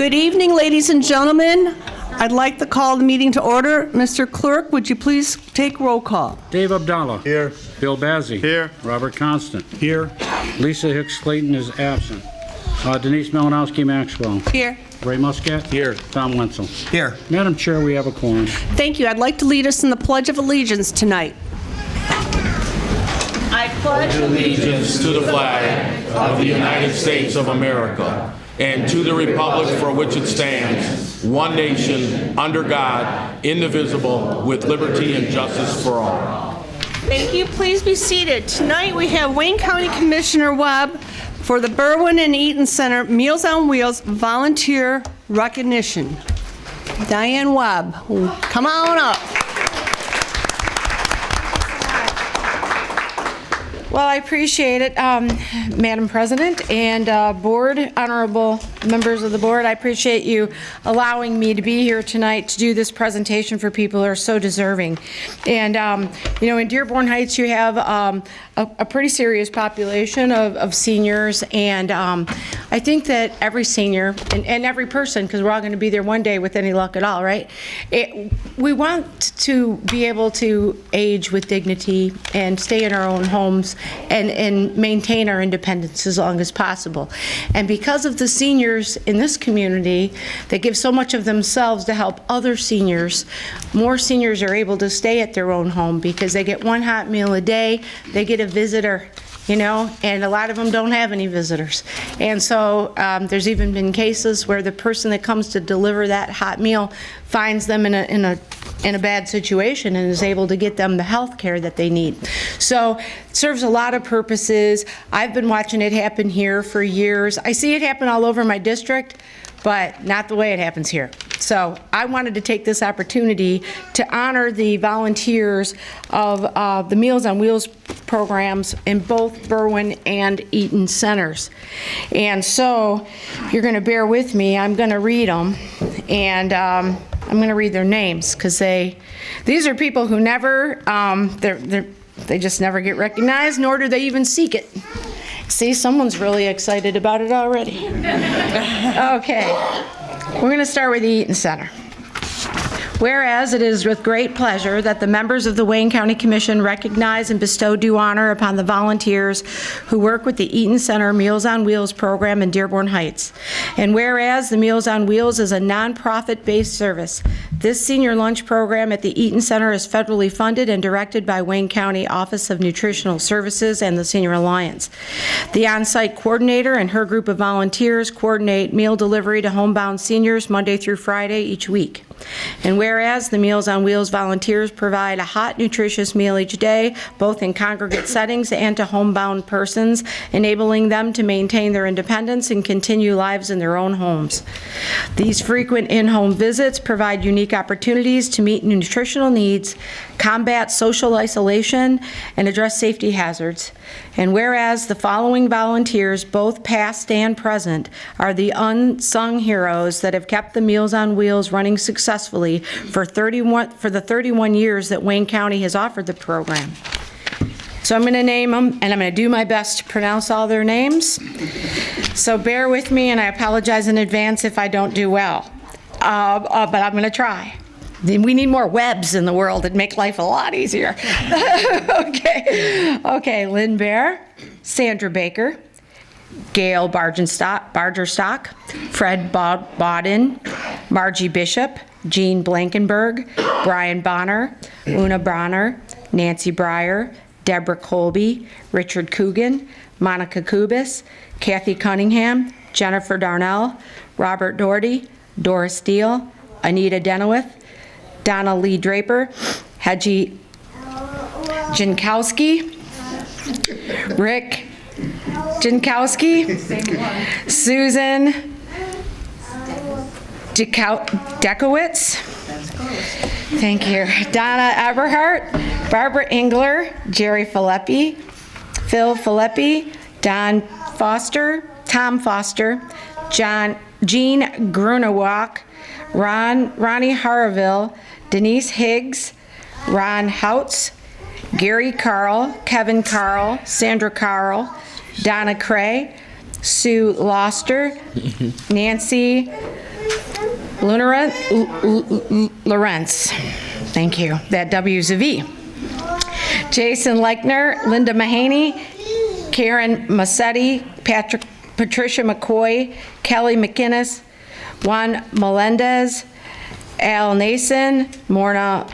Good evening, ladies and gentlemen. I'd like to call the meeting to order. Mr. Clerk, would you please take roll call? Dave Abdallah. Here. Bill Bazzi. Here. Robert Constant. Here. Lisa Hicks Clayton is absent. Denise Malinowski Maxwell. Here. Ray Muscat. Here. Tom Wenzel. Here. Madam Chair, we have a quorum. Thank you. I'd like to lead us in the Pledge of Allegiance tonight. I pledge Allegiance to the flag of the United States of America and to the republic for which it stands, one nation, under God, indivisible, with liberty and justice for all. Thank you. Please be seated. Tonight we have Wayne County Commissioner Webb for the Berwyn and Eaton Center Meals on Wheels Volunteer Recognition. Diane Webb, come on up. Well, I appreciate it, Madam President and board, honorable members of the board. I appreciate you allowing me to be here tonight to do this presentation for people who are so deserving. And, you know, in Dearborn Heights, you have a pretty serious population of seniors. And I think that every senior and every person, because we're all going to be there one day with any luck at all, right? We want to be able to age with dignity and stay in our own homes and maintain our independence as long as possible. And because of the seniors in this community that give so much of themselves to help other seniors, more seniors are able to stay at their own home because they get one hot meal a day, they get a visitor, you know, and a lot of them don't have any visitors. And so there's even been cases where the person that comes to deliver that hot meal finds them in a bad situation and is able to get them the health care that they need. So it serves a lot of purposes. I've been watching it happen here for years. I see it happen all over my district, but not the way it happens here. So I wanted to take this opportunity to honor the volunteers of the Meals on Wheels programs in both Berwyn and Eaton centers. And so you're going to bear with me. I'm going to read them, and I'm going to read their names because these are people who never, they just never get recognized, nor do they even seek it. See, someone's really excited about it already. Okay, we're going to start with the Eaton Center. Whereas it is with great pleasure that the members of the Wayne County Commission recognize and bestow due honor upon the volunteers who work with the Eaton Center Meals on Wheels program in Dearborn Heights. And whereas the Meals on Wheels is a nonprofit-based service, this senior lunch program at the Eaton Center is federally funded and directed by Wayne County Office of Nutritional Services and the Senior Alliance. The on-site coordinator and her group of volunteers coordinate meal delivery to homebound seniors Monday through Friday each week. And whereas the Meals on Wheels volunteers provide a hot, nutritious meal each day, both in congregate settings and to homebound persons, enabling them to maintain their independence and continue lives in their own homes. These frequent in-home visits provide unique opportunities to meet nutritional needs, combat social isolation, and address safety hazards. And whereas the following volunteers, both past and present, are the unsung heroes that have kept the Meals on Wheels running successfully for the 31 years that Wayne County has offered the program. So I'm going to name them, and I'm going to do my best to pronounce all their names. So bear with me, and I apologize in advance if I don't do well. But I'm going to try. We need more Webbs in the world that make life a lot easier. Okay, Lynn Bear, Sandra Baker, Gail Bargerstock, Fred Bodden, Margie Bishop, Jean Blankenberg, Brian Bonner, Una Bronner, Nancy Breyer, Deborah Colby, Richard Coogan, Monica Kubis, Kathy Cunningham, Jennifer Darnell, Robert Doherty, Doris Steele, Anita Denowith, Donna Lee Draper, Hedgie Jankowski, Rick Jankowski, Susan Dekowitz, thank you, Donna Eberhardt, Barbara Engler, Jerry Filippi, Phil Filippi, Don Foster, Tom Foster, Jean Grunewalk, Ronnie Harville, Denise Higgs, Ron Houtz, Gary Carl, Kevin Carl, Sandra Carl, Donna Cray, Sue Loster, Nancy Lawrence. Thank you. That W's a V. Jason Leichner, Linda Mahaney, Karen Massetti, Patricia McCoy, Kelly McInnes, Juan Melendez, Al Nason, Morna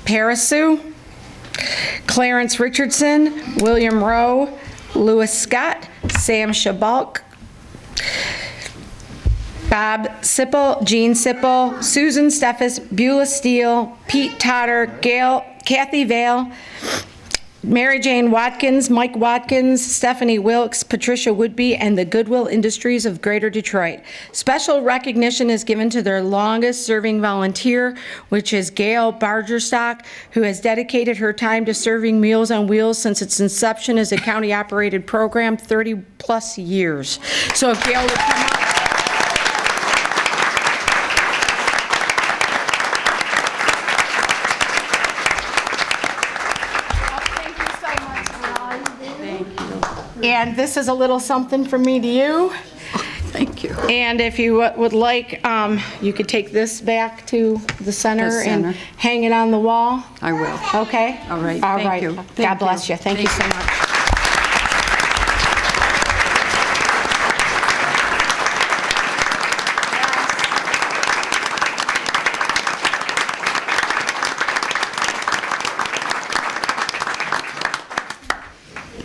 Parasu, Clarence Richardson, William Rowe, Lewis Scott, Sam Shabalk, Bob Sipple, Jean Sipple, Susan Steffes, Beulah Steele, Pete Totter, Kathy Vale, Mary Jane Watkins, Mike Watkins, Stephanie Wilkes, Patricia Woodby, and the Goodwill Industries of Greater Detroit. Special recognition is given to their longest-serving volunteer, which is Gail Bargerstock, who has dedicated her time to serving Meals on Wheels since its inception as a county-operated program, 30-plus years. So if Gail would come up. And this is a little something from me to you. Thank you. And if you would like, you could take this back to the center and hang it on the wall. I will. Okay? All right. All Thank right. you. God Thank bless you. Thank you so much.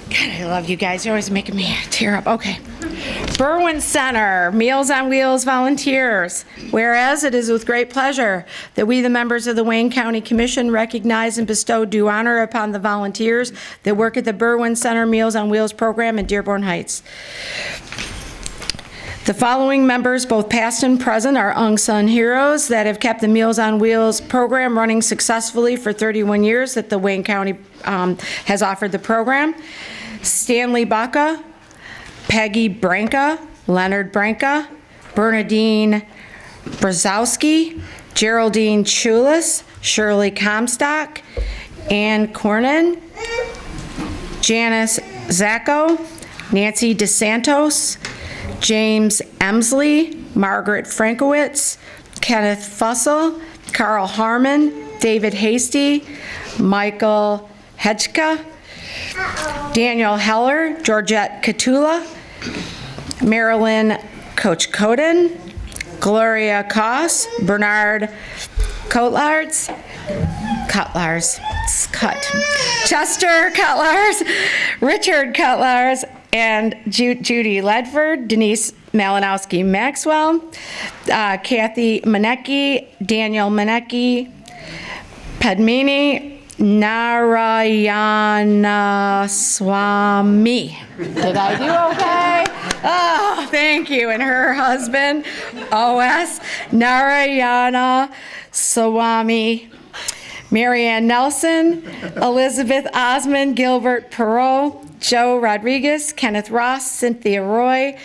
God, I love you guys. You're always making me tear up. Okay. Berwyn Center, Meals on Wheels volunteers. Whereas it is with great pleasure that we, the members of the Wayne County Commission, recognize and bestow due honor upon the volunteers that work at the Berwyn Center Meals on Wheels program in Dearborn Heights. The following members, both past and present, are unsung heroes that have kept the Meals on Wheels program running successfully for 31 years that the Wayne County has offered the program. Stanley Baca, Peggy Branca, Leonard Branca, Bernadine Brzezowski, Geraldine Chulis, Shirley Comstock, Ann Cornyn, Janice Zacco, Nancy DeSantos, James Emsley, Margaret Frankowitz, Kenneth Fussell, Carl Harmon, David Hasty, Michael Hedgka, Daniel Heller, Georgette Catula, Marilyn Coach-Coden, Gloria Koss, Bernard Cutlars, Chester Cutlars, Richard Cutlars, and Judy Ledford, Denise Malinowski Maxwell, Kathy Manecki, Daniel Manecki, Padmini Narayanaswamy. Did I do okay? Oh, thank you. And her husband, O.S. Narayana Swamy. Marianne Nelson, Elizabeth Osmond, Gilbert Perot, Joe Rodriguez, Kenneth Ross, Cynthia Roy,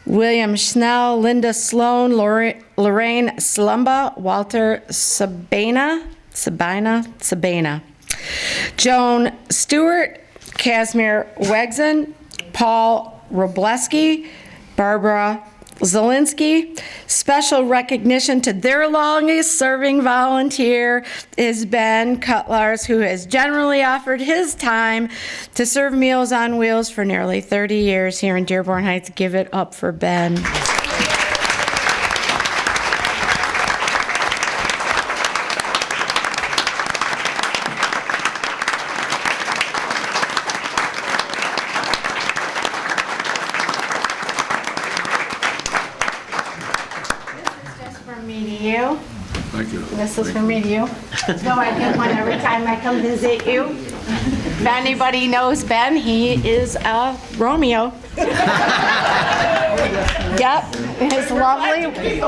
William Schnell, Linda Sloan, Lorraine Slumba, Walter Sabina, Joan Stewart, Casimir Wegson, Paul Robleski, Barbara Zielinski. Special recognition to their longest serving volunteer is Ben Cutlars, who has generally offered his time to serve Meals on Wheels for nearly 30 years here in Dearborn Heights. Give it up for Ben. Thank you. This is from me to you. So I get one every time I come visit you. If anybody knows Ben, he is a Romeo. Yep, his lovely way,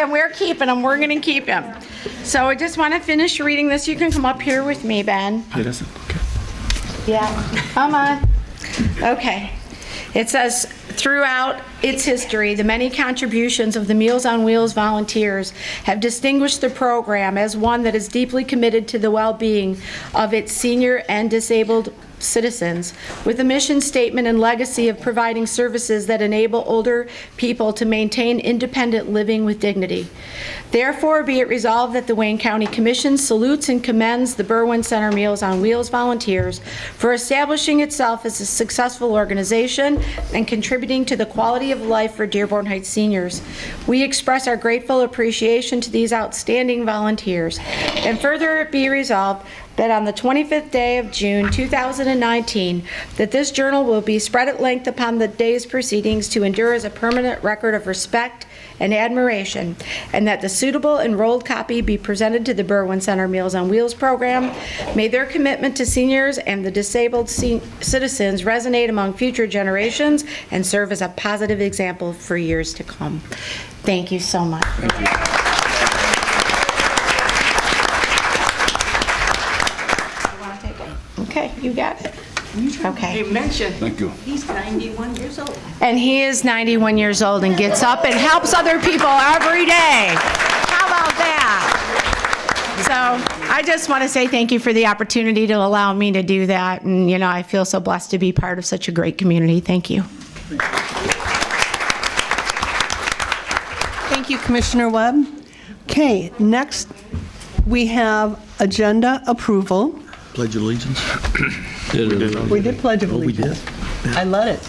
and we're keeping him. We're going to keep him. So I just want to finish reading this. You can come up here with me, Ben. Okay. Yeah, come on. Okay. It says, throughout its history, the many contributions of the Meals on Wheels volunteers have distinguished the program as one that is deeply committed to the well-being of its senior and disabled citizens with a mission statement and legacy of providing services that enable older people to maintain independent living with dignity. Therefore, be it resolved that the Wayne County Commission salutes and commends the Berwyn Center Meals on Wheels volunteers for establishing itself as a successful organization and contributing to the quality of life for Dearborn Heights seniors. We express our grateful appreciation to these outstanding volunteers. And further, it be resolved that on the 25th day of June 2019, that this journal will be spread at length upon the day's proceedings to endure as a permanent record of respect and admiration, and that the suitable enrolled copy be presented to the Berwyn Center Meals on Wheels program. May their commitment to seniors and the disabled citizens resonate among future generations and serve as a positive example for years to come. Thank you so much. Thank you. Okay, you got it. Okay. mentioned. Thank you. He's 91 years old. And he is 91 years old and gets up and helps other people every day. How about that? So I just want to say thank you for the opportunity to allow me to do that. And, you know, I feel so blessed to be part of such a great community. Thank you. Thank you, Commissioner Webb. Okay, next we have agenda approval. Pledge allegiance. We did pledge of allegiance. I led it.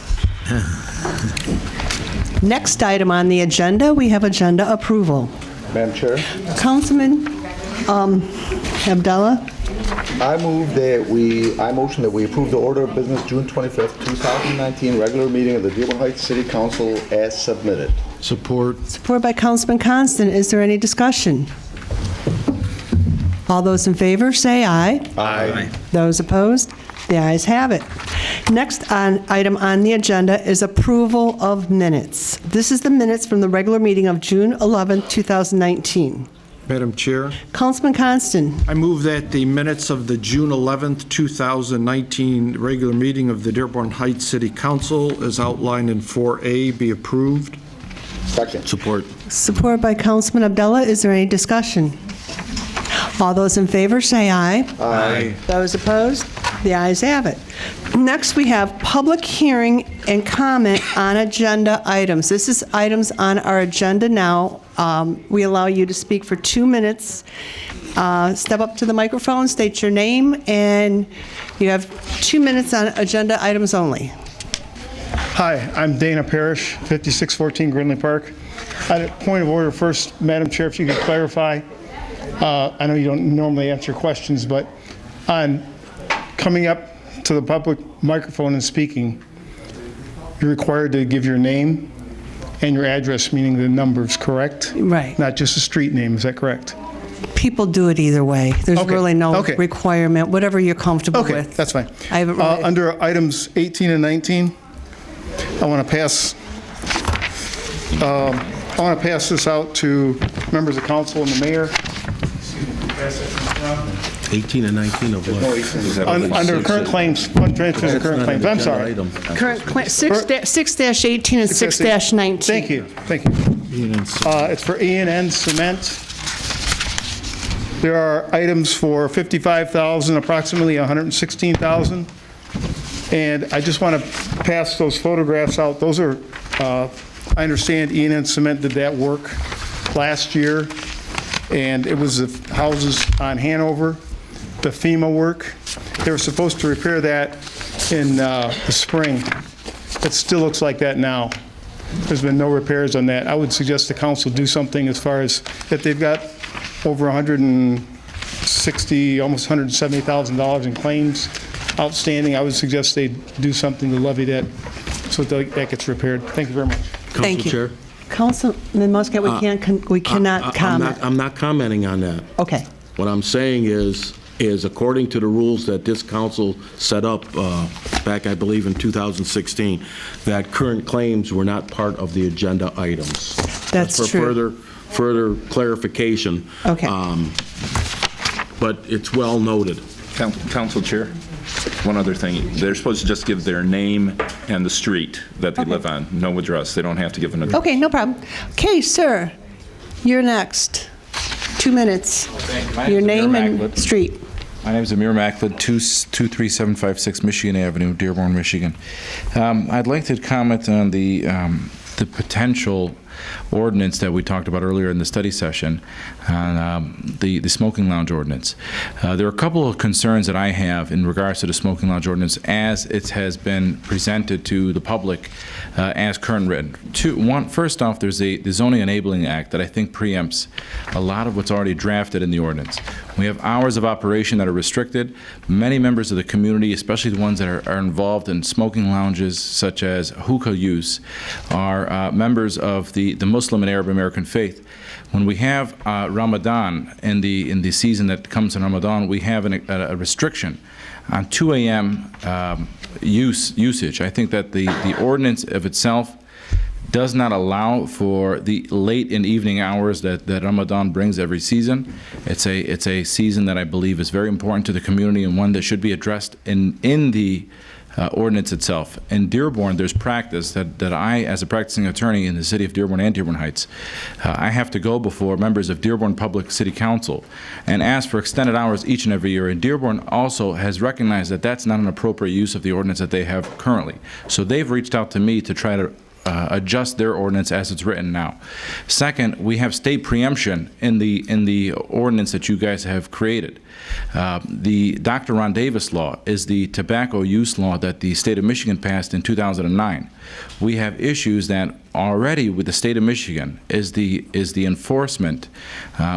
Next item on the agenda, we have agenda approval. Madam Chair, Councilman Abdallah, I motion that we approve the order of business June 25th, 2019, regular meeting of the Dearborn Heights City Council as submitted. Support. supported by Councilman Constant. Is there any discussion? All those in favor, say aye. Aye. Those opposed? The ayes have it. Next item on the agenda is approval of minutes. This is the minutes from the regular meeting of June 11th, 2019. Madam Chair, Councilman Constant. I move that the minutes of the June 11th, 2019 regular meeting of the Dearborn Heights City Council as outlined in 4A be approved. Second. Support. Supported by Councilman Abdullah. Is there any discussion? All those in favor say aye. Aye. Those opposed? The ayes have it. Next, we have public hearing and comment on agenda items. This is items on our agenda now. We allow you to speak for 2 minutes. Step up to the microphone, state your name, and you have 2 minutes on agenda items only. Hi, I'm Dana Parrish, 5614 Grinley Park. I had a point of order first, Madam Chair, if you could clarify. I know you don't normally answer questions, but on coming up to the public microphone and speaking, you're required to give your name and your address, meaning the numbers, correct? Right. Not just a street name, is that correct? People do it either way. There's Okay. really no Okay. requirement, whatever you're comfortable Okay, with. that's fine. I haven't really- Under items 18 and 19, I want to pass this out to members of council and the mayor. 18 and 19 of what? Under current claims, fund transfers and current claims. I'm sorry. Current 6-18 and 6-19. Thank you, thank you. It's for E&N Cement. There are items for $55,000, approximately $116,000. And I just want to pass those photographs out. Those are, I understand E&N Cement did that work last year, and it was the houses on Hanover, the FEMA work. They were supposed to repair that in the spring. It still looks like that now. There's been no repairs on that. I would suggest the council do something as far as that they've got over $160, almost $170,000 in claims outstanding. I would suggest they do something to levy that so that gets repaired. Thank you very much. Thank you. Council Chair? Councilman Muscat, we cannot comment. I'm not commenting on that. Okay. What I'm saying is according to the rules that this council set up back, I believe, in 2016, that current claims were not part of the agenda items. That's true. For further clarification. Okay. But it's well noted. Council Chair, one other thing. They're supposed to just give their name and the street that they live on, no address. They don't have to give an address. Okay, no problem. Okay, sir, you're next. 2 minutes. Your name and street. My name is Amir Macklin, 23756 Michigan Avenue, Dearborn, Michigan. I'd like to comment on the potential ordinance that we talked about earlier in the study session, on the smoking lounge ordinance. There are a couple of concerns that I have in regards to the smoking lounge ordinance as it has been presented to the public as current written. First off, there's the Zoning Enabling Act that I think preempts a lot of what's already drafted in the ordinance. We have hours of operation that are restricted. Many members of the community, especially the ones that are involved in smoking lounges such as hookah use, are members of the Muslim and Arab American faith. When we have Ramadan in the season that comes in Ramadan, we have a restriction on 2 a.m. Usage. I think that the ordinance of itself does not allow for the late in evening hours that Ramadan brings every season. It's a season that I believe is very important to the community and one that should be addressed in the ordinance itself. In Dearborn, there's practice that I, as a practicing attorney in the city of Dearborn and Dearborn Heights, I have to go before members of Dearborn Public City Council and ask for extended hours each and every year. And Dearborn also has recognized that that's not an appropriate use of the ordinance that they have currently. So they've reached out to me to try to adjust their ordinance as it's written now. Second, we have state preemption in the ordinance that you guys have created. The Dr. Ron Davis law is the tobacco use law that the state of Michigan passed in 2009. We have issues that already with the state of Michigan is the enforcement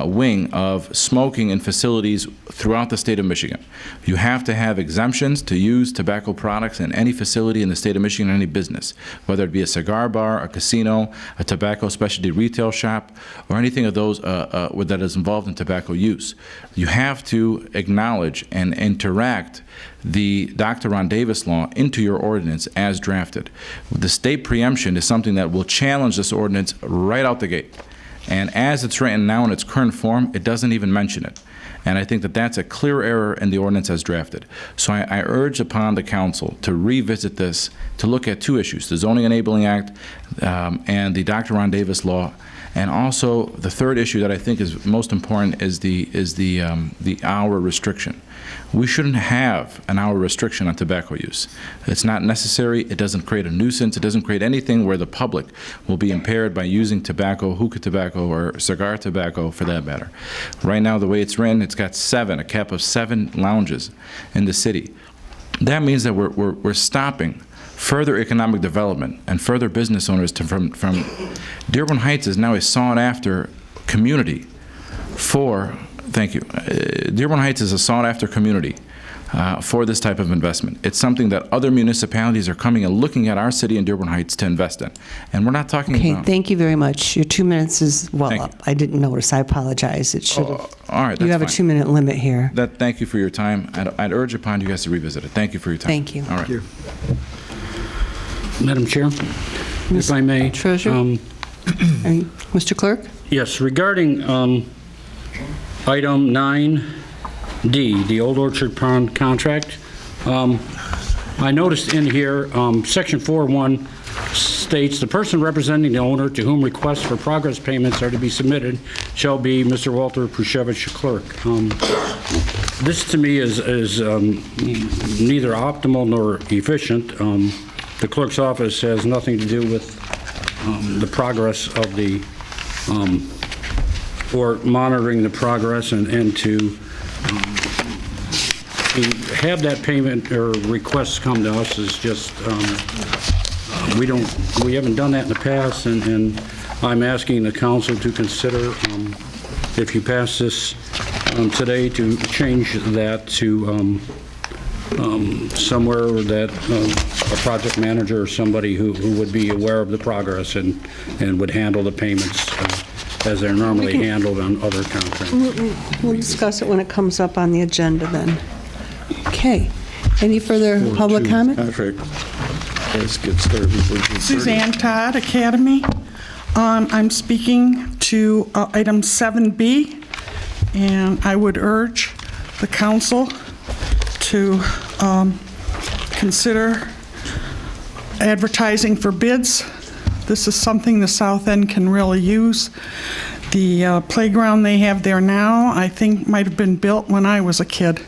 wing of smoking in facilities throughout the state of Michigan. You have to have exemptions to use tobacco products in any facility in the state of Michigan, any business, whether it be a cigar bar, a casino, a tobacco specialty retail shop, or anything of those that is involved in tobacco use. You have to acknowledge and interact the Dr. Ron Davis law into your ordinance as drafted. The state preemption is something that will challenge this ordinance right out the gate. And as it's written now in its current form, it doesn't even mention it. And I think that that's a clear error in the ordinance as drafted. So I urge upon the council to revisit this, to look at two issues, the Zoning Enabling Act and the Dr. Ron Davis law. And also, the third issue that I think is most important is the hour restriction. We shouldn't have an hour restriction on tobacco use. It's not necessary. It doesn't create a nuisance. It doesn't create anything where the public will be impaired by using tobacco, hookah tobacco, or cigar tobacco for that matter. Right now, the way it's written, it's got a cap of 7 lounges in the city. That means that we're stopping further economic development and further business owners from Dearborn Heights is now a sought-after community for, thank you, Dearborn Heights is a sought-after community for this type of investment. It's something that other municipalities are coming and looking at our city in Dearborn Heights to invest in. And we're not talking about... Okay, thank you very much. Your 2 minutes is well Thank up. you. I didn't notice. I apologize. It should have... all right, You have a that's fine. 2-minute limit here. Thank you for your time. I'd urge upon you guys to revisit it. Thank you for your time. Thank you. All right. Madam Chair, if I may. Treasurer? Mr. Clerk? Yes, regarding item 9D, the Old Orchard Pond contract, I noticed in here, section 4.1 states, the person representing the owner to whom requests for progress payments are to be submitted shall be Mr. Walter Prushevich, clerk. This to me is neither optimal nor efficient. The clerk's office has nothing to do with the progress of the, or monitoring the progress, and to have that payment or requests come to us is just, we haven't done that in the past, and I'm asking the council to consider, if you pass this today, to change that to somewhere that a project manager or somebody who would be aware of the progress and would handle the payments as they're normally handled on other contracts. We'll discuss it when it comes up on the agenda then. Okay. Any further public comment? Let's get started. Suzanne Todd, Academy. I'm speaking to item 7B, and I would urge the council to consider advertising for bids. This is something the South End can really use. The playground they have there now, I think, might have been built when I was a kid.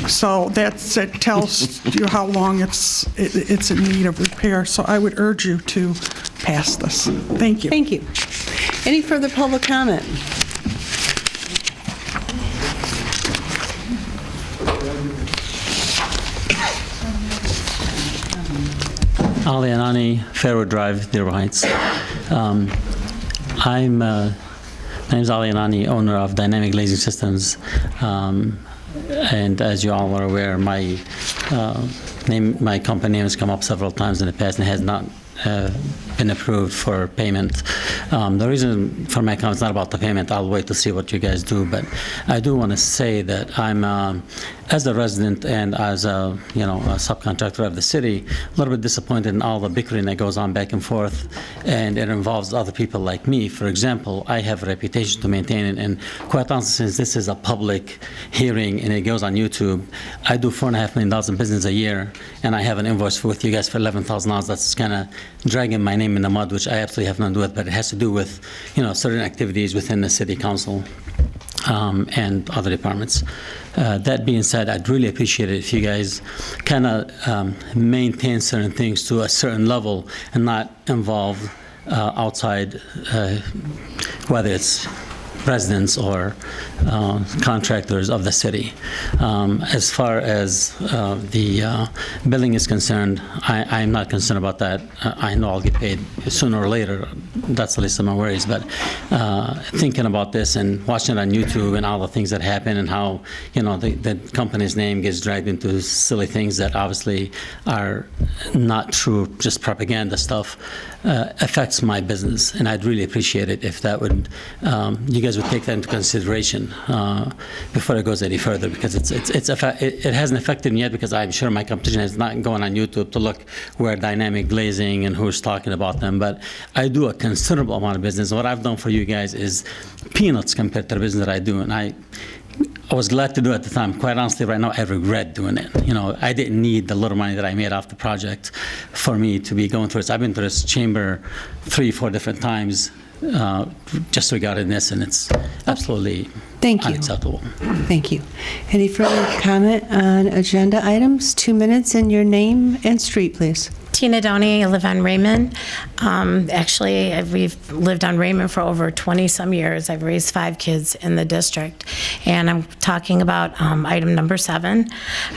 So it tells you how long it's in need of repair. So I would urge you to pass this. Thank you. Thank you. Any further public comment? Ali Anani, Fairwood Drive, Dearborn Heights. My name is Ali Anani, owner of Dynamic Glazing Systems. And as you all are aware, my company name has come up several times in the past and has not been approved for payment. The reason for my comment is not about the payment. I'll wait to see what you guys do, but I do want to say that I'm, as a resident and as a subcontractor of the city, a little bit disappointed in all the bickering that goes on back and forth, and it involves other people like me. For example, I have a reputation to maintain it, and quite honestly, since this is a public hearing and it goes on YouTube, I do $4.5 million in business a year, and I have an invoice with you guys for $11,000 that's kind of dragging my name in the mud, which I absolutely have nothing to do with, but it has to do with certain activities within the city council and other departments. That being said, I'd really appreciate it if you guys kind of maintain certain things to a certain level and not involve outside, whether it's residents or contractors of the city. As far as the billing is concerned, I'm not concerned about that. I know I'll get paid sooner or later. That's the least of my worries. But thinking about this and watching it on YouTube and all the things that happen and how the company's name gets dragged into silly things that obviously are not true, just propaganda stuff, affects my business. And I'd really appreciate it if that would, you guys would take that into consideration before it goes any further, because it hasn't affected me yet, because I'm sure my competition is not going on YouTube to look where Dynamic Glazing and who's talking about them. But I do a considerable amount of business. What I've done for you guys is peanuts compared to the business that I do, and I was glad to do it at the time. Quite honestly, right now, I regret doing it. I didn't need the little money that I made off the project for me to be going through this. I've been through this chamber 3-4 different times just regarding this, and it's absolutely unacceptable. Thank you. Any further comment on agenda items? 2 minutes and your name and street, please. Tina Downey, I live on Raymond. Actually, we've lived on Raymond for over 20-some years. I've raised 5 kids in the district, and I'm talking about item number 7.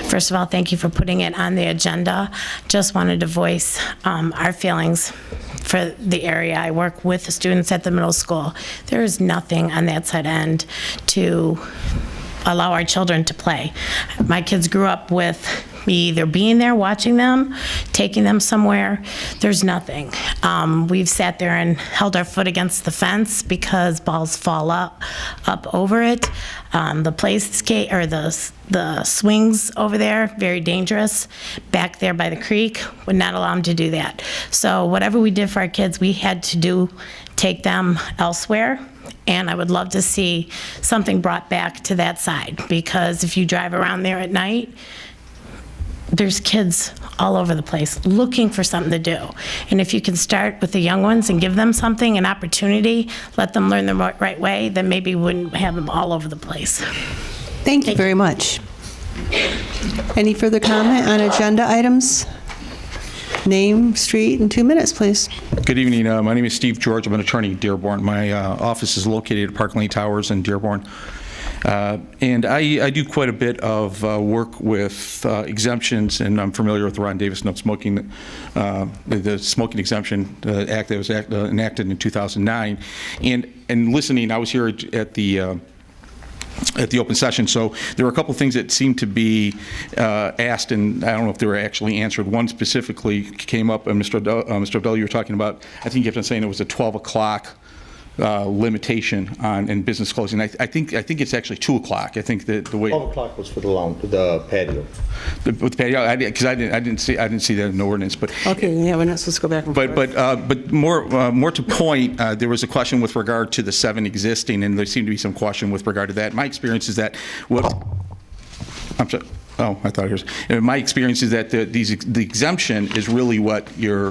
First of all, thank you for putting it on the agenda. Just wanted to voice our feelings for the area. I work with the students at the middle school. There is nothing on that side end to allow our children to play. My kids grew up with me either being there, watching them, taking them somewhere. There's nothing. We've sat there and held our foot against the fence because balls fall up over it. The play skate or the swings over there, very dangerous. Back there by the creek, would not allow them to do that. So whatever we did for our kids, we had to take them elsewhere. And I would love to see something brought back to that side, because if you drive around there at night, there's kids all over the place looking for something to do. And if you can start with the young ones and give them something, an opportunity, let them learn the right way, then maybe we wouldn't have them all over the place. Thank you very much. Any further comment on agenda items? Name, street, and 2 minutes, please. Good evening. My name is Steve George. I'm an attorney at Dearborn. My office is located at Park Lane Towers in Dearborn. And I do quite a bit of work with exemptions, and I'm familiar with the Ron Davis no smoking, the Smoking Exemption Act that was enacted in 2009. And listening, I was here at the open session, so there were a couple things that seemed to be asked, and I don't know if they were actually answered. One specifically came up, and Mr. Abdel, you were talking about, I think you kept on saying it was a 12 o'clock limitation in business closing. I think it's actually 2 o'clock. I think the way 12 o'clock was for the patio. With the patio, because I didn't see that in the ordinance. But okay, yeah, we're not supposed to go back and forth. But more to point, there was a question with regard to the 7 existing, and there seemed to be some question with regard to that. My experience is that I'm sorry. Oh, I thought it was. My experience is that the exemption is really what your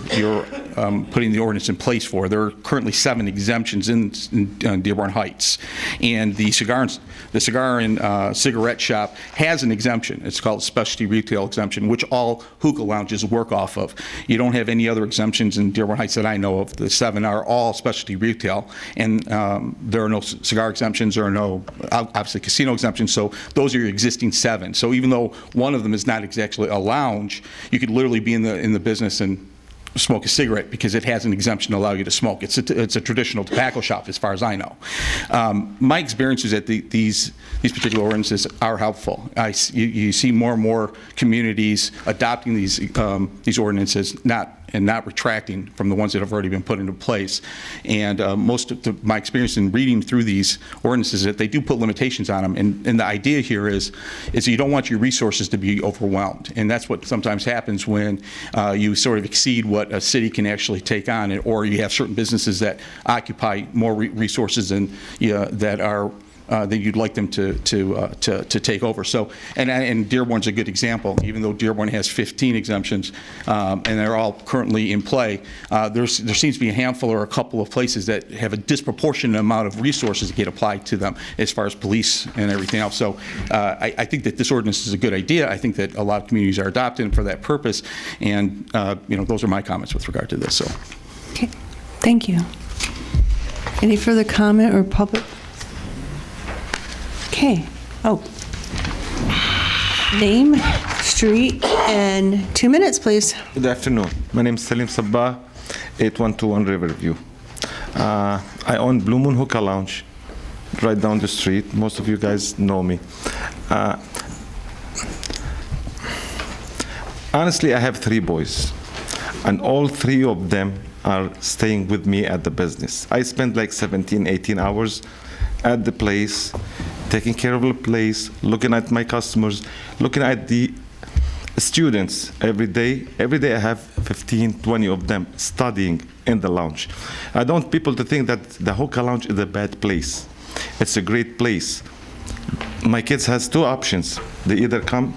putting the ordinance in place for. There are currently 7 exemptions in Dearborn Heights, and the cigar and cigarette shop has an exemption. It's called specialty retail exemption, which all hookah lounges work off of. You don't have any other exemptions in Dearborn Heights that I know of. The 7 are all specialty retail, and there are no cigar exemptions, there are no, obviously, casino exemptions, so those are your existing 7. So even though one of them is not exactly a lounge, you could literally be in the business and smoke a cigarette because it has an exemption to allow you to smoke. It's a traditional tobacco shop, as far as I know. My experience is that these particular ordinances are helpful. You see more and more communities adopting these ordinances, not retracting from the ones that have already been put into place. And most of my experience in reading through these ordinances is that they do put limitations on them. And the idea here is you don't want your resources to be overwhelmed. And that's what sometimes happens when you sort of exceed what a city can actually take on, or you have certain businesses that occupy more resources than that you'd like them to take over. So, and Dearborn's a good example. Even though Dearborn has 15 exemptions, and they're all currently in play, there seems to be a handful or a couple of places that have a disproportionate amount of resources that get applied to them, as far as police and everything else. So, I think that this ordinance is a good idea. I think that a lot of communities are adopting for that purpose, and those are my comments with regard to this. So, Okay, thank you. Any further comment or public? Okay. Oh. Name, street, and 2 minutes, please. Good afternoon. My name is Salim Sabbah, 8121 Riverview. I own Blue Moon Hookah Lounge right down the street. Most of you guys know me. Honestly, I have 3 boys, and all 3 of them are staying with me at the business. I spend like 17, 18 hours at the place, taking care of the place, looking at my customers, looking at the students every day. Every day I have 15, 20 of them studying in the lounge. I don't want people to think that the hookah lounge is a bad place. It's a great place. My kids has 2 options. They either come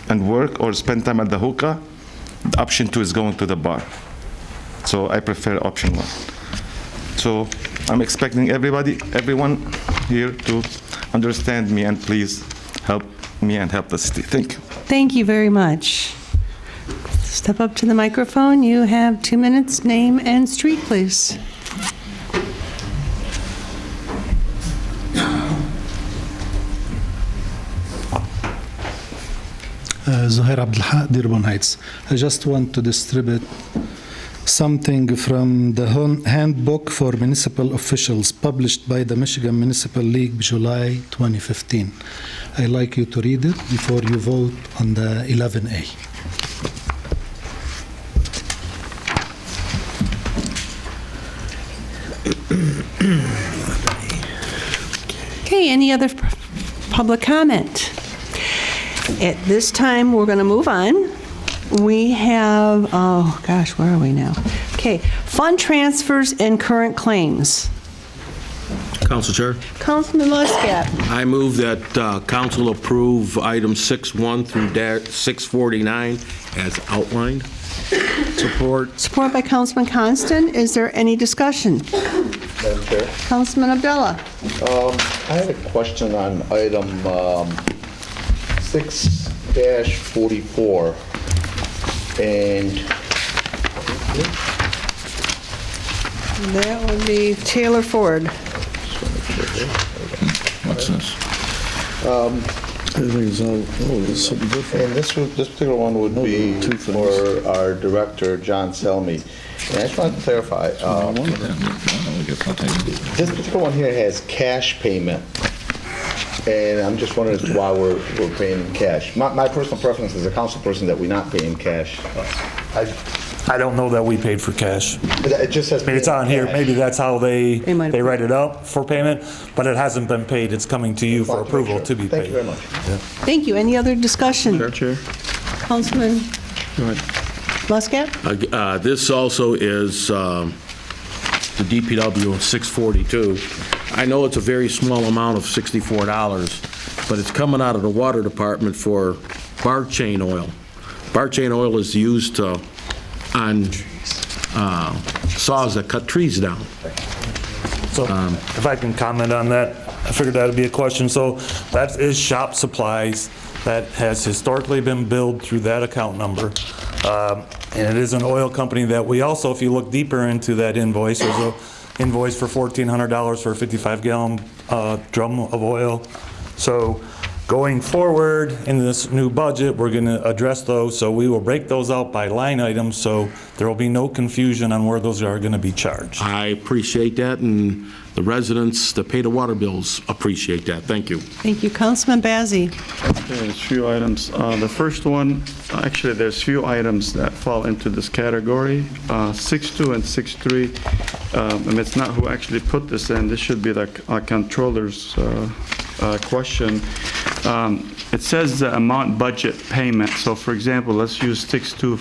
and work or spend time at the hookah. The option 2 is going to the bar. So I prefer option 1. So I'm expecting everyone here to understand me, and please help me and help the city. Thank you. Thank you very much. Step up to the microphone. You have 2 minutes. Name and street, please. Zuhair Abdelhaq, Dearborn Heights. I just want to distribute something from the Handbook for Municipal Officials published by the Michigan Municipal League, July 2015. I'd like you to read it before you vote on the 11A. Okay, any other public comment? At this time, we're going to move on. We have, oh gosh, where are we now? Okay, fund transfers and current claims. Council Chair, Councilman Muscat. I move that council approve items 6-1 through 649 as outlined. Support. Support by Councilman Constant. Is there any discussion? Madam Chair. Councilman Abdullah. I have a question on item 6-44. And that would be Taylor Ford. What's this? Everything's all, it's something different. And this particular one would be for our director, John Selmy. And I just wanted to clarify. This particular one here has cash payment. And I'm just wondering as to why we're paying in cash. My personal preference as a council person that we not pay in cash. I don't know that we paid for cash. It just says. I mean, it's on here. cash. Maybe that's how they write it up for payment, but it hasn't been paid. It's coming to you for approval to be paid. Thank you very much. Thank you. Any other discussion? Chair. Councilman Go ahead. Muscat? This also is the DPW 642. I know it's a very small amount of $64, but it's coming out of the water department for bar chain oil. Bar chain oil is used on saws that cut trees down. So if I can comment on that, I figured that would be a question. So that is shop supplies. That has historically been billed through that account number. And it is an oil company that we also, if you look deeper into that invoice, there's an invoice for $1,400 for a 55-gallon drum of oil. So going forward in this new budget, we're going to address those. So we will break those out by line items, so there will be no confusion on where those are going to be charged. I appreciate that, and the residents that pay the water bills appreciate that. Thank you. Thank you. Councilman Bazey. Okay, there's a few items. The first one, actually, there's few items that fall into this category. 6.2 and 6.3, and it's not who actually put this in. This should be the controller's question. It says the amount budget payment. So, for example, let's use 6.2.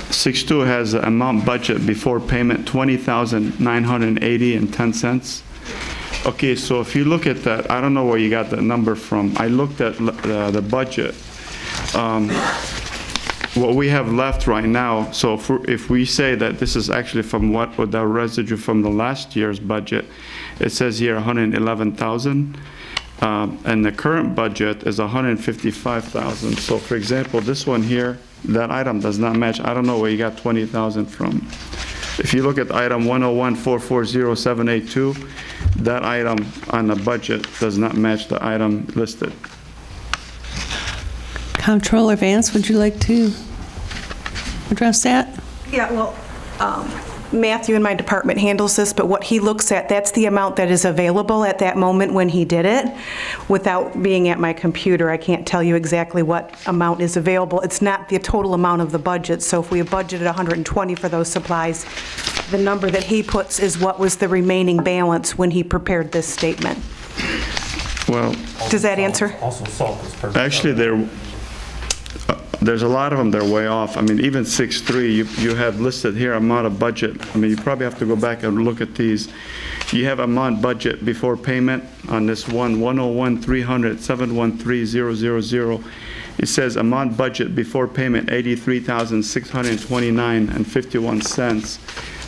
6.2 has the amount budget before payment $20,980.10. Okay, so if you look at that, I don't know where you got that number from. I looked at the budget. What we have left right now, so if we say that this is actually from what with the residue from the last year's budget, it says here 111,000, and the current budget is 155,000. So for example, this one here, that item does not match. I don't know where you got 20,000 from. If you look at item 101440782, that item on the budget does not match the item listed. Comptroller Vance, would you like to address that? Yeah, well, Matthew in my department handles this, but what he looks at, that's the amount that is available at that moment when he did it. Without being at my computer, I can't tell you exactly what amount is available. It's not the total amount of the budget, so if we have budgeted 120 for those supplies, the number that he puts is what was the remaining balance when he prepared this statement. Well, does that answer? Also salt is perfect. Actually, there's a lot of them that are way off. I mean, even 6.3, you have listed here amount of budget. I mean, you probably have to go back and look at these. You have amount budget before payment on this one, 101-300-713-000. It says amount budget before payment, $83,629.51.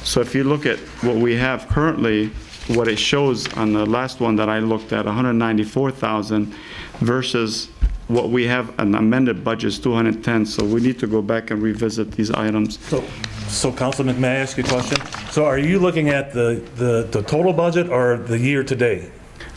So if you look at what we have currently, what it shows on the last one that I looked at, 194,000 versus what we have an amended budget is 210, so we need to go back and revisit these items. So Councilman, may I ask you a question? So are you looking at the total budget or the year to date?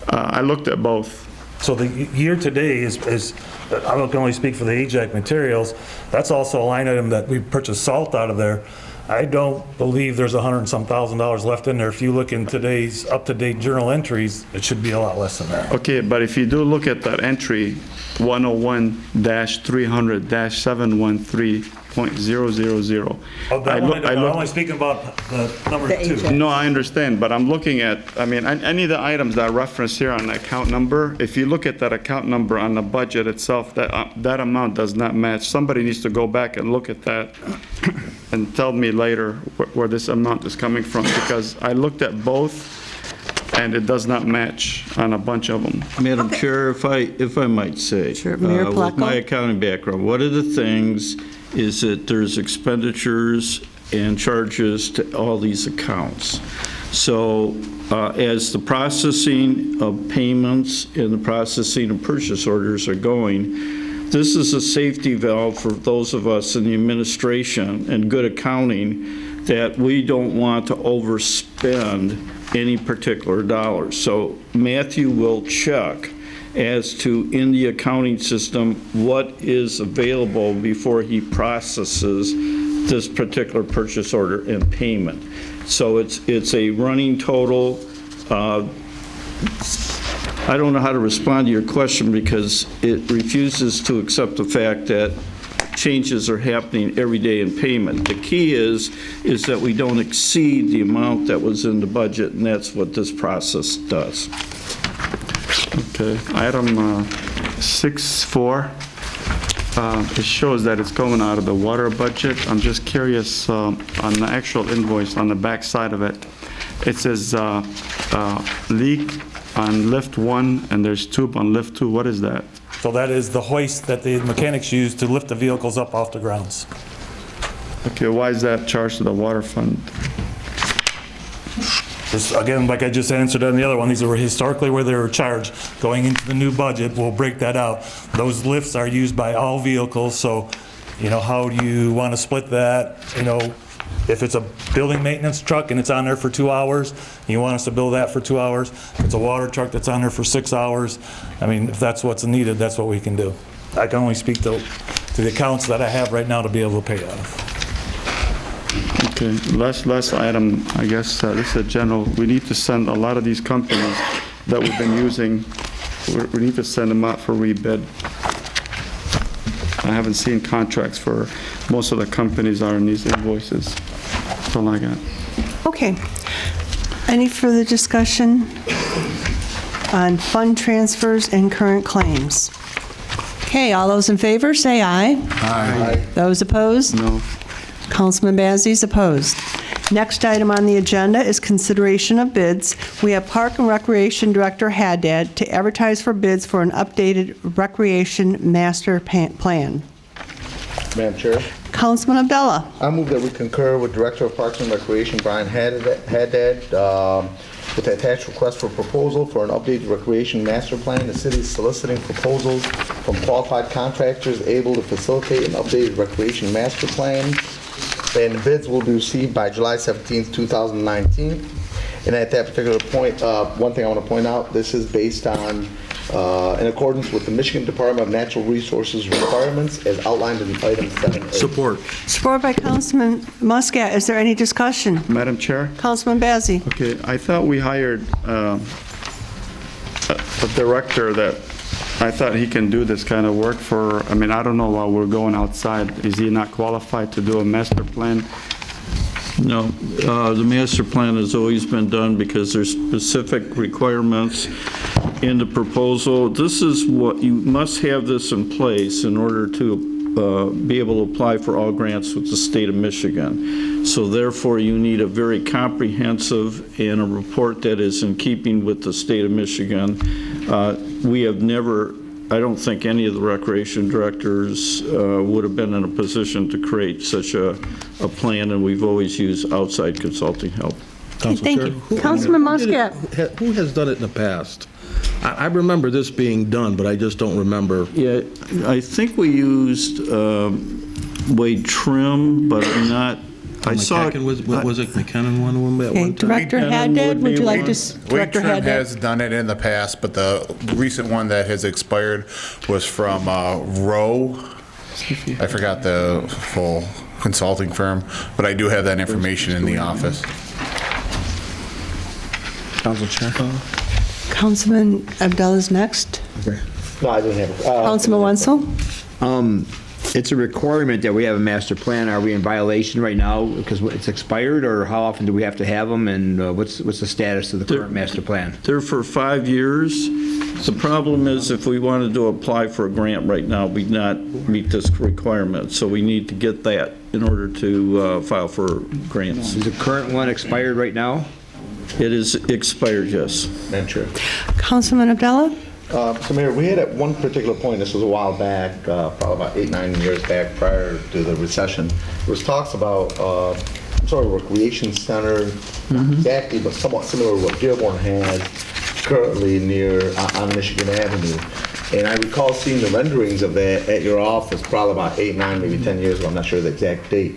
I looked at both. So the year to date is I can only speak for the AJAC materials. That's also a line item that we purchased salt out of there. I don't believe there's $100 and some thousand left in there. If you look in today's up-to-date journal entries, it should be a lot less than that. Okay, but if you do look at that entry, 101-300-713.000. I'm only speaking about the number two. No, I understand, but I'm looking at, I mean, any of the items that are referenced here on the account number, if you look at that account number on the budget itself, that amount does not match. Somebody needs to go back and look at that and tell me later where this amount is coming from, because I looked at both and it does not match on a bunch of them. Madam Chair, if I might say, Sure. Mayor with Placco. my accounting background, one of the things is that there's expenditures and charges to all these accounts. So as the processing of payments and the processing of purchase orders are going, this is a safety valve for those of us in the administration and good accounting that we don't want to overspend any particular dollar. So Matthew will check as to, in the accounting system, what is available before he processes this particular purchase order and payment. So it's a running total. I don't know how to respond to your question because it refuses to accept the fact that changes are happening every day in payment. The key is that we don't exceed the amount that was in the budget, and that's what this process does. Okay, item 6.4, it shows that it's going out of the water budget. I'm just curious, on the actual invoice, on the back side of it, it says leak on lift 1 and there's tube on lift 2. What is that? So that is the hoist that the mechanics use to lift the vehicles up off the grounds. Okay, why is that charged to the water fund? Again, like I just answered on the other one, these are historically where they were charged. Going into the new budget, we'll break that out. Those lifts are used by all vehicles, so, how do you want to split that? If it's a building maintenance truck and it's on there for 2 hours, you want us to bill that for 2 hours. If it's a water truck that's on there for 6 hours, if that's what's needed, that's what we can do. I can only speak to the accounts that I have right now to be able to pay out of. Okay, last item, I guess, this is general. We need to send a lot of these companies that we've been using, we need to send them out for rebid. I haven't seen contracts for most of the companies are in these invoices. That's all I got. Okay. Any further discussion on fund transfers and current claims? Okay, all those in favor, say aye. Aye. Those opposed? No. Councilman Bazey is opposed. Next item on the agenda is consideration of bids. We have Park and Recreation Director Haddad to advertise for bids for an updated recreation master plan. Madam Chair, Councilman Abdullah. I move that we concur with Director of Parks and Recreation Brian Haddad with the attached request for proposal for an updated recreation master plan. The city is soliciting proposals from qualified contractors able to facilitate an updated recreation master plan. And the bids will be received by July 17th, 2019. And at that particular point, one thing I want to point out, this is based on, in accordance with the Michigan Department of Natural Resources requirements as outlined in item 7A. Support. Support by Councilman Muscat. Is there any discussion? Madam Chair? Councilman Bazey. Okay, I thought we hired a director that I thought he can do this kind of work for, I don't know why we're going outside. Is he not qualified to do a master plan? No, the master plan has always been done because there's specific requirements in the proposal. This is what, you must have this in place in order to be able to apply for all grants with the state of Michigan. So therefore, you need a very comprehensive and a report that is in keeping with the state of Michigan. We have never, I don't think any of the recreation directors would have been in a position to create such a plan, and we've always used outside consulting help. Thank you. Councilman Muscat. Who has done it in the past? I remember this being done, but I just don't remember. Yeah, I think we used Wade Trim, but I'm not. I saw it. Was it McKinnon one of them at Okay, one time? Director Haddad, would you like to? Director Trim Haddad. has done it in the past, but the recent one that has expired was from Rowe. I forgot the full consulting firm, but I do have that information in the office. Council Chair? Councilman Abdullah's next. No, I didn't have it. Councilman Wenzel. It's a requirement that we have a master plan. Are we in violation right now because it's expired, or how often do we have to have them, and what's the status of the current master plan? They're for 5 years. The problem is if we wanted to apply for a grant right now, we'd not meet this requirement. So we need to get that in order to file for grants. Is the current one expired right now? It is expired, yes. Madam Chair. Councilman Abdullah. So Mayor, we had at one particular point, this was a while back, probably about 8-9 years back prior to the recession, there was talks about sort of recreation center, exactly, but somewhat similar to what Dearborn has currently near on Michigan Avenue. And I recall seeing the renderings of that at your office probably about 8, 9, maybe 10 years ago. I'm not sure the exact date.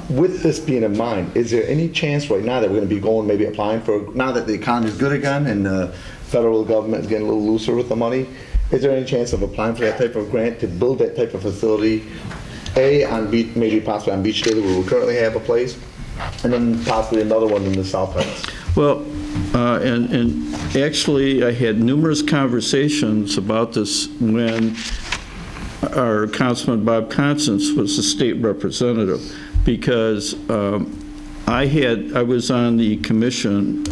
With this being in mind, is there any chance right now that we're going to be going, maybe applying for, now that the economy is good again and the federal government is getting a little looser with the money, is there any chance of applying for that type of grant to build that type of facility, on beach, maybe possibly on Beach Daily where we currently have a place, and then possibly another one in the South Heights? Well, and actually, I had numerous conversations about this when our Councilman Bob Constance was the state representative, because I was on the commission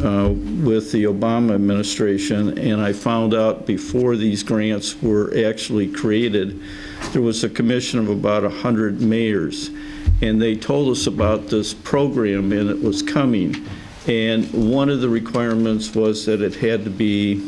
with the Obama administration, and I found out before these grants were actually created, there was a commission of about 100 mayors, and they told us about this program, and it was coming. And one of the requirements was that it had to be,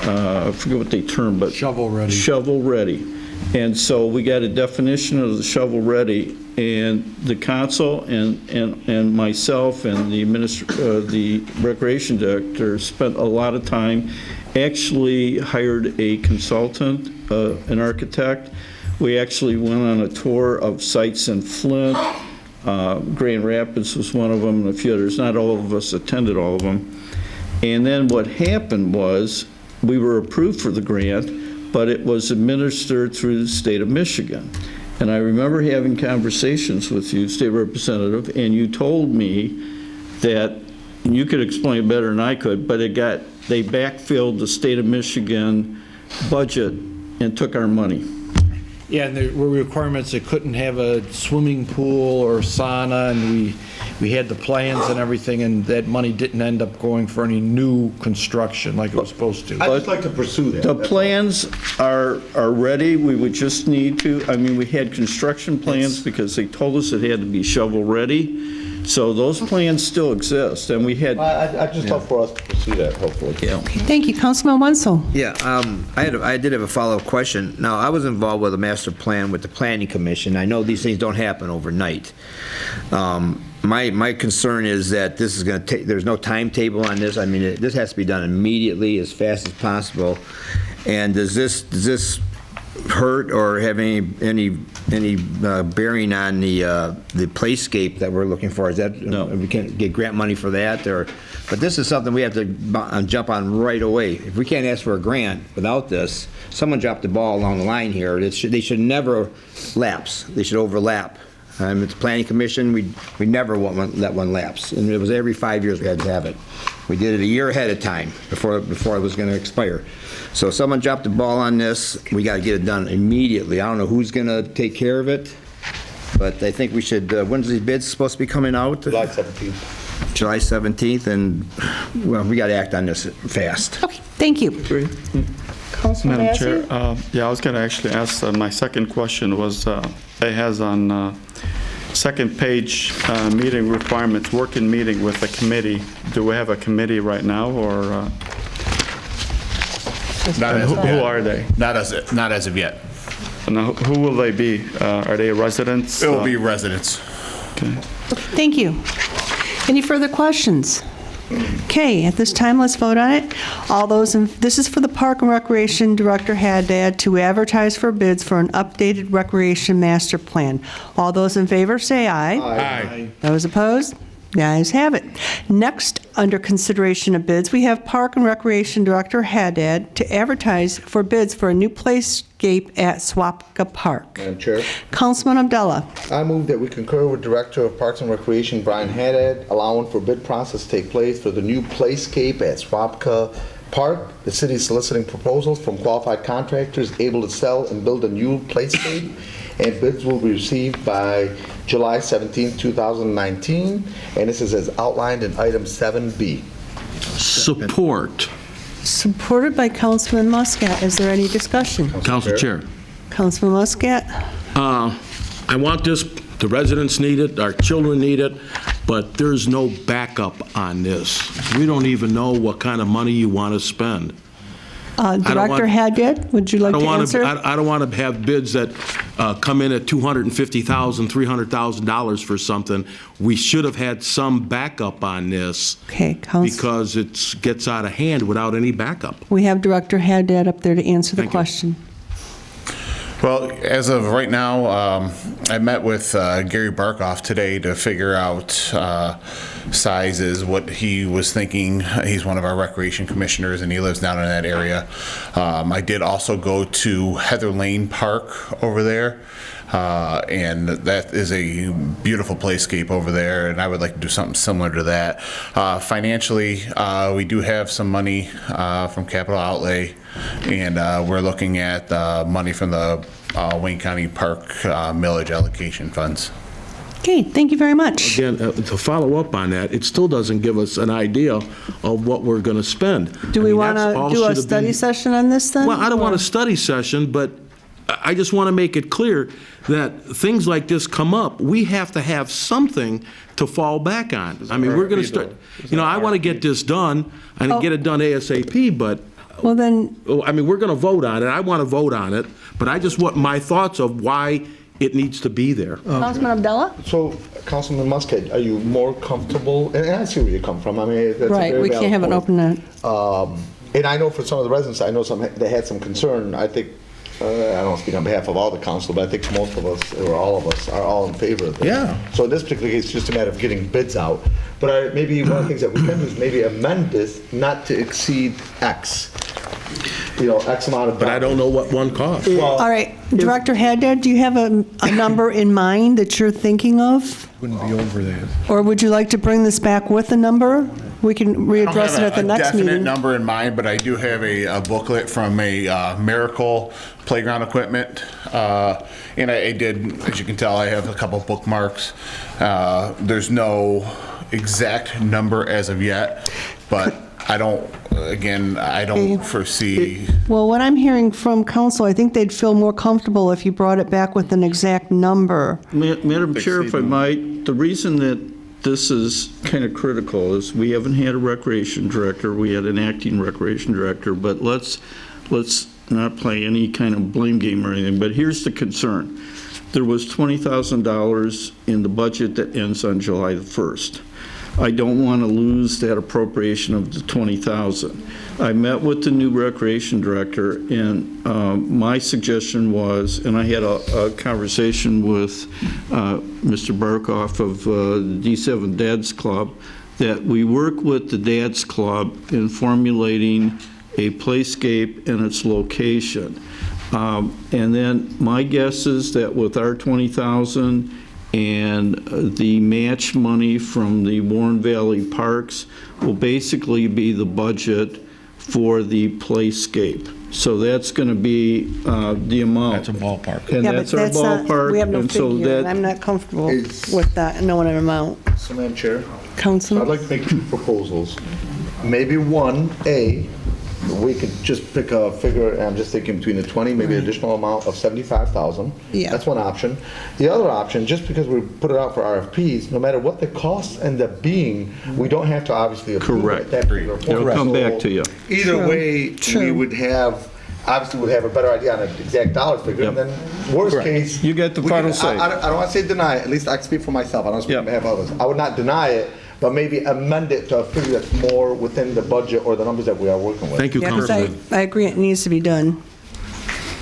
I forget what they termed, but shovel ready. Shovel ready. And so we got a definition of the shovel-ready, and the council and myself and the recreation director spent a lot of time, actually hired a consultant, an architect. We actually went on a tour of sites in Flint. Grand Rapids was one of them, and a few others. Not all of us attended all of them. And then what happened was we were approved for the grant, but it was administered through the state of Michigan. And I remember having conversations with you, state representative, and you told me that, and you could explain it better than I could, but they backfilled the state of Michigan budget and took our money. Yeah, and there were requirements that couldn't have a swimming pool or sauna, and we had the plans and everything, and that money didn't end up going for any new construction like it was supposed to. I'd just like to pursue that. The plans are ready. We would just need to, we had construction plans because they told us it had to be shovel-ready. So those plans still exist, and we had... I'd just love for us to pursue that, hopefully. Okay, thank you. Councilman Wenzel. Yeah, I did have a follow-up question. Now, I was involved with a master plan with the Planning Commission. I know these things don't happen overnight. My concern is that this is going to take, there's no timetable on this. This has to be done immediately, as fast as possible. And does this hurt or have any bearing on the playscape that we're looking for? Is that, no, we can't get grant money for that, or? But this is something we have to jump on right away. If we can't ask for a grant without this, someone dropped the ball along the line here. They should never lapse. They should overlap. At the Planning Commission, we never let one lapse, and it was every 5 years we had to have it. We did it a year ahead of time before it was going to expire. So someone dropped the ball on this. We got to get it done immediately. I don't know who's going to take care of it, but I think we should. When's these bids supposed to be coming out? July 17th. July 17th, and well, we got to act on this fast. Okay, thank you. Madam Chair, I was going to actually ask, my second question was, it has on second page meeting requirements, working meeting with a committee. Do we have a committee right now, or who are they? Not as of yet. Now, who will they be? Are they residents? It will be residents. Okay. Thank you. Any further questions? Okay, at this time, let's vote on it. This is for the Park and Recreation Director Haddad to advertise for bids for an updated recreation master plan. All those in favor say aye. Aye. Those opposed? The ayes have it. Next, under consideration of bids, we have Park and Recreation Director Haddad to advertise for bids for a new playscape at Swapka Park. Madam Chair. Councilman Abdullah. I move that we concur with Director of Parks and Recreation Brian Haddad, allowing for bid process to take place for the new playscape at Swapka Park. The city is soliciting proposals from qualified contractors able to sell and build a new playscape, and bids will be received by July 17, 2019, and this is as outlined in item 7B. Support. Supported by Councilman Muscat. Is there any discussion? Council Chair. Councilman Muscat. I want this, the residents need it, our children need it, but there's no backup on this. We don't even know what kind of money you want to spend. Director Haddad, would you like to answer? I don't want to have bids that come in at $250,000, $300,000 for something. We should have had some backup on this. Okay, because it gets out of hand without any backup. We have Director Haddad up there to answer the question. Well, as of right now, I met with Gary Barkoff today to figure out sizes, what he was thinking. He's one of our recreation commissioners, and he lives down in that area. I did also go to Heather Lane Park over there, and that is a beautiful playscape over there, and I would like to do something similar to that. Financially, we do have some money from capital outlay, and we're looking at money from the Wayne County Park millage allocation funds. Okay, thank you very much. Again, to follow up on that, it still doesn't give us an idea of what we're going to spend. Do we want to do a study session on this then? Well, I don't want a study session, but I just want to make it clear that things like this come up. We have to have something to fall back on. I mean, we're going to start, I want to get this done and get it done ASAP, but Well, then, I mean, we're going to vote on it. I want to vote on it, but I just want my thoughts of why it needs to be there. Councilman Abdullah? So, Councilman Muscat, are you more comfortable, and I see where you come from, I mean, that's a Right, very we can't valid have an point. open net. And I know for some of the residents, I know they had some concern, I think, I don't speak on behalf of all the council, but I think most of us, or all of us, are all in favor of this. Yeah. So in this particular case, it's just a matter of getting bids out. But maybe one of the things that we can do is maybe amend this not to exceed X. X amount of. But I don't know what one costs. All right, Director Haddad, do you have a number in mind that you're thinking of? Wouldn't be over that. Or would you like to bring this back with a number? We can readdress it at the next I don't have a meeting. definite number in mind, but I do have a booklet from a Miracle Playground Equipment. And I did, as you can tell, I have a couple bookmarks. There's no exact number as of yet, but I don't foresee. Well, what I'm hearing from council, I think they'd feel more comfortable if you brought it back with an exact number. Madam Chair, if I might, the reason that this is kind of critical is we haven't had a recreation director. We had an acting recreation director, but let's not play any kind of blame game or anything. But here's the concern. There was $20,000 in the budget that ends on July the 1st. I don't want to lose that appropriation of the $20,000. I met with the new recreation director, and my suggestion was, and I had a conversation with Mr. Barkoff of the D7 Dads Club, that we work with the Dads Club in formulating a playscape and its location. And then my guess is that with our $20,000 and the match money from the Warren Valley Parks will basically be the budget for the playscape. So that's going to be the amount. That's a ballpark. And Yeah, but that's our not- ballpark. We have no and so figure, and that- I'm not comfortable with that, knowing an amount. So, Madam Chair, Councilman? I'd like to make two proposals. Maybe one, we could just pick a figure, and I'm just thinking between the 20, maybe an additional amount of 75,000. Yeah. That's one option. The other option, just because we put it out for RFPs, no matter what the costs end up being, we don't have to obviously approve it at that particular point. It'll come back to you. Either True. way, True. we would have, obviously we'd have a better idea on an exact dollar figure, and then worst Correct. case. You get the we final could- say. I don't want to say deny it, at least I can speak for myself, I don't speak on behalf of others. I would not deny it, but maybe amend it to a figure that's more within the budget or the numbers that we are working with. Thank you, Yeah, 'cause Councilman. I agree it needs to be done.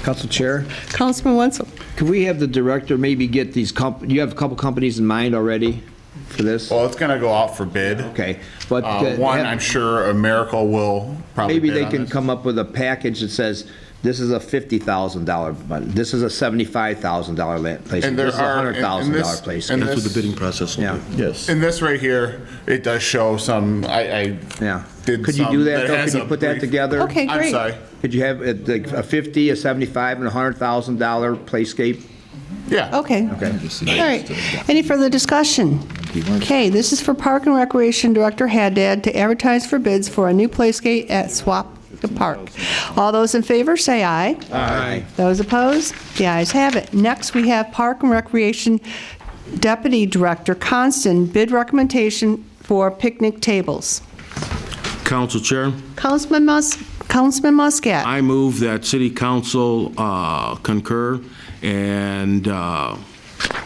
Council Chair, Councilman Wenzel? could we have the director maybe get these, you have a couple companies in mind already for this? Well, it's going to go out for bid. Okay, but One, I'm sure a Miracle will probably maybe bid they on can this. come up with a package that says, this is a $50,000 budget, this is a $75,000 place, And there this is a are- $100,000 place. and That's what the this- bidding process will Yeah. be. Yes. In this right here, it does show some, I Yeah. did Could you some do that, though? has Could you a put that brief- together? Okay, I'm great. sorry. Could you have like a 50, a 75, and a $100,000 playscape? Yeah. Okay. Okay. All right. Any further discussion? Okay, this is for Park and Recreation Director Haddad to advertise for bids for a new playscape at Swap Park. All those in favor, say aye. Aye. Those opposed? The ayes have it. Next, we have Park and Recreation Deputy Director Constant, bid recommendation for picnic tables. Council Chair, Councilman Muscat. I move that City Council concur and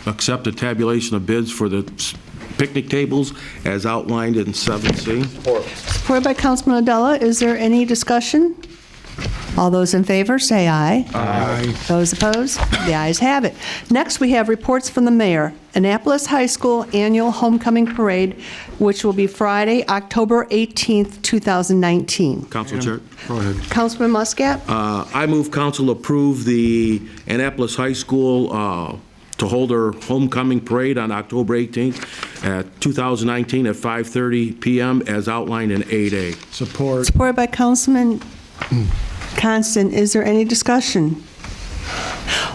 accept the tabulation of bids for the picnic tables as outlined in 7C. Supported by Councilman Adela. Is there any discussion? All those in favor, say aye. Aye. Those opposed? The ayes have it. Next, we have reports from the mayor. Annapolis High School Annual Homecoming Parade, which will be Friday, October 18th, 2019. Council Chair, go ahead. Councilman Muscat? I move council approve the Annapolis High School to hold their homecoming parade on October 18th at 2019 at 5:30 PM as outlined in 8A. Support. Supported by Councilman Constant. Is there any discussion?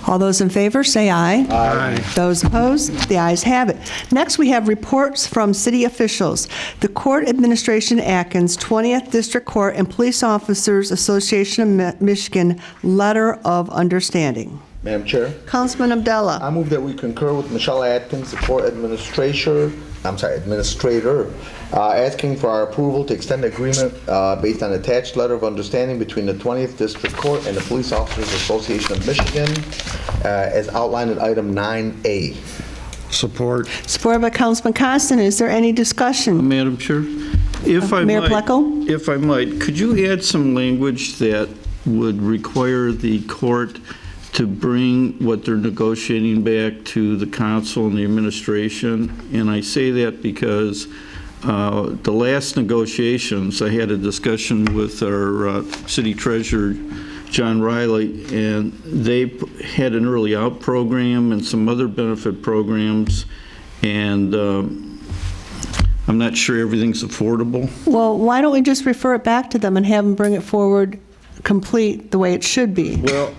All those in favor, say aye. Aye. Those opposed, the ayes have it. Next, we have reports from city officials. The Court Administration Atkins, 20th District Court, and Police Officers Association of Michigan Letter of Understanding. Madam Chair, Councilman Abdullah. I move that we concur with Michelle Atkins, the court administrator, asking for our approval to extend the agreement based on attached letter of understanding between the 20th District Court and the Police Officers Association of Michigan, as outlined in item 9A. Support. Supported by Councilman Constant. Is there any discussion? Madam Chair, if I Mayor might, Plecko? if I might, could you add some language that would require the court to bring what they're negotiating back to the council and the administration? And I say that because the last negotiations, I had a discussion with our city treasurer, John Riley, and they had an early out program and some other benefit programs, and I'm not sure everything's affordable. Well, why don't we just refer it back to them and have them bring it forward complete the way it should be?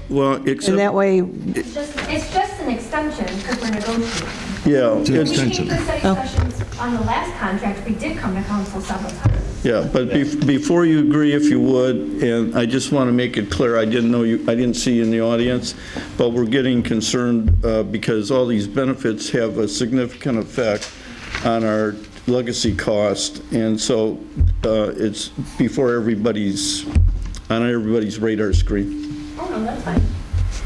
Well, except... And that way... It's just an extension because we're negotiating. Yeah. We came to study sessions on the last contract. We did come to council several times. Yeah, but before you agree, if you would, and I just want to make it clear, I didn't see you in the audience, but we're getting concerned because all these benefits have a significant effect on our legacy cost, and so it's before everybody's on everybody's radar screen. Oh, no, that's fine.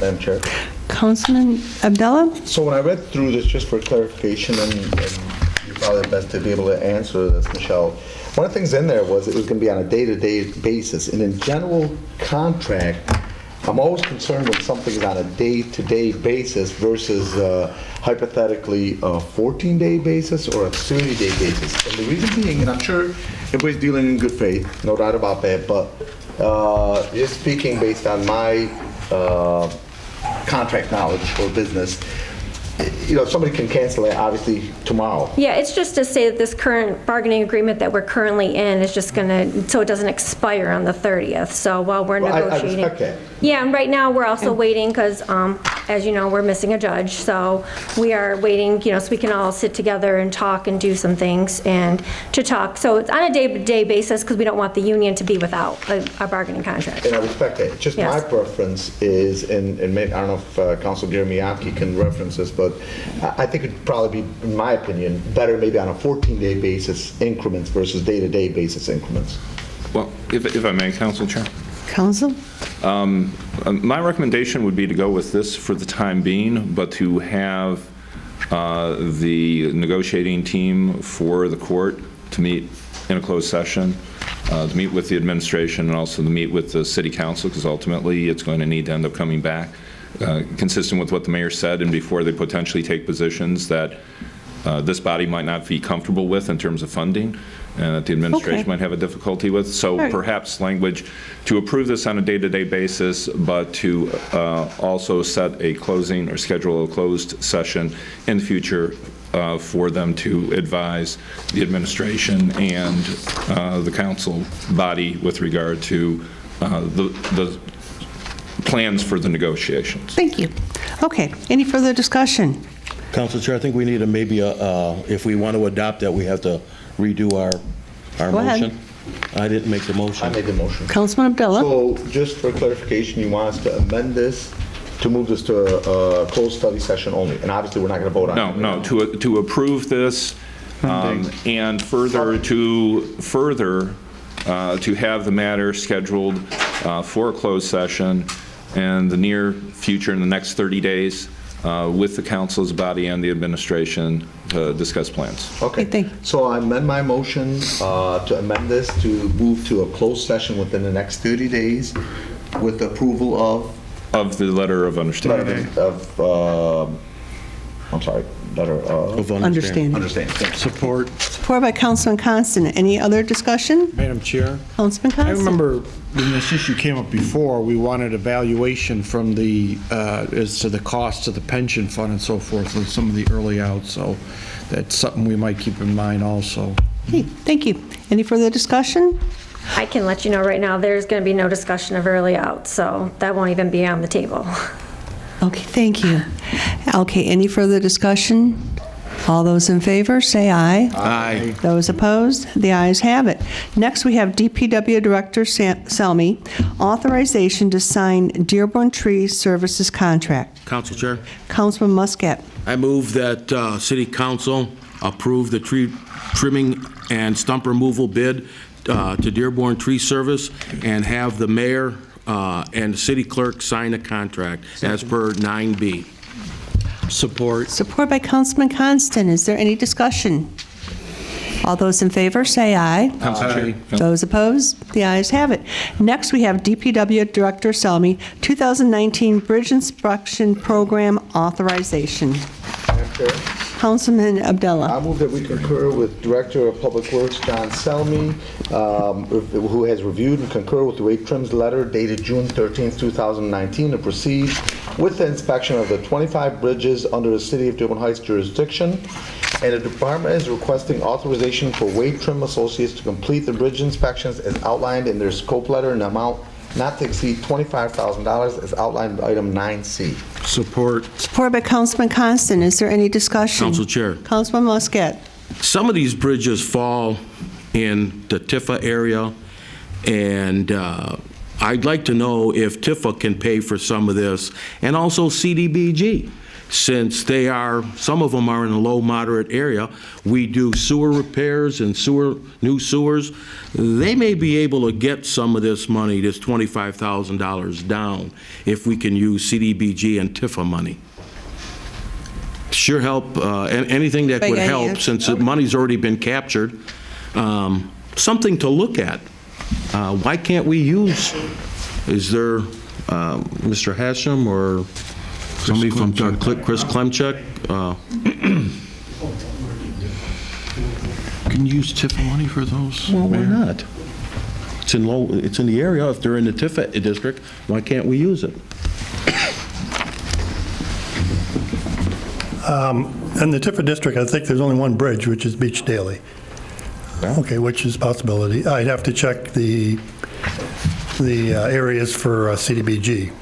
Madam Chair. Councilman Abdullah? So when I read through this, just for clarification, and you're probably the best to be able to answer this, Michelle, one of the things in there was it was going to be on a day-to-day basis. And in general contract, I'm always concerned when something is on a day-to-day basis versus hypothetically a 14-day basis or a 30-day basis. And the reason being, and I'm sure everybody's dealing in good faith, no doubt about that, but just speaking based on my contract knowledge or business, somebody can cancel it obviously tomorrow. Yeah, it's just to say that this current bargaining agreement that we're currently in is just going to, so it doesn't expire on the 30th. So while we're negotiating. I respect that. Yeah, and right now we're also waiting because, as you know, we're missing a judge. So we are waiting, so we can all sit together and talk and do some things and to talk. So it's on a day-to-day basis because we don't want the union to be without a bargaining contract. And I respect that. Just Yes. my preference is, and maybe, I don't know if Council Miyake can reference this, but I think it'd probably be, in my opinion, better maybe on a 14-day basis increments versus day-to-day basis increments. Well, if I may, Council Chair. Council? My recommendation would be to go with this for the time being, but to have the negotiating team for the court to meet in a closed session, to meet with the administration and also to meet with the city council, because ultimately it's going to need to end up coming back, consistent with what the mayor said, and before they potentially take positions that this body might not be comfortable with in terms of funding, and that the administration might have a difficulty with. So perhaps language to approve this on a day-to-day basis, but to also set a closing or schedule a closed session in the future for them to advise the administration and the council body with regard to the plans for the negotiations. Thank you. Okay, any further discussion? Council Chair, I think we need if we want to adopt that, we have to redo our Go ahead. motion. I didn't make the motion. I made the motion. Councilman Abdullah? So just for clarification, you want us to amend this to move this to a closed study session only? And obviously, we're not going to vote on it. No, to approve this and further to have the matter scheduled for a closed session in the near future, in the next 30 days, with the council's body and the administration to discuss plans. Okay. So I amend my motion to amend this to move to a closed session within the next 30 days with approval of the letter of understanding. Letter of Understanding. Support. Supported by Councilman Constant. Any other discussion? Madam Chair? Councilman Constant? I remember when this issue came up before, we wanted evaluation from as to the cost of the pension fund and so forth with some of the early outs, so that's something we might keep in mind also. Okay, thank you. Any further discussion? I can let you know right now, there's going to be no discussion of early out, so that won't even be on the table. Okay, thank you. Okay, any further discussion? All those in favor, say aye. Aye. Those opposed, the ayes have it. Next, we have DPW Director Selmy, authorization to sign Dearborn Tree Services contract. Council Chair, Councilman Muscat. I move that City Council approve the tree trimming and stump removal bid to Dearborn Tree Service and have the mayor and the city clerk sign a contract as per 9B. Support. Support by Councilman Constant. Is there any discussion? All those in favor, say aye. Aye. Those opposed, the ayes have it. Next, we have DPW Director Selmy, 2019 Bridge Inspection Program authorization. Councilman Abdullah. I move that we concur with Director of Public Works, John Selmy, who has reviewed and concur with the Wade Trim's letter dated June 13, 2019, to proceed with the inspection of the 25 bridges under the City of Dearborn Heights jurisdiction. And the department is requesting authorization for Wade Trim Associates to complete the bridge inspections as outlined in their scope letter in an amount not to exceed $25,000 as outlined in item 9C. Support. Support by Councilman Constant. Is there any discussion? Council Chair. Councilman Muscat. Some of these bridges fall in the Tifa area, and I'd like to know if Tifa can pay for some of this, and also CDBG. Since some of them are in a low, moderate area, we do sewer repairs and new sewers. They may be able to get some of this money, this $25,000 down, if we can use CDBG and Tifa money. Sure help, anything that would help, since the money's already been captured. Something to look at. Why can't we use, is there Mr. Hashem or somebody from Chris Klemchuk? Can you use TIF money for those? Well, why Mayor? not? It's in the area. If they're in the TIF district, why can't we use it? In the Tiffin district, I think there's only one bridge, which is Beach Daily. Okay, which is a possibility. I'd have to check the areas for CDBG.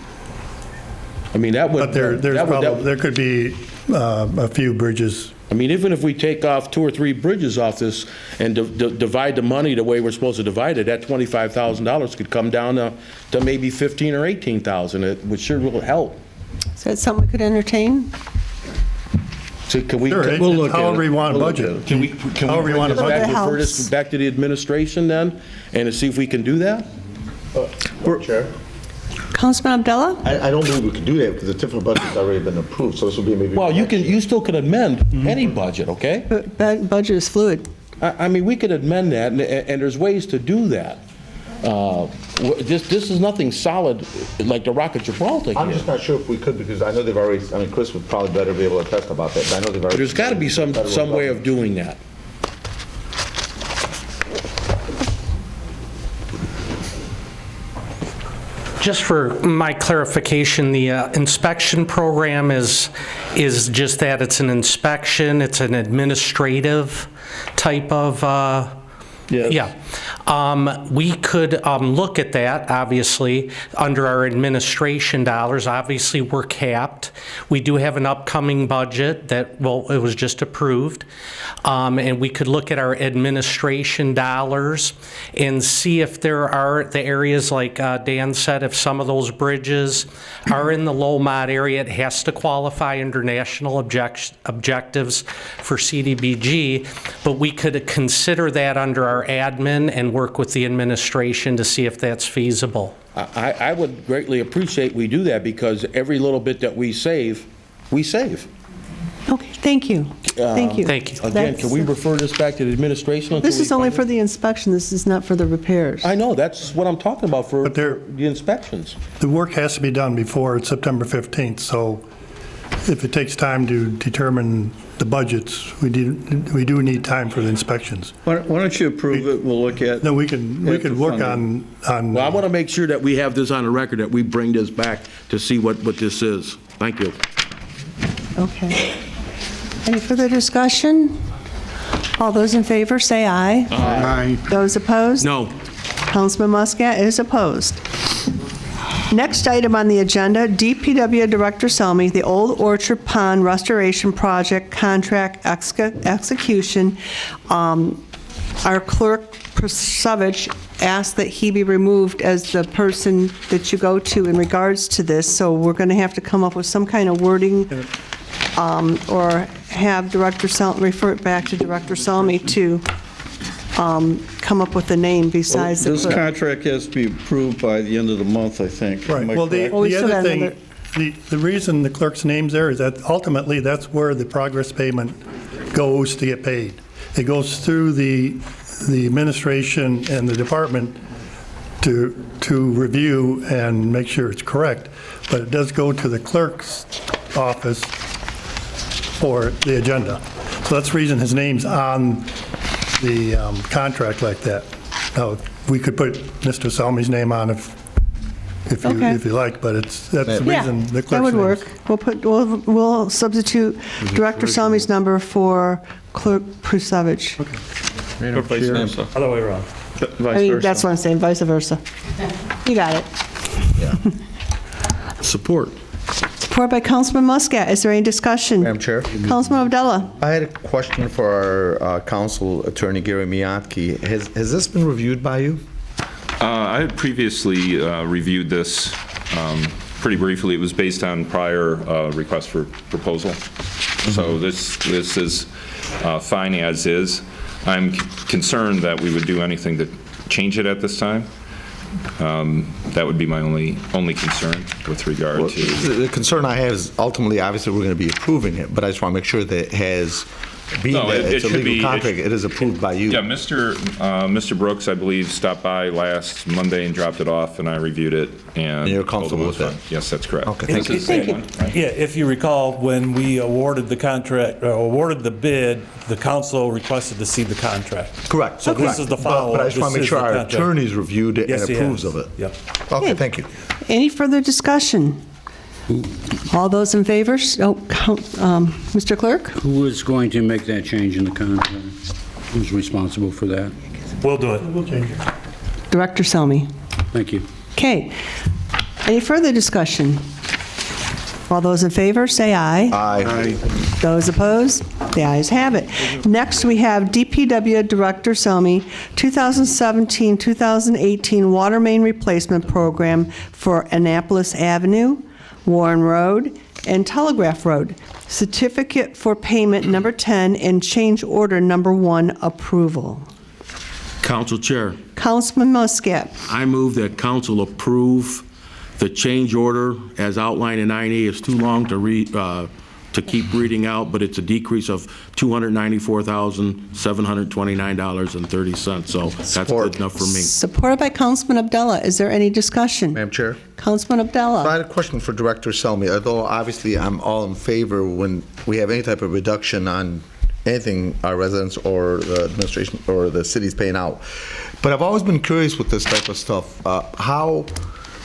I mean, that would... But there could be a few bridges. I mean, even if we take off 2 or 3 bridges off this and divide the money the way we're supposed to divide it, that $25,000 could come down to maybe $15,000 or $18,000, which sure will help. Is that something we could entertain? So can we? Sure, We'll look however at it. you want to We'll budget. look at it. Can we However you want to budget. refer this back to the administration then, and to see if we can do that? Chair? Councilman Abdullah? I don't believe we can do that because the Tiffin budget's already been approved, so this will be maybe... Well, you still could amend any budget, okay? But budget is fluid. I mean, we could amend that, and there's ways to do that. This is nothing solid like the Rock of Gibraltar I'm here. just not sure if we could, because I know they've already, I mean, Chris would probably better be able to attest about that, but I know they've already... There's got to be some way of doing that. Just for my clarification, the inspection program is just that, it's an inspection, it's an administrative type of, yeah. We could look at that, obviously, under our administration dollars. Obviously, we're capped. We do have an upcoming budget that, well, it was just approved. And we could look at our administration dollars and see if there are the areas, like Dan said, if some of those bridges are in the low mod area, it has to qualify under national objectives for CDBG, but we could consider that under our admin and work with the administration to see if that's feasible. I would greatly appreciate we do that, because every little bit that we save, we save. Okay, thank you. Thank you. Thank you. Again, can we refer this back to the administration? This is only for the inspection, this is not for the repairs. I know, that's what I'm talking about for the inspections. The work has to be done before September 15th, so if it takes time to determine the budgets, we do need time for the inspections. Why don't you approve it, we'll look at... No, we can work on... Well, I want to make sure that we have this on the record, that we bring this back to see what this is. Thank you. Okay. Any further discussion? All those in favor, say aye. Aye. Those opposed? No. Councilman Muscat is opposed. Next item on the agenda, DPW Director Selmy, the Old Orchard Pond Restoration Project Contract Execution. Our clerk, Savage, asked that he be removed as the person that you go to in regards to this, so we're going to have to come up with some kind of wording or have Director Selmy, refer it back to Director Selmy to come up with a name besides the This clerk. contract has to be approved by the end of the month, I think. Right. Am I Well, the correct? still other got thing, the reason the clerk's name's there is that ultimately that's where the progress payment goes to get paid. It goes through the administration and the department to review and make sure it's correct, but it does go to the clerk's office for the agenda. So that's the reason his name's on the contract like that. Now, we could put Mr. Selmy's name on Okay. if you like, but that's the reason the clerk's that would name's- work. We'll substitute Director Selmy's number for Clerk Prusevich. Or vice versa. Other way around. I mean, that's what I'm saying, vice versa. You got it. Support. Support by Councilman Muscat. Is there any discussion? Madam Chair? Councilman Abdullah. I had a question for our council attorney, Gary Miyake. Has this been reviewed by you? I had previously reviewed this pretty briefly. It was based on prior request for proposal. So this is fine as is. I'm concerned that we would do anything to change it at this time. That would be my only concern with regard to... The concern I have is ultimately, obviously, we're going to be approving it, but I just want to make sure that it has, being No, that it it's a should legal be- contract, it is approved by you. Yeah, Mr. Brooks, I believe, stopped by last Monday and dropped it off, and I reviewed it, and... You're comfortable with that? Yes, that's correct. Okay, This is the same one, right? Yeah, if you recall, when we awarded the contract, or awarded the bid, the council requested to see the contract. Correct. So this is the follow-up. But I just want to This make is sure the our contract. attorney's reviewed it and Yes, he approves has. of it. Yep. Okay, thank you. Any further discussion? All those in favor? Mr. Clerk? Who is going to make that change in the contract? Who's responsible for that? We'll do it. We'll change it. Director Selmy. Thank you. Okay. Any further discussion? All those in favor, say aye. Aye. Those opposed? The ayes have it. Next, we have DPW Director Selmy, 2017-2018 Water Main Replacement Program for Annapolis Avenue, Warren Road, and Telegraph Road. Certificate for payment number 10 and change order number 1 approval. Council Chair, Councilman Muscat. I move that council approve the change order as outlined in 9A. It's too long to read, to keep reading out, but it's a decrease of $294,729.30. So that's good enough for me. Supported by Councilman Abdullah. Is there any discussion? Madam Chair? Councilman So I Abdullah. had a question for Director Selmy. Although obviously I'm all in favor when we have any type of reduction on anything our residents or the administration or the city's paying out. But I've always been curious with this type of stuff. How,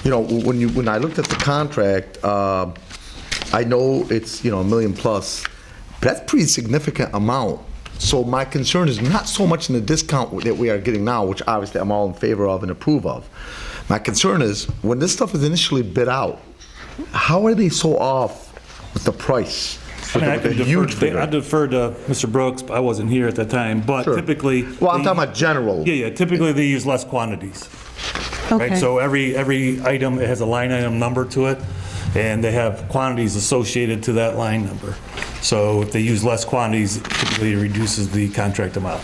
when I looked at the contract, I know it's, $1 million plus, but that's a pretty significant amount. So my concern is not so much in the discount that we are getting now, which obviously I'm all in favor of and approve of. My concern is when this stuff is initially bid out, how are they so off with the price? I mean, I With a could huge defer, figure. I deferred to Mr. Brooks, but I wasn't here at the time, but Sure. typically... Well, I'm talking about general. Yeah, typically they use less quantities. Okay. Right, so every item has a line item number to it, and they have quantities associated to that line number. So if they use less quantities, it typically reduces the contract amount.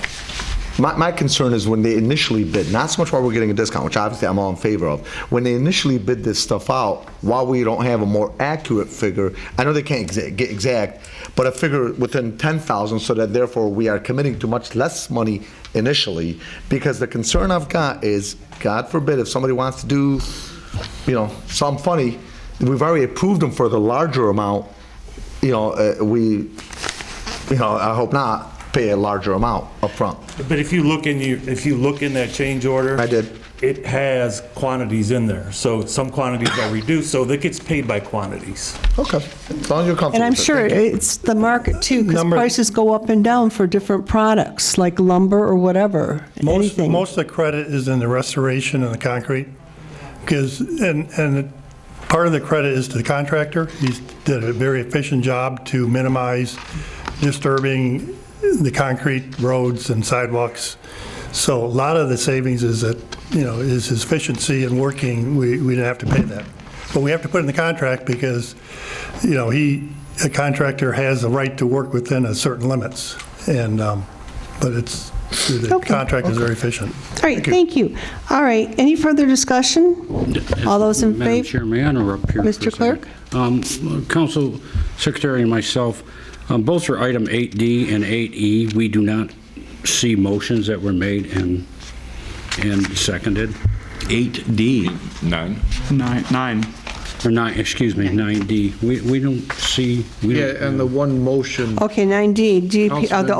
My concern is when they initially bid, not so much while we're getting a discount, which obviously I'm all in favor of. When they initially bid this stuff out, while we don't have a more accurate figure, I know they can't get exact, but a figure within 10,000 so that therefore we are committing to much less money initially, because the concern I've got is, God forbid, if somebody wants to do, something funny, we've already approved them for the larger amount, I hope not, pay a larger amount up front. But if you look in that change order... I did. It has quantities in there. So some quantities are reduced, so that gets paid by quantities. Okay, as long as you're comfortable And I'm with it. sure Thank you. it's the market too, because prices go up and down for different products, like lumber or whatever, anything. Most of the credit is in the restoration and the concrete, because, and part of the credit is to the contractor. He's did a very efficient job to minimize disturbing the concrete roads and sidewalks. So a lot of the savings is that, is his efficiency in working. We didn't have to pay that. But we have to put it in the contract because, a contractor has a right to work within a certain limits. And, but the contract is very efficient. All right, thank you. All right, any further discussion? All those in Madam favor? Chair, may I interrupt here for a Mr. Clerk? second? Council Secretary and myself, both for item 8D and 8E, we do not see motions that were made and seconded. 8D. 9. 9. Or 9, excuse me, 9D. We don't see. Yeah, and the one motion. Okay, 9D, the Councilman.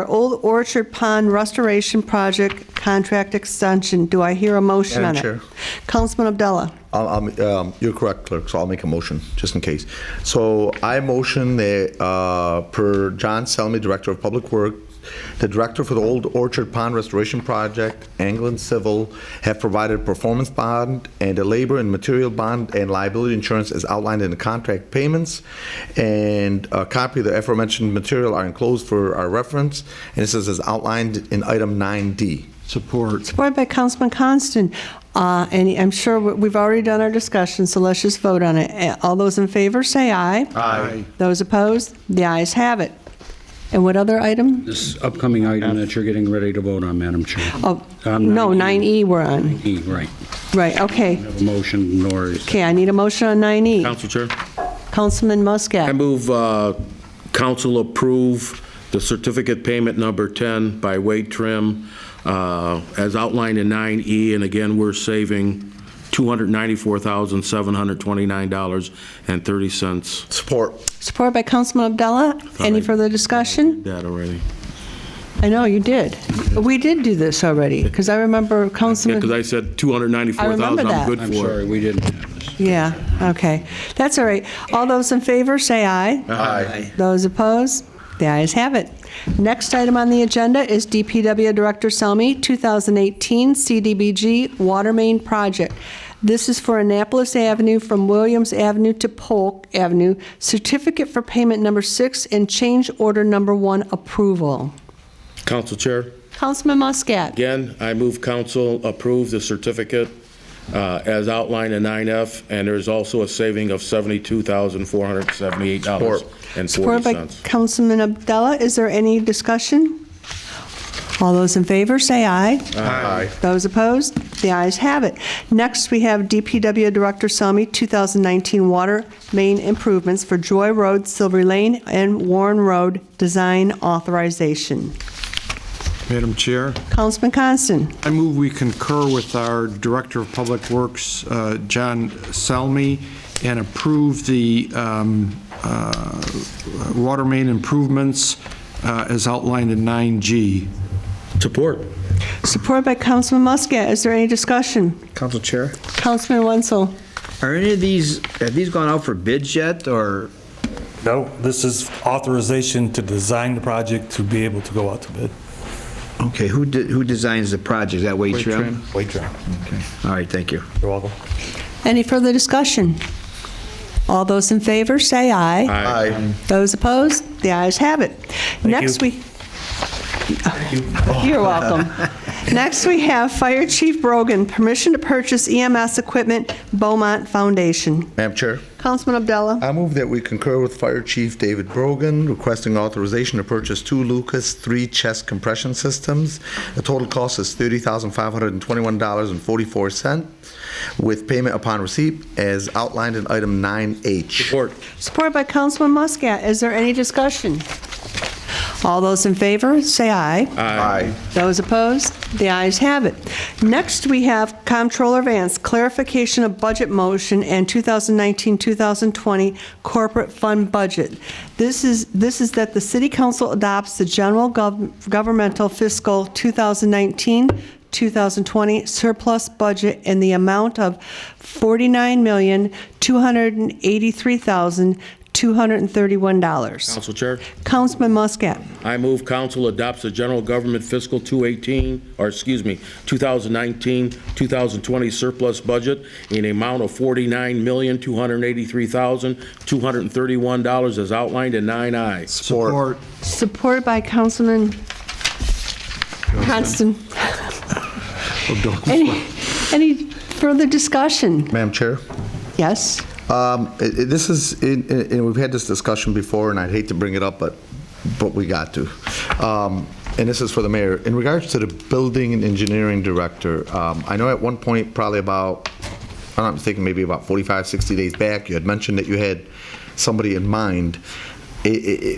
Old Orchard Pond Restoration Project Contract Extension. Do I hear a motion on it? Madam Chair. Councilman Abdullah. You're correct, clerk, so I'll make a motion, just in case. So I motion that, per John Selmy, Director of Public Works, the director for the Old Orchard Pond Restoration Project, Anglin Civil, have provided a performance bond and a labor and material bond and liability insurance as outlined in the contract payments. And a copy of the aforementioned material are enclosed for our reference. And it says as outlined in item 9D. Support. Supported by Councilman Constant. And I'm sure we've already done our discussion, so let's just vote on it. All those in favor, say aye. Aye. Those opposed, the ayes have it. And what other item? This upcoming item that you're getting ready to vote on, Madam Chair. Oh, no, 9E we're on. 9E, right. Right, okay. Have a motion, nor is. Okay, I need a motion on 9E. Council Chair. Councilman Muscat. I move council approve the certificate payment number 10 by Wade Trim as outlined in 9E, and again, we're saving $294,729.30. Support. Supported by Councilman Abdullah. Any further discussion? That already. I know, you did. We did do this already, because I remember Councilman... Because I said 294,000, I'm good for it. I'm sorry, we didn't have this. Yeah, okay. That's all right. All those in favor, say aye. Aye. Those opposed, the ayes have it. Next item on the agenda is DPW Director Selmy, 2018 CDBG Water Main Project. This is for Annapolis Avenue from Williams Avenue to Polk Avenue, certificate for payment number 6 and change order number 1 approval. Council Chair. Councilman Muscat. Again, I move council approve the certificate as outlined in 9F, and there's also a saving of $72,478.40. Supported by Councilman Abdullah. Is there any discussion? All those in favor, say aye. Aye. Those opposed? The ayes have it. Next, we have DPW Director Selmy, 2019 Water Main Improvements for Joy Road, Silvery Lane, and Warren Road Design Authorization. Madam Chair, Councilman Constant. I move we concur with our Director of Public Works, John Selmy, and approve the water main improvements as outlined in 9G. Support. Supported by Councilman Muscat. Is there any discussion? Council Chair, Councilman Wenzel. are any of these, have these gone out for bids yet, or? No, this is authorization to design the project to be able to go out to bid. Okay, who designs the project? Is that Wade Trim? Wait, John. Okay, all right, thank you. You're welcome. Any further discussion? All those in favor, say aye. Aye. Those opposed? The ayes have it. Next, we... You're welcome. Next, we have Fire Chief Brogan, permission to purchase EMS equipment, Beaumont Foundation. Madam Chair. Councilman Abdullah. I move that we concur with Fire Chief David Brogan, requesting authorization to purchase 2 Lucas 3 chest compression systems. The total cost is $30,521.44, with payment upon receipt as outlined in item 9H. Support. Supported by Councilman Muscat. Is there any discussion? All those in favor, say aye. Aye. Those opposed? The ayes have it. Next, we have Comptroller Vance, clarification of budget motion and 2019-2020 corporate fund budget. This is that the City Council adopts the general governmental fiscal 2019-2020 surplus budget in the amount of $49,283,200 $231. Council Chair, Councilman Muscat. I move council adopts the general government fiscal 2019-2020 surplus budget in a amount of $49,283,231 as outlined in 9I. Support. Supported by Councilman Constant. Any further discussion? Madam Chair? Yes? This is, and we've had this discussion before, and I'd hate to bring it up, but we got to. And this is for the mayor. In regards to the building and engineering director, I know at one point, probably about, I'm not mistaken, maybe about 45, 60 days back, you had mentioned that you had somebody in mind.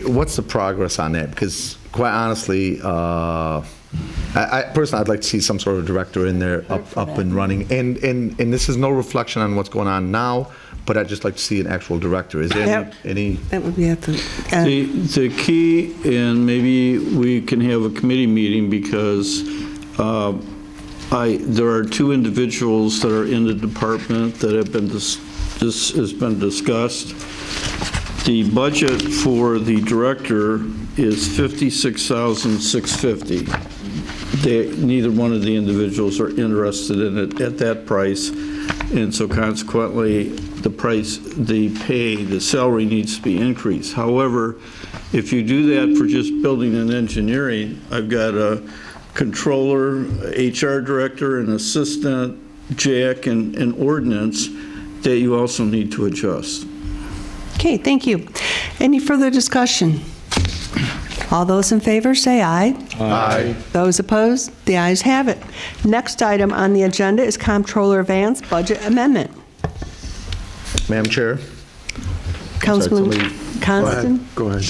What's the progress on that? Because quite honestly, personally, I'd like to see some sort of director in there up and running. And this is no reflection on what's going on now, but I'd just like to see an actual director. Is there any? That would be at the The key, and maybe we can have a committee meeting, because there are two individuals that are in the department that have been, this has been discussed. The budget for the director is $56,650. Neither one of the individuals are interested in it at that price, and so consequently, the salary needs to be increased. However, if you do that for just building and engineering, I've got a controller, HR director, an assistant, JAC, and ordinance that you also need to adjust. Okay, thank you. Any further discussion? All those in favor, say aye. Aye. Those opposed, the ayes have it. Next item on the agenda is Comptroller Vance Budget Amendment. Madam Chair? Councilman Constant? Go ahead.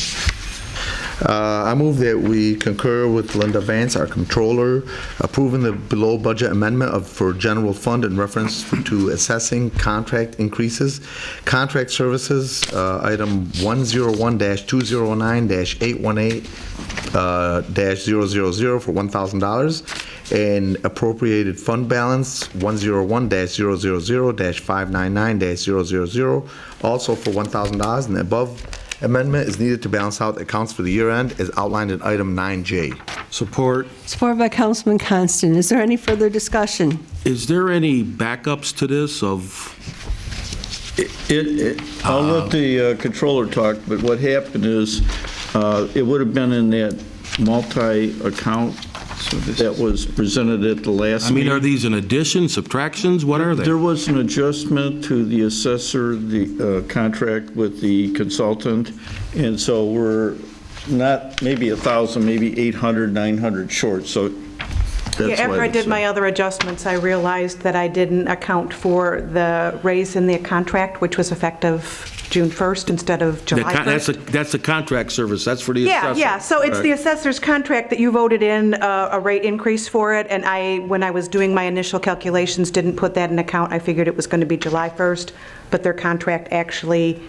I move that we concur with Linda Vance, our controller, approving the below budget amendment for general fund in reference to assessing contract increases. Contract services, item 101-209-818-000 for $1,000, and appropriated fund balance 101-000-599-000 also for $1,000, and the above amendment is needed to balance out accounts for the year end as outlined in item 9J. Support. Supported by Councilman Constant. Is there any further discussion? Is there any backups to this of? I'll let the controller talk, but what happened is it would have been in that multi-account that was presented at the last meeting. Are these an addition, subtractions? What are they? There was an adjustment to the assessor, the contract with the consultant, and so we're not maybe 1,000, maybe 800, 900 short, so that's why. After I did my other adjustments, I realized that I didn't account for the raise in the contract, which was effective June 1st instead of July 1st. That's the contract service, that's for the assessor. Yeah, so it's Right. the assessor's contract that you voted in a rate increase for it, and when I was doing my initial calculations, didn't put that in account. I figured it was going to be July 1st, but their contract actually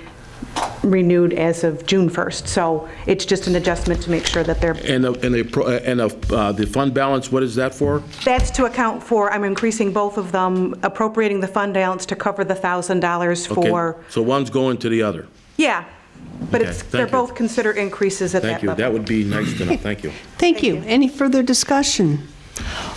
renewed as of June 1st. So it's just an adjustment to make sure that they're... And the fund balance, what is that for? That's to account for, I'm increasing both of them, appropriating the fund balance to cover the $1,000 for... Okay, so one's going to the other. Yeah, but Okay, they're thank you. both considered increases at that Thank you, level. that would be nice to know, thank you. Thank you. Any further discussion?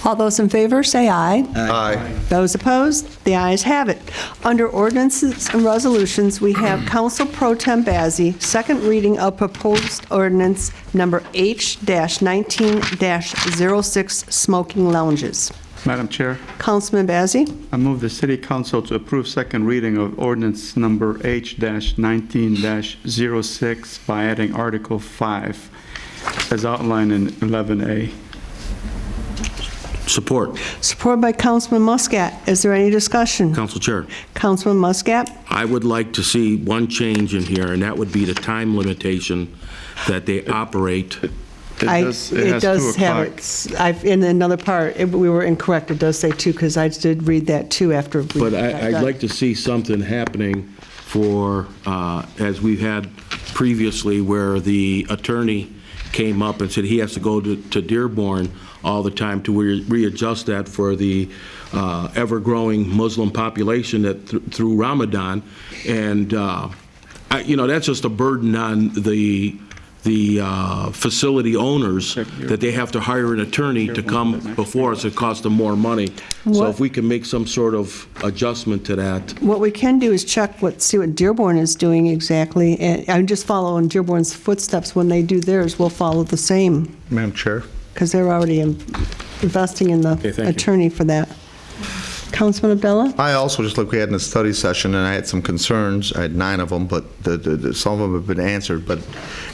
All those in favor, say aye. Aye. Those opposed, the ayes have it. Under ordinances and resolutions, we have Council Pro Tem Bazey, second reading of proposed ordinance number H-19-06, smoking lounges. Madam Chair, Councilman Bazey? I move the City Council to approve second reading of ordinance number H-19-06 by adding Article 5 as outlined in 11A. Support. Supported by Councilman Muscat. Is there any discussion? Council Chair. Councilman Muscat? I would like to see one change in here, and that would be the time limitation that they operate. It does have it. In another part, we were incorrect. It does say 2, because I did read that too after we But got I'd done. like to see something happening for, as we've had previously, where the attorney came up and said he has to go to Dearborn all the time to readjust that for the ever-growing Muslim population that through Ramadan. And I that's just a burden on the facility owners, that they have to hire an attorney to come before us. It costs them more money. So What- if we can make some sort of adjustment to that. What we can do is see what Dearborn is doing exactly, and I'm just following Dearborn's footsteps. When they do theirs, we'll follow the same, Madam Chair? because they're already investing in the thank you. attorney for that. Councilman Abdullah? I also, just like we had in the study session, and I had some concerns, I had 9 of them, but some of them have been answered. But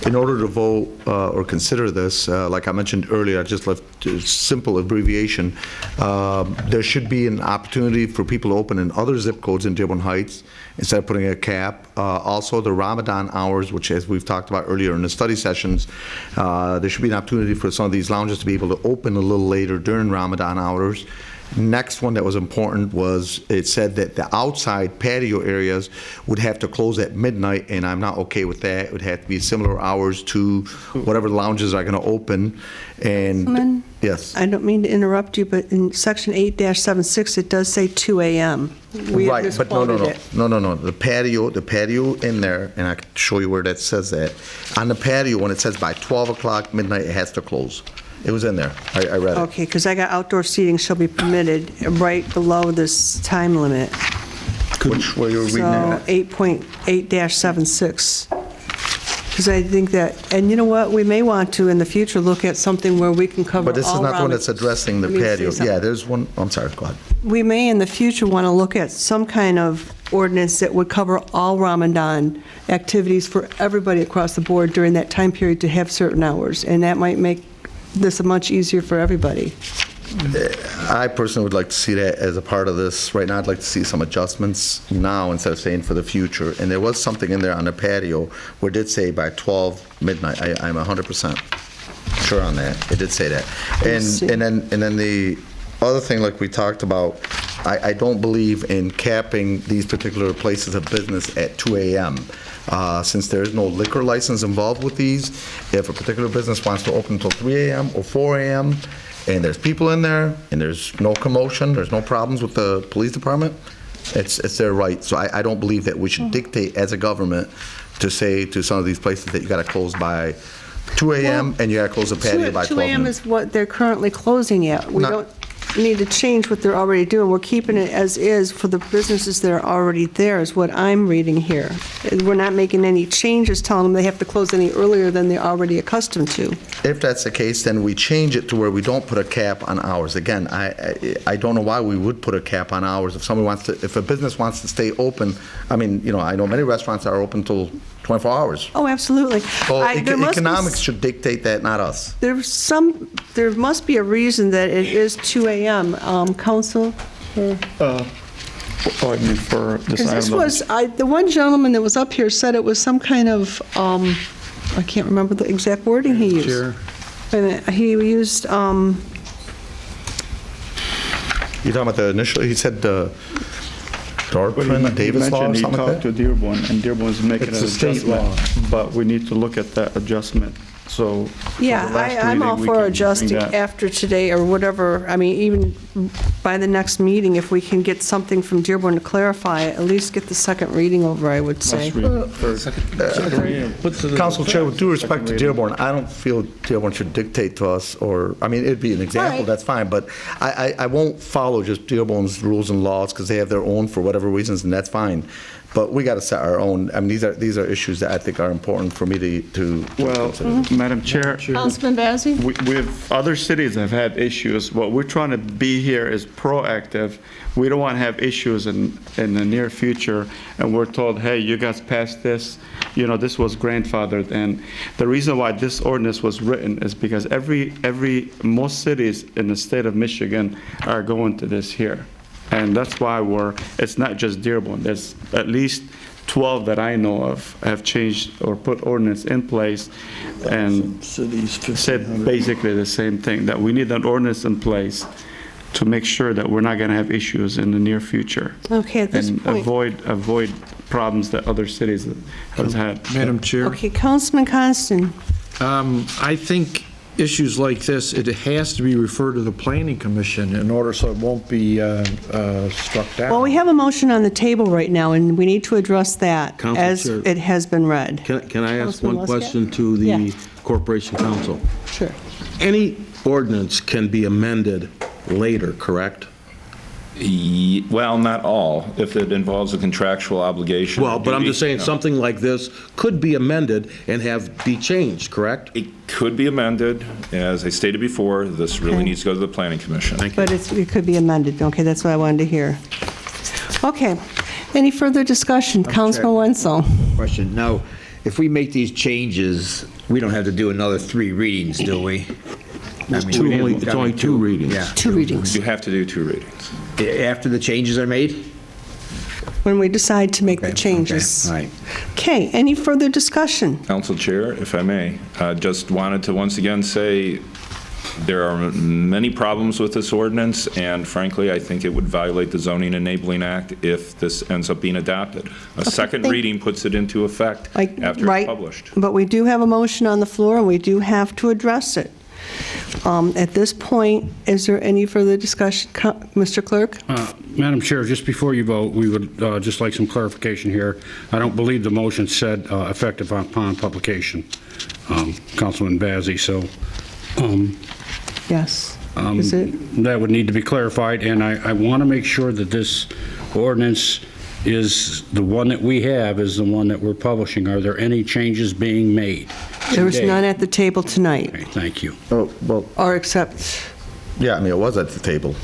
in order to vote or consider this, like I mentioned earlier, I just left a simple abbreviation. There should be an opportunity for people to open in other zip codes in Dearborn Heights instead of putting a cap. Also, the Ramadan hours, which, as we've talked about earlier in the study sessions, there should be an opportunity for some of these lounges to be able to open a little later during Ramadan hours. Next one that was important was, it said that the outside patio areas would have to close at midnight, and I'm not okay with that. It would have to be similar hours to whatever lounges are going to open. And Councilman? yes. I don't mean to interrupt you, but in Section 8-76, it does say 2 a.m. We Right, but no. misquoted it. The patio in there, and I can show you where that says that. On the patio, when it says by 12 o'clock midnight, it has to close. It was in there. I read it. Okay, because I got outdoor seating shall be permitted right below this time limit. Which, where you were reading So that? 8.8-76. Because I think that, and you know what, we may want to in the future look at something where we can cover all But this is not the one Ramadan- that's addressing the Let me say patio. something. Yeah, there's one, I'm sorry, go ahead. We may in the future want to look at some kind of ordinance that would cover all Ramadan activities for everybody across the board during that time period to have certain hours, and that might make this much easier for everybody. I personally would like to see that as a part of this. Right now, I'd like to see some adjustments now instead of saying for the future. And there was something in there on the patio where it did say by 12 midnight. I'm 100% sure on that. It did say that. And then the other thing, like we talked about, I don't believe in capping these particular places of business at 2 a.m. Since there is no liquor license involved with these, if a particular business wants to open until 3 a.m. or 4 a.m., and there's people in there, and there's no commotion, there's no problems with the police department, it's their right. So I don't believe that we should dictate as a government to say to some of these places that you got to close by 2 a.m. and you got to close the patio by 12 2 a.m. noon. is what they're currently closing at. We don't need to change what they're already doing. We're keeping it as is for the businesses that are already there, is what I'm reading here. We're not making any changes telling them they have to close any earlier than they're already accustomed to. If that's the case, then we change it to where we don't put a cap on hours. Again, I don't know why we would put a cap on hours. If somebody wants to, if a business wants to stay open, I mean, I know many restaurants are open till 24 hours. Oh, absolutely. Well, There must be economics should dictate that, not us. there must be a reason that it is 2 a.m. Council? I mean, for this Because this item. was, the one gentleman that was up here said it was some kind of, I can't remember the exact wording he used. Chair. Wait a minute, he used, You're talking about the initial, he said Dearborn, Davis law or He something like talked to that? Dearborn, and Dearborn's making an It's a state adjustment. But we need to look at that adjustment, so. for yeah, the last I'm all reading, we for can bring adjusting that. after today or whatever. I mean, even by the next meeting, if we can get something from Dearborn to clarify it, at least get the second reading over, I would say. Council Chair, with due respect to Dearborn, I don't feel Dearborn should dictate to us, or, I mean, it'd be an example, right. that's fine, but I won't follow just Dearborn's rules and laws, because they have their own for whatever reasons, and that's fine. But we got to set our own, I mean, these are issues that I think are important for me to Well, consider. Madam Chair, Councilman Bazey? with other cities have had issues. What we're trying to be here is proactive. We don't want to have issues in the near future, and we're told, hey, you guys passed this, this was grandfathered. And the reason why this ordinance was written is because most cities in the state of Michigan are going to this here. And that's why it's not just Dearborn. There's at least 12 that I know of have changed or put ordinance in place and said basically the same thing, that we need an ordinance in place to make sure that we're not going to have issues in the near future. Okay, at this And point. avoid problems that other cities have had. Madam Chair. Okay, Councilman Constant. I think issues like this, it has to be referred to the planning commission in order so it won't be struck down. Well, we have a motion on the table right now, and we need to address that Council as Chair. it has been read. Can I ask Councilman one Muscat? question to the Yeah. Corporation Council? Sure. Any ordinance can be amended later, correct? Well, not all, if it involves a contractual obligation. or Well, but I'm duty, just saying, no. something like this could be amended and be changed, correct? It could be amended. As I stated before, this really Okay. needs to go to the planning commission. But it could be amended. Okay, that's what I wanted to hear. Okay. Any further discussion? Councilman Wenzel. Question. Now, if we make these changes, we don't have to do another 3 readings, do we? It's only 2 readings. Yeah. 2 readings. You have to do 2 readings. After the changes are made? When we decide to make the changes. All right. Okay, any further discussion? Council Chair, if I may, just wanted to once again say there are many problems with this ordinance, and frankly, I think it would violate the Zoning Enabling Act if this ends up being adopted. A second reading puts it into effect after Right. it's published. But we do have a motion on the floor, and we do have to address it. At this point, is there any further discussion? Mr. Clerk? Madam Chair, just before you vote, we would just like some clarification here. I don't believe the motion said effective upon publication, Councilman Bazey, so Yes. Is it? that would need to be clarified, and I want to make sure that this ordinance is, the one that we have is the one that we're publishing. Are there any changes being made? There was today? none at the table tonight, Okay, thank you. Oh, well, or except, yeah, I mean, it was at the table.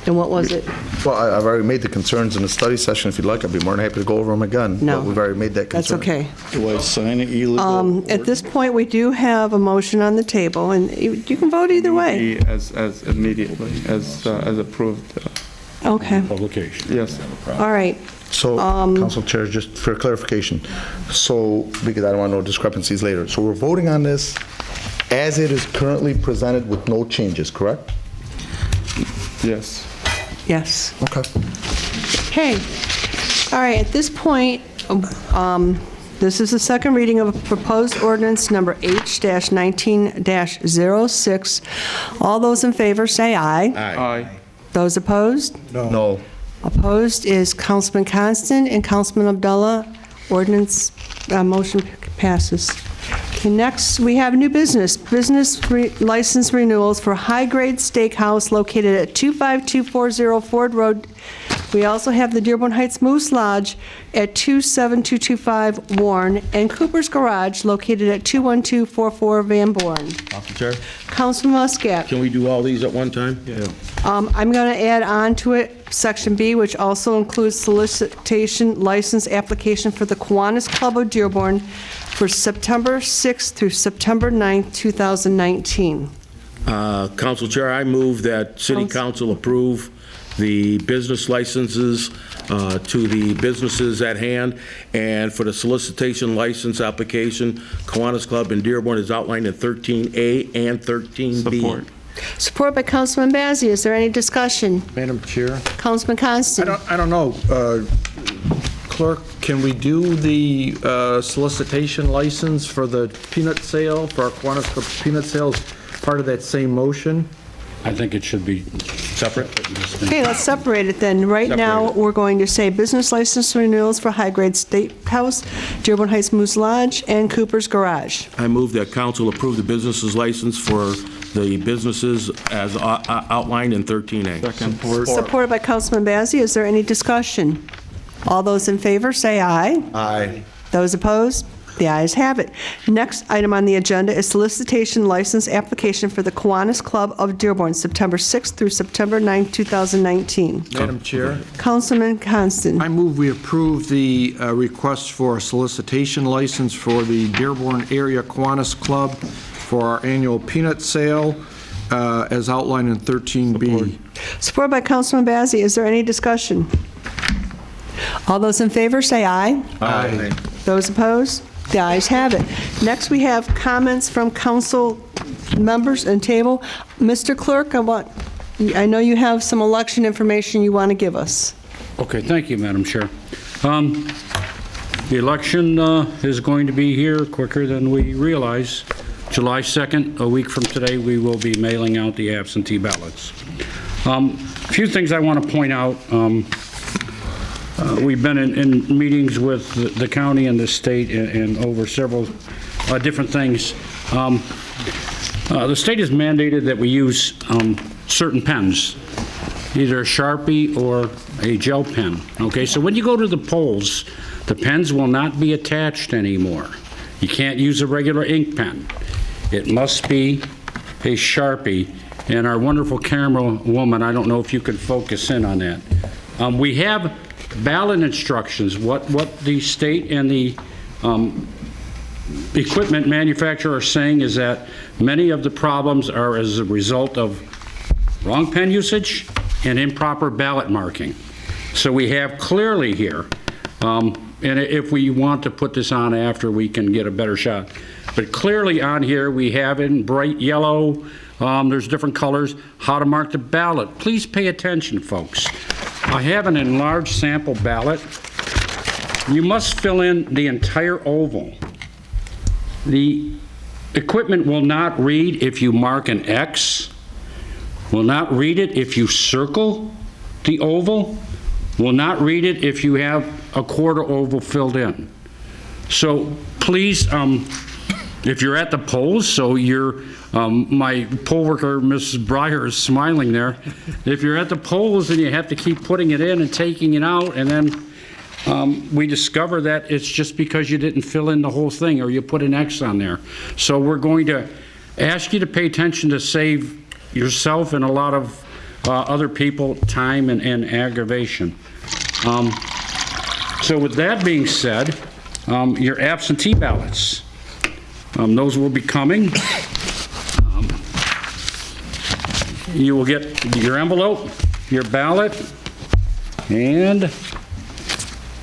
and what was it? Well, I've already made the concerns in the study session. If you'd like, I'd be more than happy to go over them again. No. But we've already made that That's concern. okay. Do I sign it illegal? At this point, we do have a motion on the table, and you can vote either way. As immediately, as approved. Okay, Publication. Yes. all right. So, Council Chair, just for clarification, so, because I don't want no discrepancies later, so we're voting on this as it is currently presented with no changes, correct? Yes. Yes. Okay. Okay. All right, at this point, this is the second reading of proposed ordinance number H-19-06. All those in favor say aye. Aye. Those opposed? No. Opposed is Councilman Constant and Councilman Abdullah. Ordinance, motion passes. Okay, next, we have new business. License renewals for High Grade Steakhouse located at 25240 Ford Road. We also have the Dearborn Heights Moose Lodge at 27225 Warren, and Cooper's Garage located at 21244 Van Born. Council Chair? Councilman Muscat. Can we do all these at one time? Yeah. I'm going to add on to it Section B, which also includes solicitation license application for the Kiwanis Club of Dearborn for September 6th through September 9th, 2019. Council Chair, I move that City Council approve the business licenses to the businesses at hand, and for the solicitation license application, Kiwanis Club in Dearborn is outlined in 13A and 13B. Support. Support by Councilman Bazey. Is there any discussion? Madam Chair? Councilman Constant. I don't know. Clerk, can we do the solicitation license for the peanut sale, for our Kiwanis Club peanut sales, part of that same motion? I think it should be separate. Okay, let's separate it then. Right now, we're going to say business license renewals for High Grade Steakhouse, Dearborn Heights Moose Lodge, and Cooper's Garage. I move that council approve the business's license for the businesses as outlined in 13A. Second. Supported by Councilman Bazey. Is there any discussion? All those in favor, say aye. Aye. Those opposed? The ayes have it. Next item on the agenda is solicitation license application for the Kiwanis Club of Dearborn, September 6th through September 9th, 2019. Madam Chair? Councilman Constant. I move we approve the request for a solicitation license for the Dearborn Area Kiwanis Club for our annual peanut sale as outlined in 13B. Supported by Councilman Bazey. Is there any discussion? All those in favor say aye. Aye. Those opposed? The ayes have it. Next, we have comments from council members and table. Mr. Clerk, I know you have some election information you want to give us. Okay, thank you, Madam Chair. The election is going to be here quicker than we realize. July 2nd, a week from today, we will be mailing out the absentee ballots. A few things I want to point out. We've been in meetings with the county and the state and over several different things. The state has mandated that we use certain pens, either a Sharpie or a gel pen. Okay, so when you go to the polls, the pens will not be attached anymore. You can't use a regular ink pen. It must be a Sharpie. And our wonderful camera woman, I don't know if you could focus in on that. We have ballot instructions. What the state and the equipment manufacturer are saying is that many of the problems are as a result of wrong pen usage and improper ballot marking. So we have clearly here, and if we want to put this on after, we can get a better shot. But clearly on here, we have in bright yellow, there's different colors, how to mark the ballot. Please pay attention, folks. I have an enlarged sample ballot. You must fill in the entire oval. The equipment will not read if you mark an X, will not read it if you circle the oval, will not read it if you have a quarter oval filled in. So please, if you're at the polls, so you're, my poll worker, Mrs. Breyer, is smiling there. If you're at the polls and you have to keep putting it in and taking it out, and then we discover that it's just because you didn't fill in the whole thing or you put an X on there. So we're going to ask you to pay attention to save yourself and a lot of other people time and aggravation. So with that being said, your absentee ballots, those will be coming. You will get your envelope, your ballot, and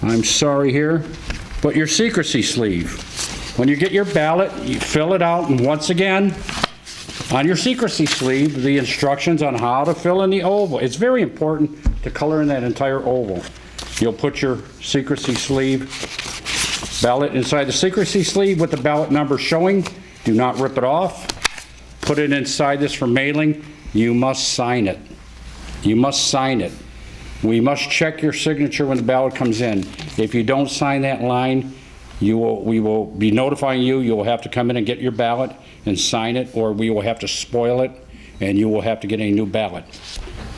I'm sorry here, but your secrecy sleeve. When you get your ballot, you fill it out, and once again, on your secrecy sleeve, the instructions on how to fill in the oval. It's very important to color in that entire oval. You'll put your secrecy sleeve ballot inside the secrecy sleeve with the ballot number showing. Do not rip it off. Put it inside this for mailing. You must sign it. You must sign it. We must check your signature when the ballot comes in. If you don't sign that line, we will be notifying you. You will have to come in and get your ballot and sign it, or we will have to spoil it, and you will have to get a new ballot.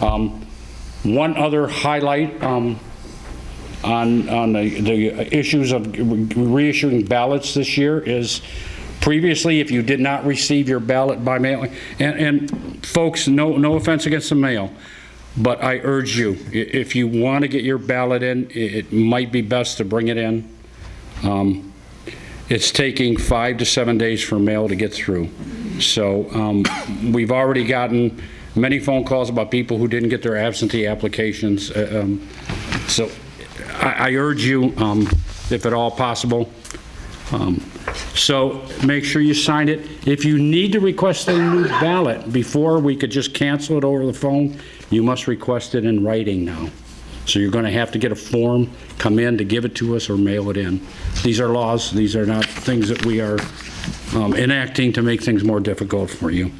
One other highlight on the issues of reissuing ballots this year is previously, if you did not receive your ballot by mail, and folks, no offense against the mail, but I urge you, if you want to get your ballot in, it might be best to bring it in. It's taking 5 to 7 days for mail to get through. So we've already gotten many phone calls about people who didn't get their absentee applications. So I urge you, if at all possible, so make sure you sign it. If you need to request a new ballot before we could just cancel it over the phone, you must request it in writing now. So you're going to have to get a form, come in to give it to us, or mail it in. These are laws. These are not things that we are enacting to make things more difficult for you.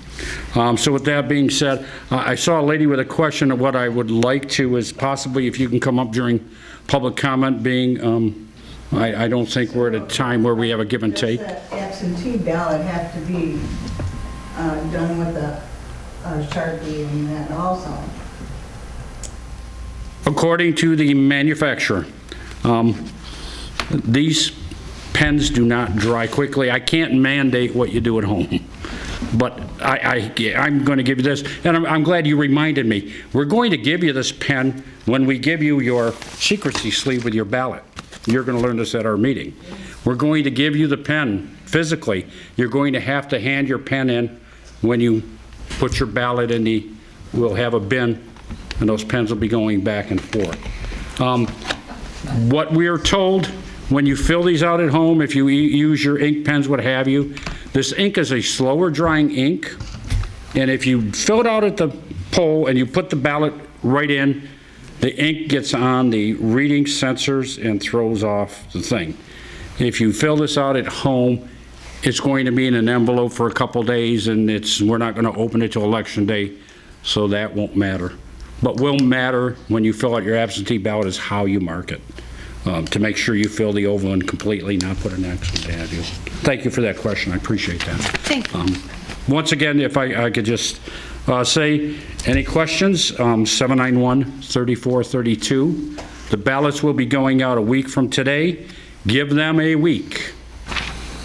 So with that being said, I saw a lady with a question of what I would like to is possibly if you can come up during public comment, being I don't think we're at a time where we have a give and take. Does the absentee ballot have to be done with a Sharpie and that also? According to the manufacturer, these pens do not dry quickly. I can't mandate what you do at home, but I'm going to give you this, and I'm glad you reminded me. We're going to give you this pen when we give you your secrecy sleeve with your ballot. You're going to learn this at our meeting. We're going to give you the pen physically. You're going to have to hand your pen in when you put your ballot in we'll have a bin, and those pens will be going back and forth. What we are told, when you fill these out at home, if you use your ink pens, what have you, this ink is a slower drying ink, and if you fill it out at the poll and you put the ballot right in, the ink gets on the reading sensors and throws off the thing. If you fill this out at home, it's going to be in an envelope for a couple days, and we're not going to open it till Election Day, so that won't matter. But will matter when you fill out your absentee ballot is how you mark it, to make sure you fill the oval in completely, not put an X in the address. Thank you for that question. I appreciate that. Thank you. Once again, if I could just say, any questions? 791-3432. The ballots will be going out a week from today. Give them a week.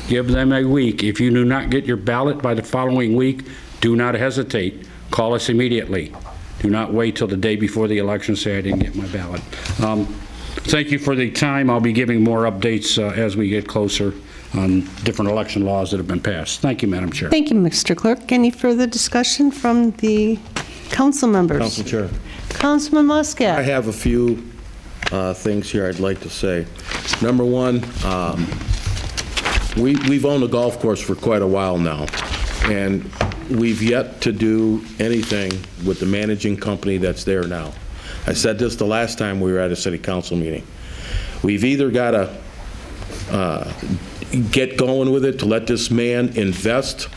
Give them a week. If you do not get your ballot by the following week, do not hesitate. Call us immediately. Do not wait till the day before the election, say I didn't get my ballot. Thank you for the time. I'll be giving more updates as we get closer on different election laws that have been passed. Thank you, Madam Chair. Thank you, Mr. Clerk. Any further discussion from the council members? Council Chair. Councilman Muscat. I have a few things here I'd like to say. Number one, we've owned a golf course for quite a while now, and we've yet to do anything with the managing company that's there now. I said this the last time we were at a city council meeting. We've either got to get going with it to let this man invest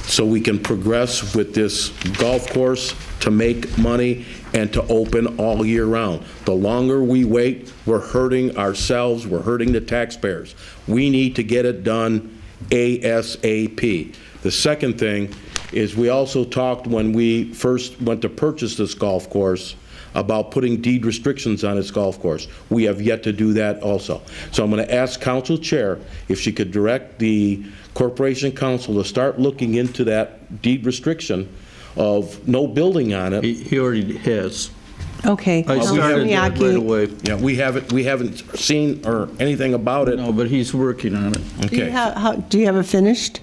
so we can progress with this golf course to make money and to open all year round. The longer we wait, we're hurting ourselves, we're hurting the taxpayers. We need to get it done ASAP. The second thing is we also talked when we first went to purchase this golf course about putting deed restrictions on its golf course. We have yet to do that also. So I'm going to ask Council Chair if she could direct the Corporation Council to start looking into that deed restriction of no building on it. He already has. Okay. I started that right away. Yeah, we haven't seen or anything about it. No, but he's working on it. Okay. Do you have it finished?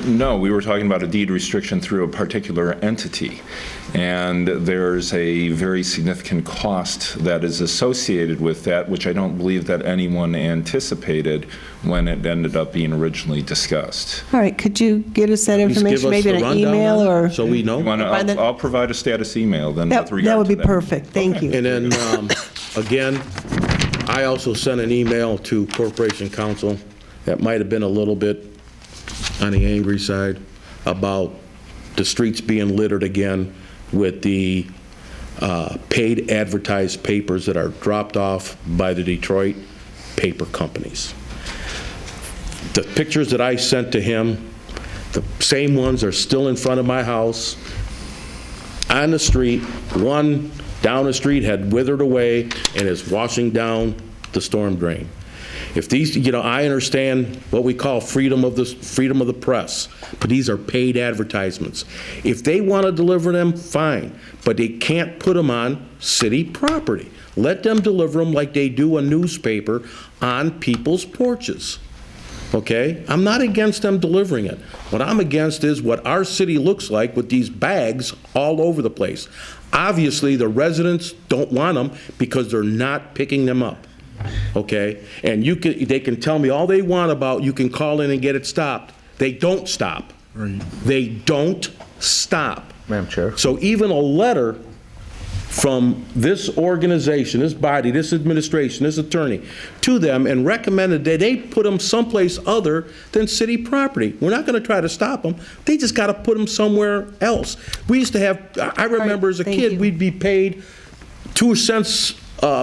No, we were talking about a deed restriction through a particular entity, and there's a very significant cost that is associated with that, which I don't believe that anyone anticipated when it ended up being originally discussed. All right, could you get us that information, maybe in an email or? So we know. I'll provide a status email then with regard to that would be perfect, thank you. And then, again, I also sent an email to Corporation Council that might have been a little bit on the angry side about the streets being littered again with the paid advertised papers that are dropped off by the Detroit paper companies. The pictures that I sent to him, the same ones are still in front of my house on the street. One down the street had withered away and is washing down the storm drain. If these, I understand what we call freedom of the press, but these are paid advertisements. If they want to deliver them, fine, but they can't put them on city property. Let them deliver them like they do a newspaper on people's porches. Okay? I'm not against them delivering it. What I'm against is what our city looks like with these bags all over the place. Obviously, the residents don't want them because they're not picking them up. Okay? And they can tell me all they want about you can call in and get it stopped. They don't stop. Right. They don't stop. Madam Chair. So even a letter from this organization, this body, this administration, this attorney, to them and recommended that they put them someplace other than city property. We're not going to try to stop them. They just got to put them somewhere else. We used to have, I remember as a kid, we'd be paid 2 cents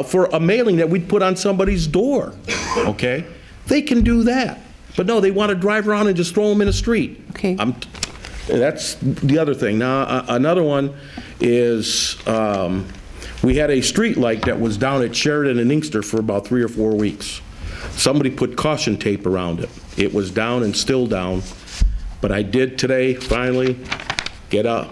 for a mailing that we'd put on somebody's door, okay? They can do that. But no, they want to drive around and just throw them in the street. Okay. That's the other thing. Now, another one is we had a street light that was down at Sheridan and Inkster for about 3 or 4 weeks. Somebody put caution tape around it. It was down and still down. But I did today finally get a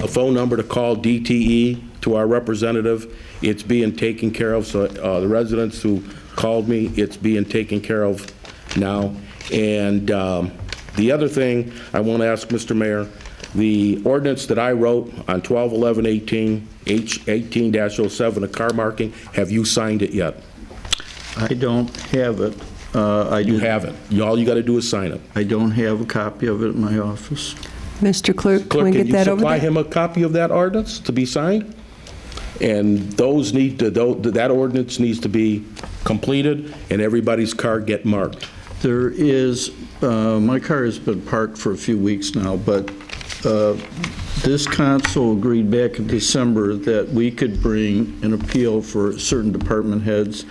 phone number to call DTE to our representative. It's being taken care of. So the residents who called me, it's being taken care of now. And the other thing I want to ask Mr. Mayor, the ordinance that I wrote on 12/11/18, H18-07, a car marking, have you signed it yet? I don't have it. You haven't. All you got to do is sign it. I don't have a copy of it in my office. Mr. Clerk, can we get can you that over supply there? him a copy of that ordinance to be signed? And those need to, that ordinance needs to be completed and everybody's car get marked. There is, my car has been parked for a few weeks now, but this council agreed back in December that we could bring an appeal for certain department heads.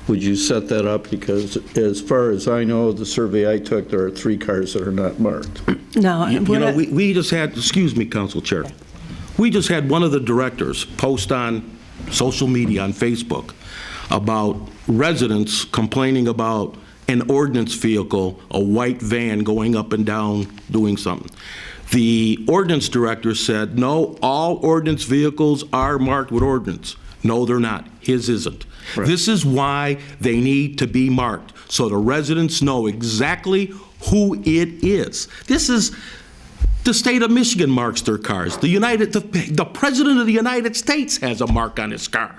Would you set that up? Because as far as I know, the survey I took, there are 3 cars that are not marked. No. We just had, excuse me, Council Chair, we just had one of the directors post on social media, on Facebook, about residents complaining about an ordinance vehicle, a white van going up and down doing something. The ordinance director said, no, all ordinance vehicles are marked with ordinance. No, they're not. His isn't. Right. This is why they need to be marked, so the residents know exactly who it is. This is, the state of Michigan marks their cars. The President of the United States has a mark on his car.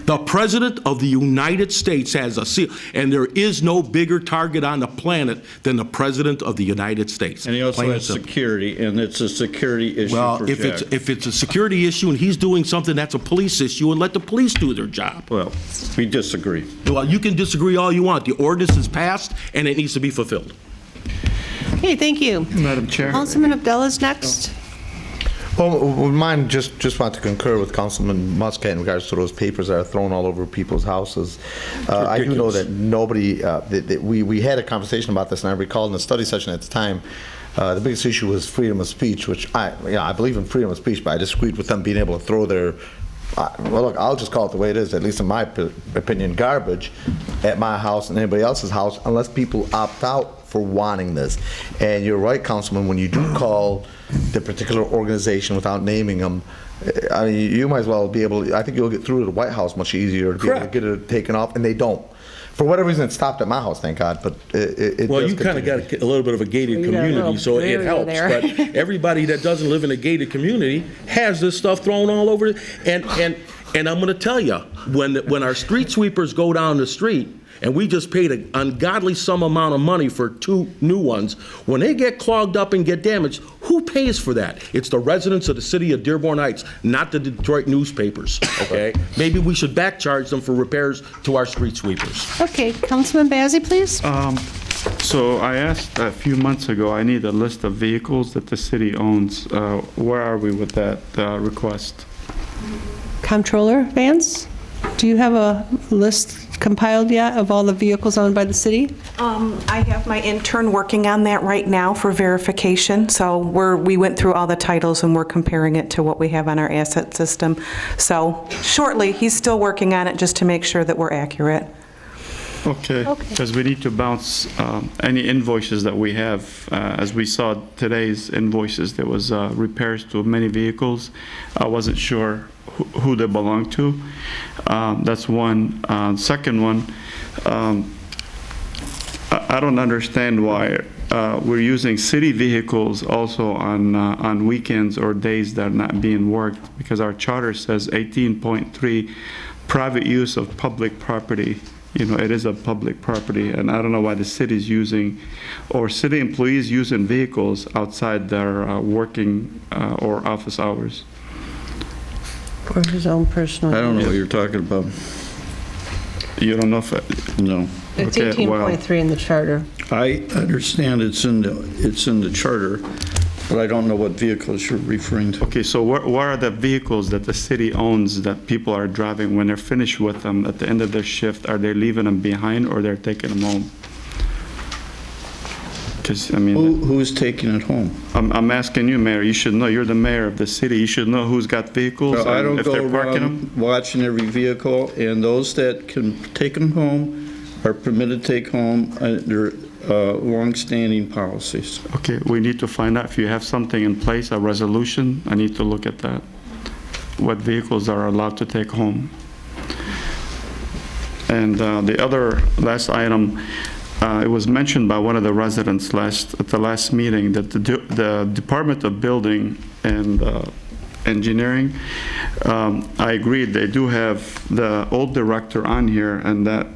The President of the United States has a seal, and there is no bigger target on the planet than the President of the United States. And he also has security, and it's a security issue for Jack. If it's a security issue and he's doing something, that's a police issue, and let the police do their job. Well, we disagree. Well, you can disagree all you want. The ordinance is passed, and it needs to be fulfilled. Okay, thank you. Madam Chair. Councilman Abdullah's next. Well, mine just want to concur with Councilman Muscat in regards to those papers that are thrown all over people's houses. I do know that nobody, we had a conversation about this, and I recall in the study session at the time, the biggest issue was freedom of speech, which I believe in freedom of speech, but I disagreed with them being able to throw their, well, look, I'll just call it the way it is, at least in my opinion, garbage at my house and anybody else's house, unless people opt out for wanting this. And you're right, Councilman, when you do call the particular organization without naming them, I mean, you might as well be able to, I think you'll get through to the White House much easier to be able to get it taken off, and they don't. For whatever reason, it stopped at my house, thank God, but it well, does you kind of continue. got a little bit of a gated community, so it helps. But everybody that doesn't live in a gated community has this stuff thrown all over. And I'm going to tell you, when our street sweepers go down the street, and we just paid an ungodly sum amount of money for 2 new ones, when they get clogged up and get damaged, who pays for that? It's the residents of the city of Dearborn Heights, not the Detroit newspapers, okay? Maybe we should back charge them for repairs to our street sweepers. Okay, Councilman Bazey, please. So I asked a few months ago, I need a list of vehicles that the city owns. Where are we with that request? Comptroller Vance, do you have a list compiled yet of all the vehicles owned by the city? I have my intern working on that right now for verification. So we went through all the titles and we're comparing it to what we have on our asset system. So shortly, he's still working on it just to make sure that we're accurate. Okay, because we need to bounce any invoices that we have. As we saw today's invoices, there was repairs to many vehicles. I wasn't sure who they belong to. That's one. Second one, I don't understand why we're using city vehicles also on weekends or days that are not being worked, because our charter says 18.3, private use of public property. You know, it is a public property, and I don't know why the city's using, or city employees using vehicles outside their working or office hours. For his own personal. I don't know what you're talking about. You don't know if no. It's Okay, 18.3 in the charter. I understand it's in the charter, but I don't know what vehicles you're referring to. Okay, so what are the vehicles that the city owns that people are driving when they're finished with them at the end of their shift? Are they leaving them behind or they're taking them home? Because I mean, who's taking it home? I'm asking you, Mayor. You should know. You're the mayor of the city. You should know who's got vehicles. So I don't if go they're parking around them. watching every vehicle, and those that can take them home are permitted to take home under long-standing policies. Okay, we need to find out if you have something in place, a resolution. I need to look at that. What vehicles are allowed to take home. And the other last item, it was mentioned by one of the residents at the last meeting that the Department of Building and Engineering, I agreed, they do have the old director on here, and that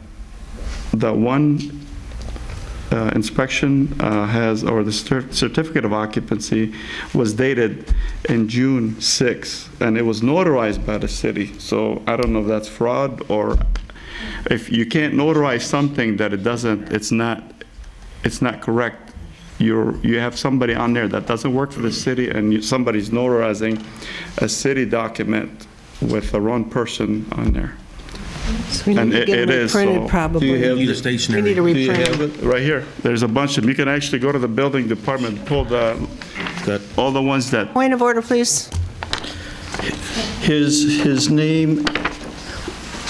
the one inspection has, or the certificate of occupancy was dated in June 6th, and it was notarized by the city. So I don't know if that's fraud, or if you can't notarize something that it's not it's not correct. You have somebody on there that doesn't work for the city, and somebody's notarizing a city document with the wrong person on there. So we need And to get it them is, reprinted, so- probably. We need a reprint. Right here. There's a bunch of them. You can actually go to the building department, pull all the ones that, Point of order, please. His name,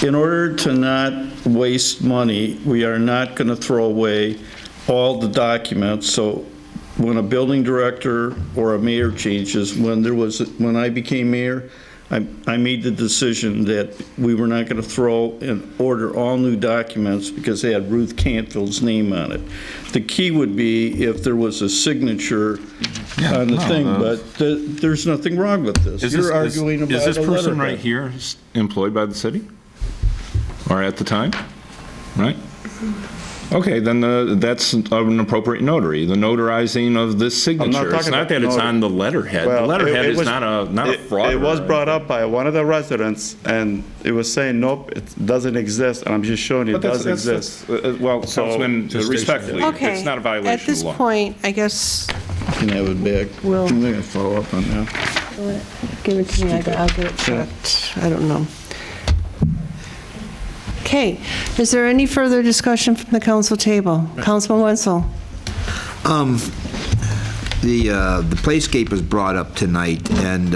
in order to not waste money, we are not going to throw away all the documents. So when a building director or a mayor changes, when I became mayor, I made the decision that we were not going to throw and order all new documents because they had Ruth Cantfield's name on it. The key would be if there was a signature on the thing, but there's nothing wrong with this. You're arguing about a Is this person letterhead. right here employed by the city? Or at the time? Right? Okay, then that's an appropriate notary, the notarizing of this signature. talking It's not about that it's notary. on the letterhead. The Well, letterhead it is was- not a fraud. It was brought up by one of the residents, and it was saying, nope, it doesn't exist, and I'm just showing you it does exist. Well, So- Councilman, respectfully, Okay. it's not a violation At of this law. point, I guess, You can have it back. Well- I'm going to follow up on that. give it to me, I'll get it checked. I don't know. Okay, is there any further discussion from the council table? Councilman Wenzel? The playscape was brought up tonight, and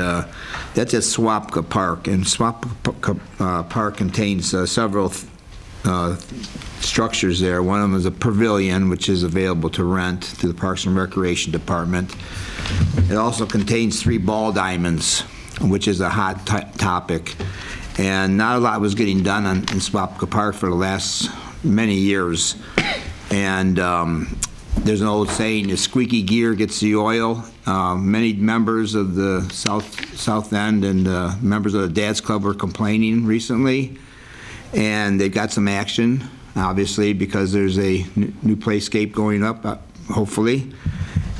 that's at Swapka Park. And Swapka Park contains several structures there. One of them is a pavilion, which is available to rent through the Parks and Recreation Department. It also contains 3 ball diamonds, which is a hot topic. And not a lot was getting done in Swapka Park for the last many years. And there's an old saying, the squeaky gear gets the oil. Many members of the South End and members of the Dad's Club were complaining recently. And they've got some action, obviously, because there's a new playscape going up, hopefully.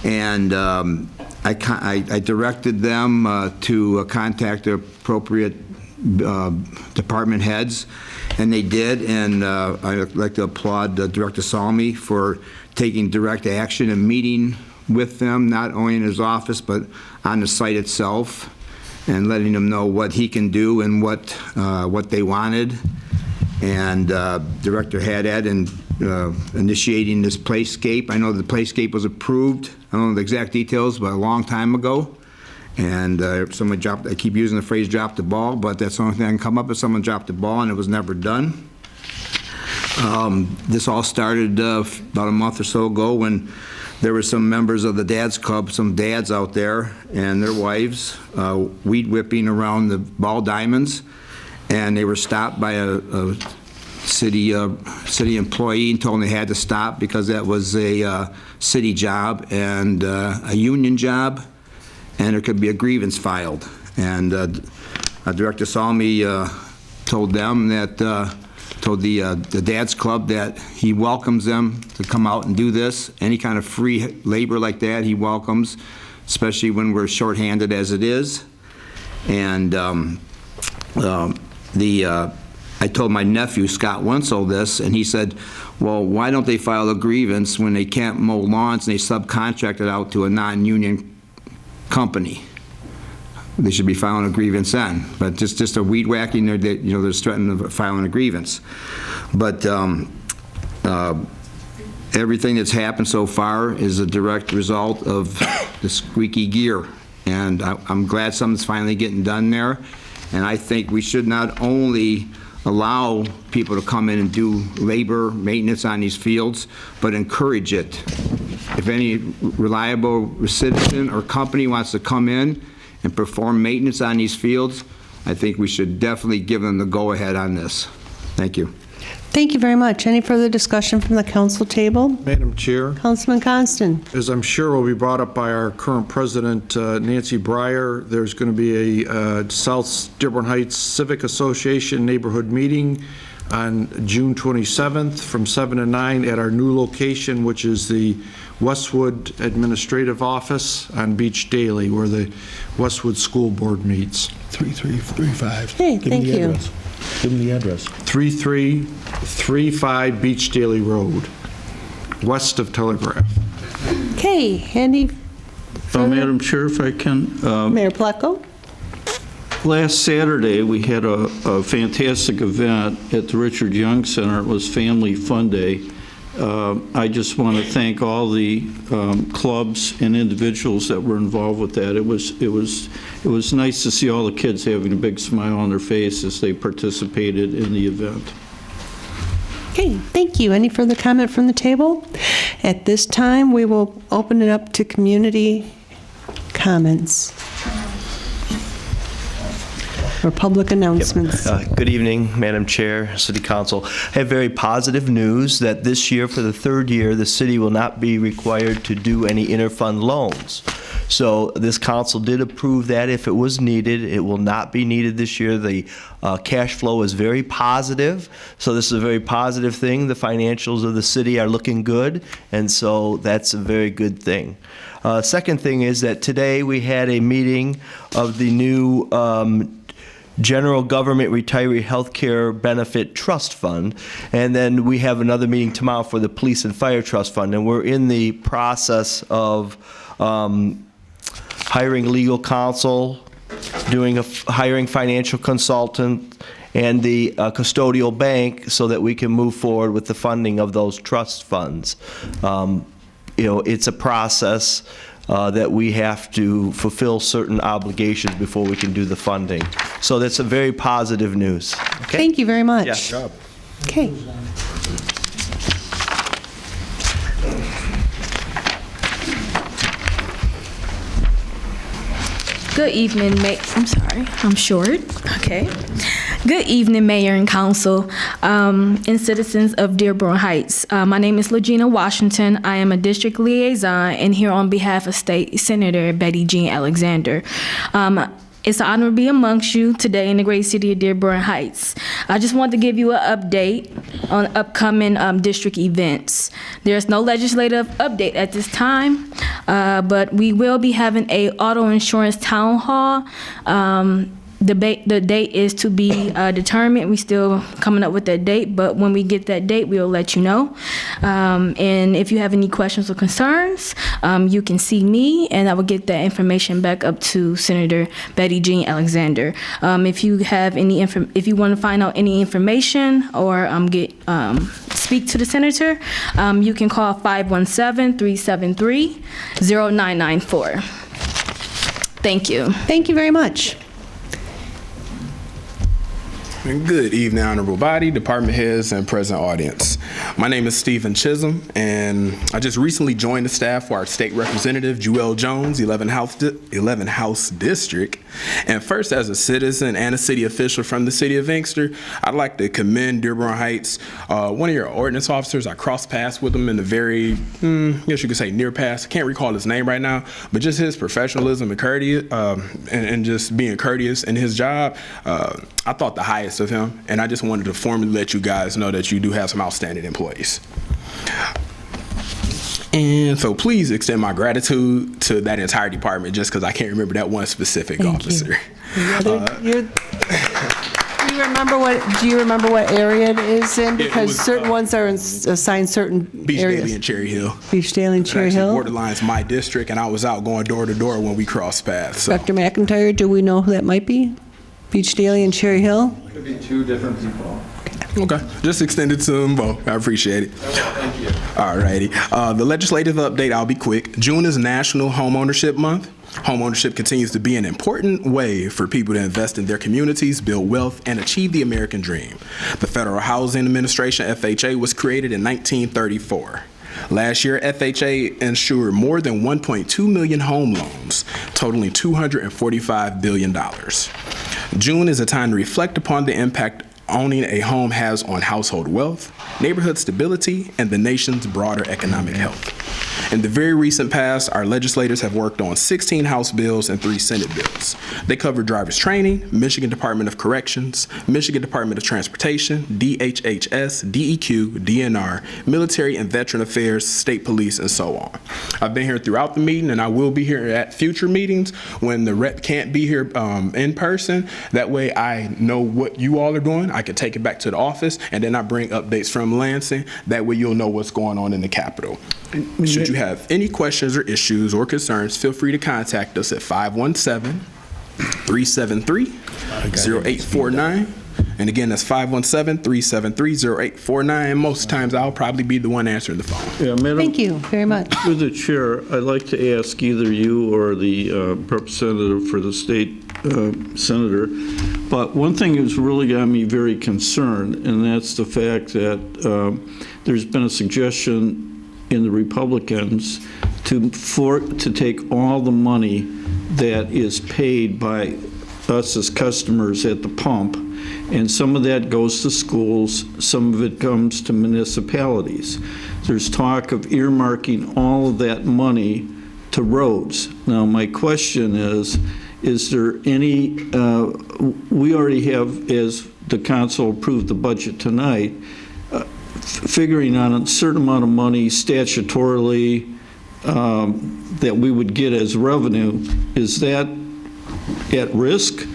And I directed them to contact the appropriate department heads, and they did, and I'd like to applaud Director Salmi for taking direct action and meeting with them, not only in his office, but on the site itself, and letting them know what he can do and what they wanted. And Director Haddad and initiating this playscape. I know the playscape was approved, I don't know the exact details, but a long time ago. And someone dropped, I keep using the phrase drop the ball, but that's the only thing I can come up with. Someone dropped the ball and it was never done. This all started about a month or so ago when there were some members of the Dad's Club, some dads out there and their wives weed whipping around the ball diamonds, and they were stopped by a city employee and told them they had to stop because that was a city job and a union job, and there could be a grievance filed. And Director Salmi told them that, told the Dad's Club that he welcomes them to come out and do this. Any kind of free labor like that he welcomes, especially when we're shorthanded as it is. And I told my nephew, Scott Wenzel, this, and he said, well, why don't they file a grievance when they can't mow lawns and they subcontract it out to a non-union company? They should be filing a grievance then. But just a weed whacking, they're threatening to filing a grievance. But everything that's happened so far is a direct result of the squeaky gear. And I'm glad something's finally getting done there. And I think we should not only allow people to come in and do labor maintenance on these fields, but encourage it. If any reliable citizen or company wants to come in and perform maintenance on these fields, I think we should definitely give them the go-ahead on this. Thank you. Thank you very much. Any further discussion from the council table? Madam Chair, Councilman Constant? as I'm sure will be brought up by our current president, Nancy Breyer, there's going to be a South Dearborn Heights Civic Association neighborhood meeting on June 27th from 7 to 9 at our new location, which is the Westwood Administrative Office on Beach Daily, where the Westwood School Board meets. 3335. Hey, thank you. Give them the address. 3335 Beach Daily Road. west of Telegraph. Okay, any Madam Chair, if I can. Mayor Placco? Last Saturday, we had a fantastic event at the Richard Young Center. It was Family Fun Day. I just want to thank all the clubs and individuals that were involved with that. It was nice to see all the kids having a big smile on their face as they participated in the event. Okay, thank you. Any further comment from the table? At this time, we will open it up to community comments or public announcements. Good evening, Madam Chair, City Council. I have very positive news that this year, for the third year, the city will not be required to do any interfund loans. So this council did approve that if it was needed. It will not be needed this year. The cash flow is very positive, so this is a very positive thing. The financials of the city are looking good, and so that's a very good thing. Second thing is that today we had a meeting of the new General Government Retiree Healthcare Benefit Trust Fund, and then we have another meeting tomorrow for the Police and Fire Trust Fund, and we're in the process of hiring legal counsel, hiring financial consultant, and the custodial bank so that we can move forward with the funding of those trust funds. It's a process that we have to fulfill certain obligations before we can do the funding. So that's a very positive news. Okay? Thank you very much. Yeah. Okay. Good evening, I'm sorry, I'm short. Okay. Good evening, Mayor and Council, and citizens of Dearborn Heights. My name is Legina Washington. I am a district liaison and here on behalf of State Senator Betty Jean Alexander. It's an honor to be amongst you today in the great city of Dearborn Heights. I just want to give you an update on upcoming district events. There's no legislative update at this time, but we will be having a auto insurance town hall. The date is to be determined. We're still coming up with that date, but when we get that date, we'll let you know. And if you have any questions or concerns, you can see me, and I will get that information back up to Senator Betty Jean Alexander. If you have if you want to find out any information or speak to the senator, you can call 517-373-0994. Thank you. Thank you very much. Good evening, honorable body, department heads, and present audience. My name is Stephen Chisholm, and I just recently joined the staff for our state representative, Jewel Jones, 11 House District. And first, as a citizen and a city official from the city of Inkster, I'd like to commend Dearborn Heights. One of your ordinance officers, I crossed paths with him in the very, I guess you could say near past. I can't recall his name right now, but just his professionalism and courteous, and just being courteous in his job, I thought the highest of him, and I just wanted to formally let you guys know that you do have some outstanding employees. And so please extend my gratitude to that entire department, just because I can't remember that one specific officer. Do you remember what area it is in? Because certain ones are assigned certain Beach areas. Daily and Cherry Hill. Beach Daily and Cherry Hill. Borderlines my district, and I was out going door to door when we crossed paths. So. Dr. McIntyre, do we know who that might be? Beach Daily and Cherry Hill? Could be two different people. Okay, just extend it to them both. I appreciate it. Thank you. All righty. The legislative update, I'll be quick. June is National Homeownership Month. Homeownership continues to be an important way for people to invest in their communities, build wealth, and achieve the American dream. The Federal Housing Administration, FHA, was created in 1934. Last year, FHA insured more than 1.2 million home loans, totaling $245 billion. June is a time to reflect upon the impact owning a home has on household wealth, neighborhood stability, and the nation's broader economic health. In the very recent past, our legislators have worked on 16 House bills and 3 Senate bills. They cover driver's training, Michigan Department of Corrections, Michigan Department of Transportation, DHHS, DEQ, DNR, military and veteran affairs, state police, and so on. I've been here throughout the meeting, and I will be here at future meetings when the rep can't be here in person. That way I know what you all are doing. I can take it back to the office, and then I bring updates from Lansing. That way you'll know what's going on in the Capitol. Should you have any questions or issues or concerns, feel free to contact us at 517-373-0849. And again, that's 517-373-0849. And most times I'll probably be the one answering the phone. Yeah, Madam, Thank you very much. through the chair, I'd like to ask either you or the representative for the state senator, but one thing that's really got me very concerned, and that's the fact that there's been a suggestion in the Republicans to take all the money that is paid by us as customers at the pump, and some of that goes to schools, some of it comes to municipalities. There's talk of earmarking all of that money to roads. Now, my question is there any, we already have, as the council approved the budget tonight, figuring on a certain amount of money statutorily that we would get as revenue. Is that at risk?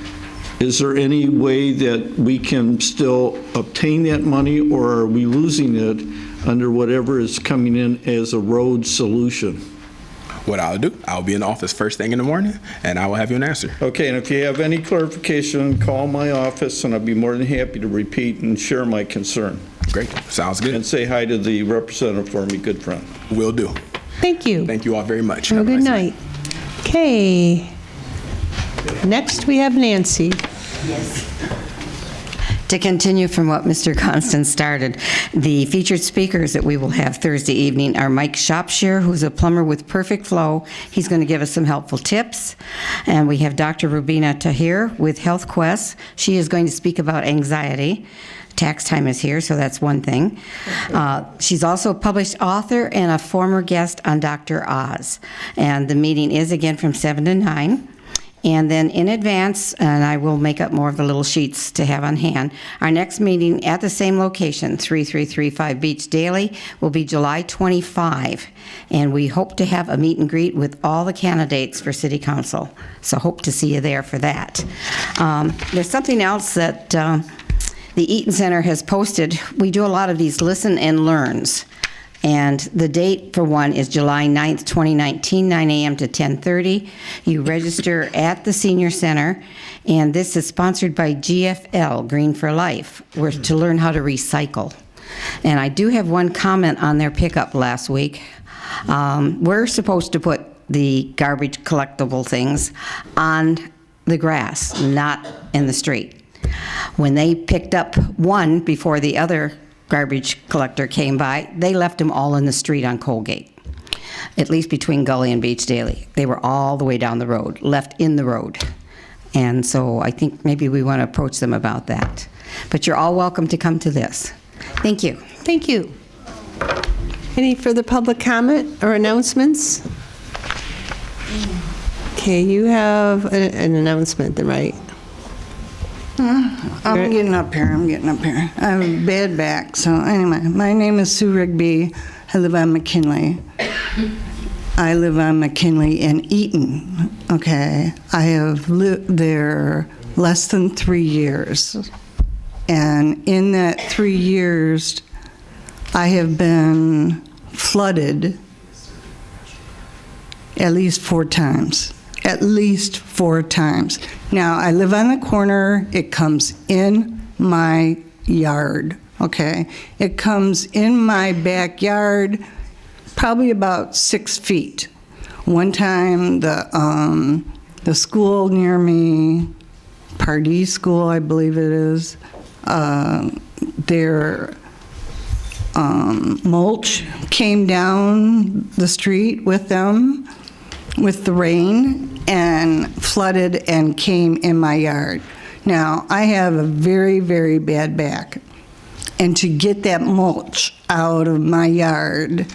Is there any way that we can still obtain that money, or are we losing it under whatever is coming in as a road solution? What I'll do, I'll be in the office first thing in the morning, and I will have you an answer. Okay, and if you have any clarification, call my office, and I'll be more than happy to repeat and share my concern. Great, sounds good. And say hi to the representative for me, good friend. Will do. Thank you. Thank you all very much. Have a good night. Okay. Next, we have Nancy. To continue from what Mr. Constance started, the featured speakers that we will have Thursday evening are Mike Shropshire, who's a plumber with Perfect Flow. He's going to give us some helpful tips. And we have Dr. Rubina Tahir with Health Quest. She is going to speak about anxiety. Tax time is here, so that's one thing. She's also a published author and a former guest on Dr. Oz. And the meeting is again from 7 to 9. And then in advance, and I will make up more of the little sheets to have on hand, our next meeting at the same location, 3335 Beach Daily, will be July 25. And we hope to have a meet and greet with all the candidates for City Council. So hope to see you there for that. There's something else that the Eaton Center has posted. We do a lot of these listen and learns. And the date for one is July 9th, 2019, 9 a.m. to 10:30. You register at the Senior Center, and this is sponsored by GFL, Green for Life. We're to learn how to recycle. And I do have one comment on their pickup last week. We're supposed to put the garbage collectible things on the grass, not in the street. When they picked up one before the other garbage collector came by, they left them all in the street on Colgate, at least between Gully and Beach Daily. They were all the way down the road, left in the road. And so I think maybe we want to approach them about that. But you're all welcome to come to this. Thank you. Thank you. Any further public comment or announcements? Okay, you have an announcement, right? I'm getting up here. I have a bad back. So anyway, my name is Sue Rigby. I live on McKinley. I live on McKinley and Eaton. Okay. I have lived there less than 3 years. And in that 3 years, I have been flooded at least 4 times. At least 4 times. Now, I live on the corner. It comes in my yard, okay? It comes in my backyard probably about 6 feet. One time, the school near me, Pardee School, I believe it is, their mulch came down the street with them, with the rain, and flooded and came in my yard. Now, I have a very, very bad back. And to get that mulch out of my yard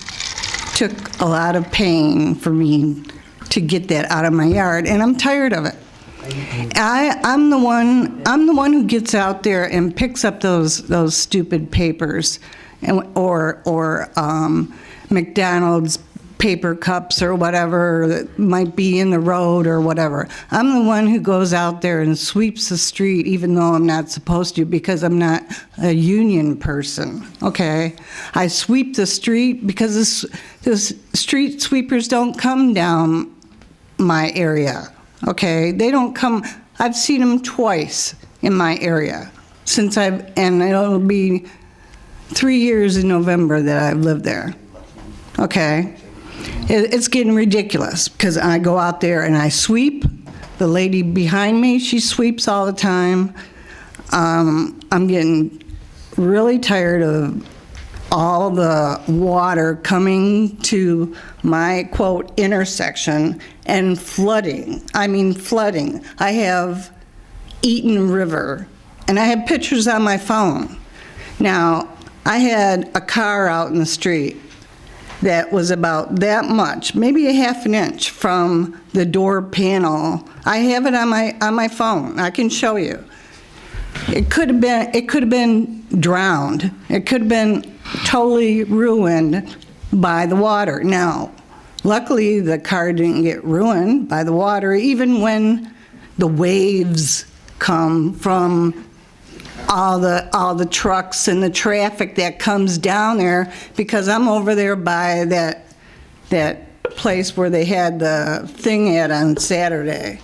took a lot of pain for me to get that out of my yard, and I'm tired of it. I'm the one who gets out there and picks up those stupid papers, or McDonald's paper cups or whatever that might be in the road or whatever. I'm the one who goes out there and sweeps the street, even though I'm not supposed to, because I'm not a union person, okay? I sweep the street because the street sweepers don't come down my area, okay? They don't come. I've seen them twice in my area and it'll be 3 years in November that I've lived there, okay? It's getting ridiculous because I go out there and I sweep. The lady behind me, she sweeps all the time. I'm getting really tired of all the water coming to my, quote, intersection and flooding. I mean flooding. I have Eaton River, and I have pictures on my phone. Now, I had a car out in the street that was about that much, maybe a half an inch from the door panel. I have it on my phone. I can show you. It could have been drowned. It could have been totally ruined by the water. Now, luckily the car didn't get ruined by the water, even when the waves come from all the trucks and the traffic that comes down there, because I'm over there by that place where they had the thing at on Saturday.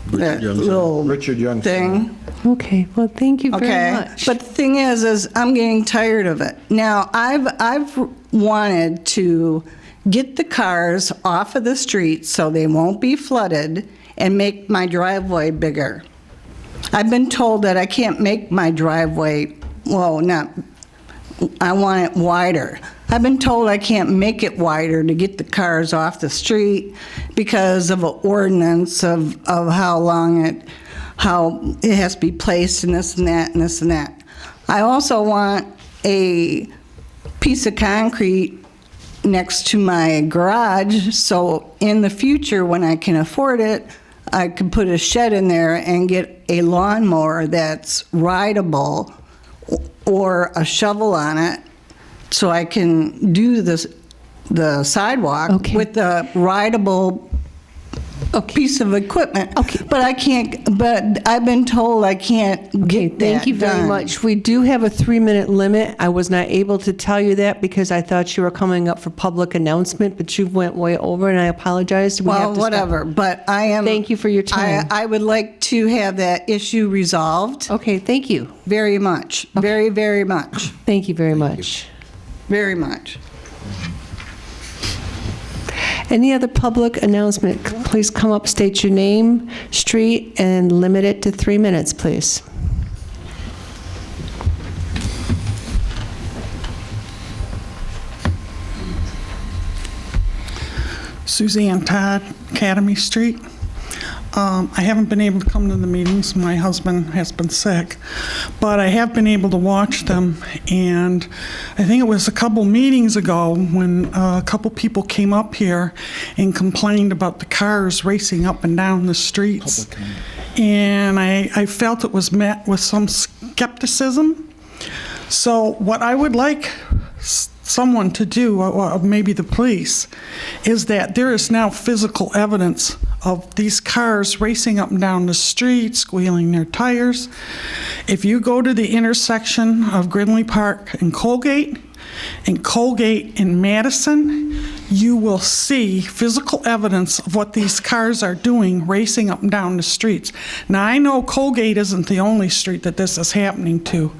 That little Richard Young thing. Okay, well, thank you very much. But the thing is I'm getting tired of it. Now, I've wanted to get the cars off of the street so they won't be flooded and make my driveway bigger. I've been told that I can't make my driveway, I want it wider. I've been told I can't make it wider to get the cars off the street because of an ordinance of how it has to be placed and this and that and this and that. I also want a piece of concrete next to my garage, so in the future when I can afford it, I could put a shed in there and get a lawnmower that's rideable or a shovel on it, so I can do the sidewalk with the rideable piece of equipment. But I can't. But I've been told I can't get that Thank you very done. much. We do have a 3-minute limit. I was not able to tell you that because I thought you were coming up for public announcement, but you went way over, and I apologize. Well, whatever. But I am. Thank you for your time. I would like to have that issue resolved. Okay, thank you. Very much. Very, very much. Thank you very much. Very much. Any other public announcement? Please come up, state your name, street, and limit it to 3 minutes, please. Suzanne Todd, Academy Street. I haven't been able to come to the meetings. My husband has been sick, but I have been able to watch them. And I think it was a couple meetings ago when a couple people came up here and complained about the cars racing up and down the streets. And I felt it was met with some skepticism. So what I would like someone to do, or maybe the police, is that there is now physical evidence of these cars racing up and down the street, squealing their tires. If you go to the intersection of Gridley Park and Colgate and Madison, you will see physical evidence of what these cars are doing, racing up and down the streets. Now, I know Colgate isn't the only street that this is happening to.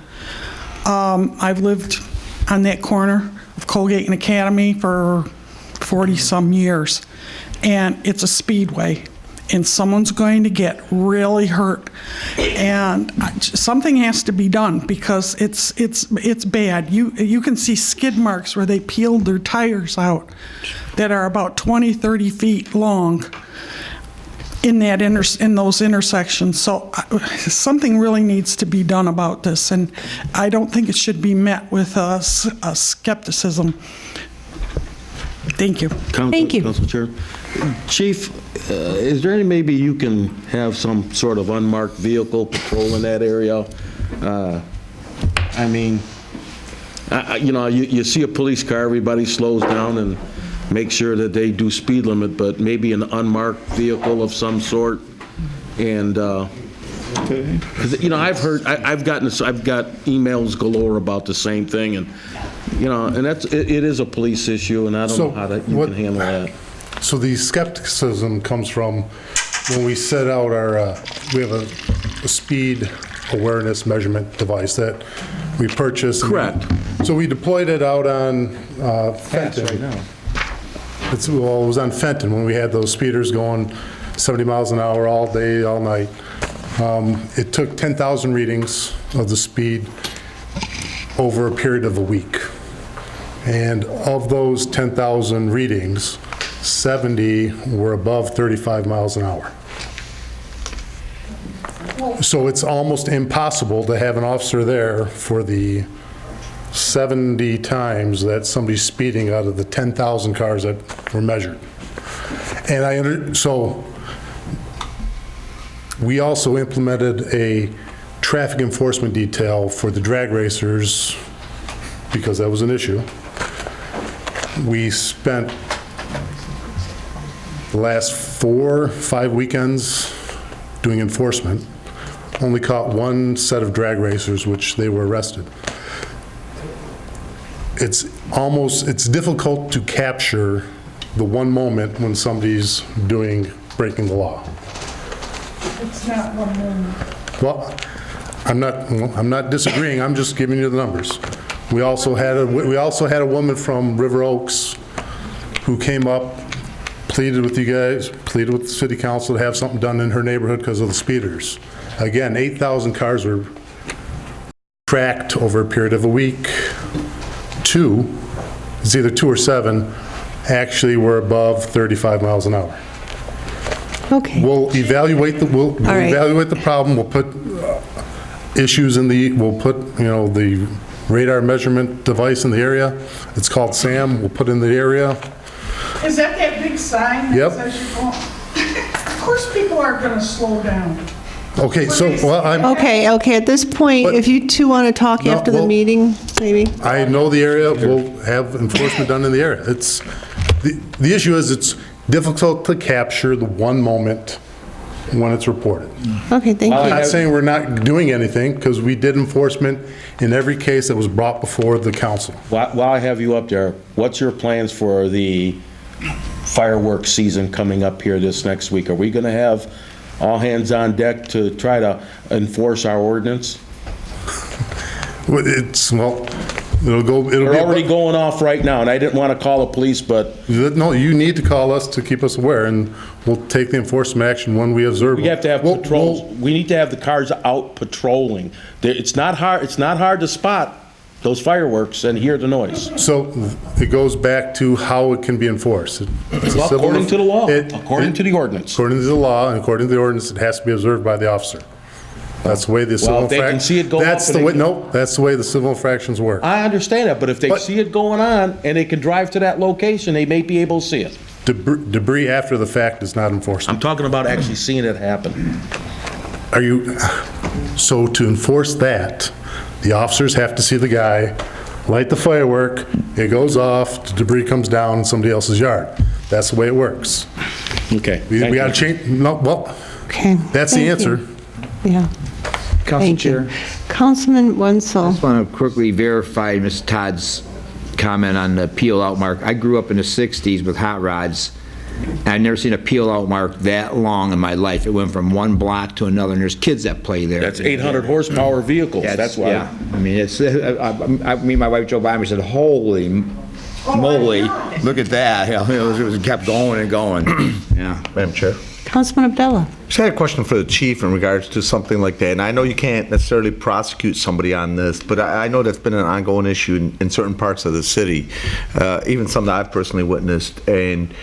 I've lived on that corner of Colgate and Academy for 40-some years, and it's a speedway, and someone's going to get really hurt, and something has to be done because it's bad. You can see skid marks where they peeled their tires out that are about 20, 30 feet long in those intersections. So something really needs to be done about this, and I don't think it should be met with a skepticism. Thank you. Thank you. Council Chair. Chief, is there any, maybe you can have some sort of unmarked vehicle patrolling that area? I mean, you know, you see a police car, everybody slows down and makes sure that they do speed limit, but maybe an unmarked vehicle of some sort. And, because, you know, I've got emails galore about the same thing, and, you know, and it is a police issue, and I don't know how you can handle that. So the skepticism comes from when we set out our, we have a speed awareness measurement device that we purchased. Correct. So we deployed it out on Fenton. Right now. It was on Fenton when we had those speeders going 70 miles an hour all day, all night. It took 10,000 readings of the speed over a period of a week. And of those 10,000 readings, 70 were above 35 miles an hour. So it's almost impossible to have an officer there for the 70 times that somebody's speeding out of the 10,000 cars that were measured. And so we also implemented a traffic enforcement detail for the drag racers because that was an issue. We spent the last 4 or 5 weekends doing enforcement. Only caught one set of drag racers, which they were arrested. It's difficult to capture the one moment when somebody's breaking the law. It's not one moment. Well, I'm not disagreeing, I'm just giving you the numbers. We also had a woman from River Oaks who came up, pleaded with you guys, pleaded with the city council to have something done in her neighborhood because of the speeders. Again, 8,000 cars were tracked over a period of a week. It's either 2 or 7, actually were above 35 miles an hour. Okay. We'll evaluate the problem. We'll put issues we'll put, you know, the radar measurement device in the area. It's called SAM. We'll put in the area. Is that big sign that says you're going? Of course people are going to slow down. Okay, so, Okay, at this point, if you two want to talk after the meeting, maybe? I know the area. We'll have enforcement done in the area. The issue is it's difficult to capture the one moment when it's reported. Okay, thank you. I'm not saying we're not doing anything, because we did enforcement in every case that was brought before the council. While I have you up there, what's your plans for the fireworks season coming up here this next week? Are we going to have all hands on deck to try to enforce our ordinance? They're already going off right now, and I didn't want to call the police, but... No, you need to call us to keep us aware, and we'll take the enforcement action when we observe. We have to have patrols. We need to have the cars out patrolling. It's not hard to spot those fireworks and hear the noise. So it goes back to how it can be enforced. According to the law, according to the ordinance. According to the law and according to the ordinance, it has to be observed by the officer. That's the way the civil if they can see it go that's up the way. and they No, that's the way the civil infractions work. I understand that, but if they see it going on and they can drive to that location, they may be able to see it. Debris after the fact is not enforced. I'm talking about actually seeing it happen. So to enforce that, the officers have to see the guy light the firework, it goes off, the debris comes down in somebody else's yard. That's the way it works. Okay. We got to change, Okay. That's the answer. Yeah. Council Chair. Councilman Wenzel. I just want to quickly verify Ms. Todd's comment on the peel-out mark. I grew up in the 60s with hot rods. I've never seen a peel-out mark that long in my life. It went from one block to another, and there's kids that play there. That's 800 horsepower vehicles. That's why. Yeah. I mean, me and my wife drove by and we said, holy moly, look at that. It kept going and going. Yeah. Madam Chair. Councilman Abdullah. Just had a question for the chief in regards to something like that. And I know you can't necessarily prosecute somebody on this, but I know that's been an ongoing issue in certain parts of the city, even some that I've personally witnessed. And,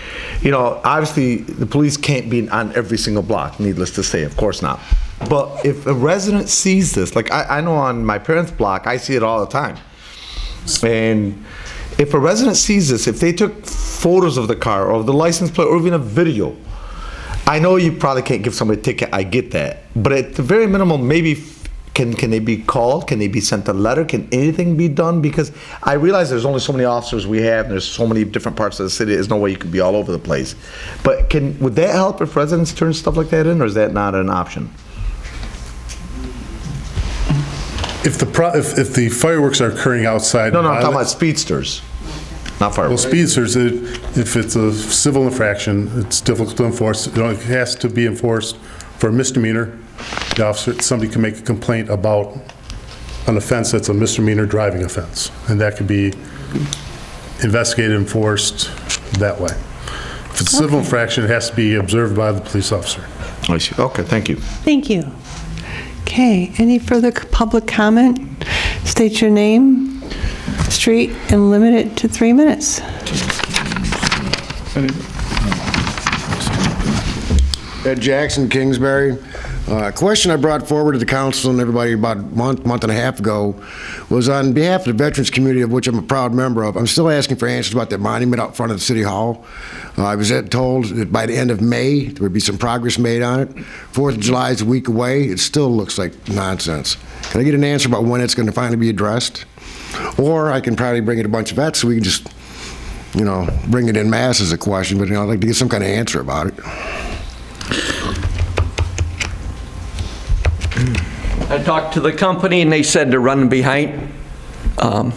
you know, obviously the police can't be on every single block, needless to say, of course not. But if a resident sees this, like I know on my parents' block, I see it all the time. And if a resident sees this, if they took photos of the car or the license plate or even a video, I know you probably can't give somebody a ticket, I get that. But at the very minimum, maybe can they be called? Can they be sent a letter? Can anything be done? Because I realize there's only so many officers we have, and there's so many different parts of the city, there's no way you could be all over the place. But would that help if residents turn stuff like that in, or is that not an option? If the fireworks are occurring outside. No, I'm talking about speedsters, not fireworks. Well, speedsters, if it's a civil infraction, it's difficult to enforce. It has to be enforced for a misdemeanor. The officer, somebody can make a complaint about an offense that's a misdemeanor driving offense, and that could be investigated, enforced that way. If it's a civil infraction, it has to be observed by the police officer. I see. Okay, thank you. Thank you. Okay, any further public comment? State your name, street, and limit it to 3 minutes. Ed Jackson, Kingsbury. A question I brought forward to the council and everybody about a month and a half ago was on behalf of the veterans community, of which I'm a proud member of. I'm still asking for answers about that monument out front of the City Hall. I was told that by the end of May, there would be some progress made on it. 4th of July is a week away. It still looks like nonsense. Can I get an answer about when it's going to finally be addressed? Or I can probably bring in a bunch of vets so we can just, bring it in mass as a question, but I'd like to get some kind of answer about it. I talked to the company and they said they're running behind.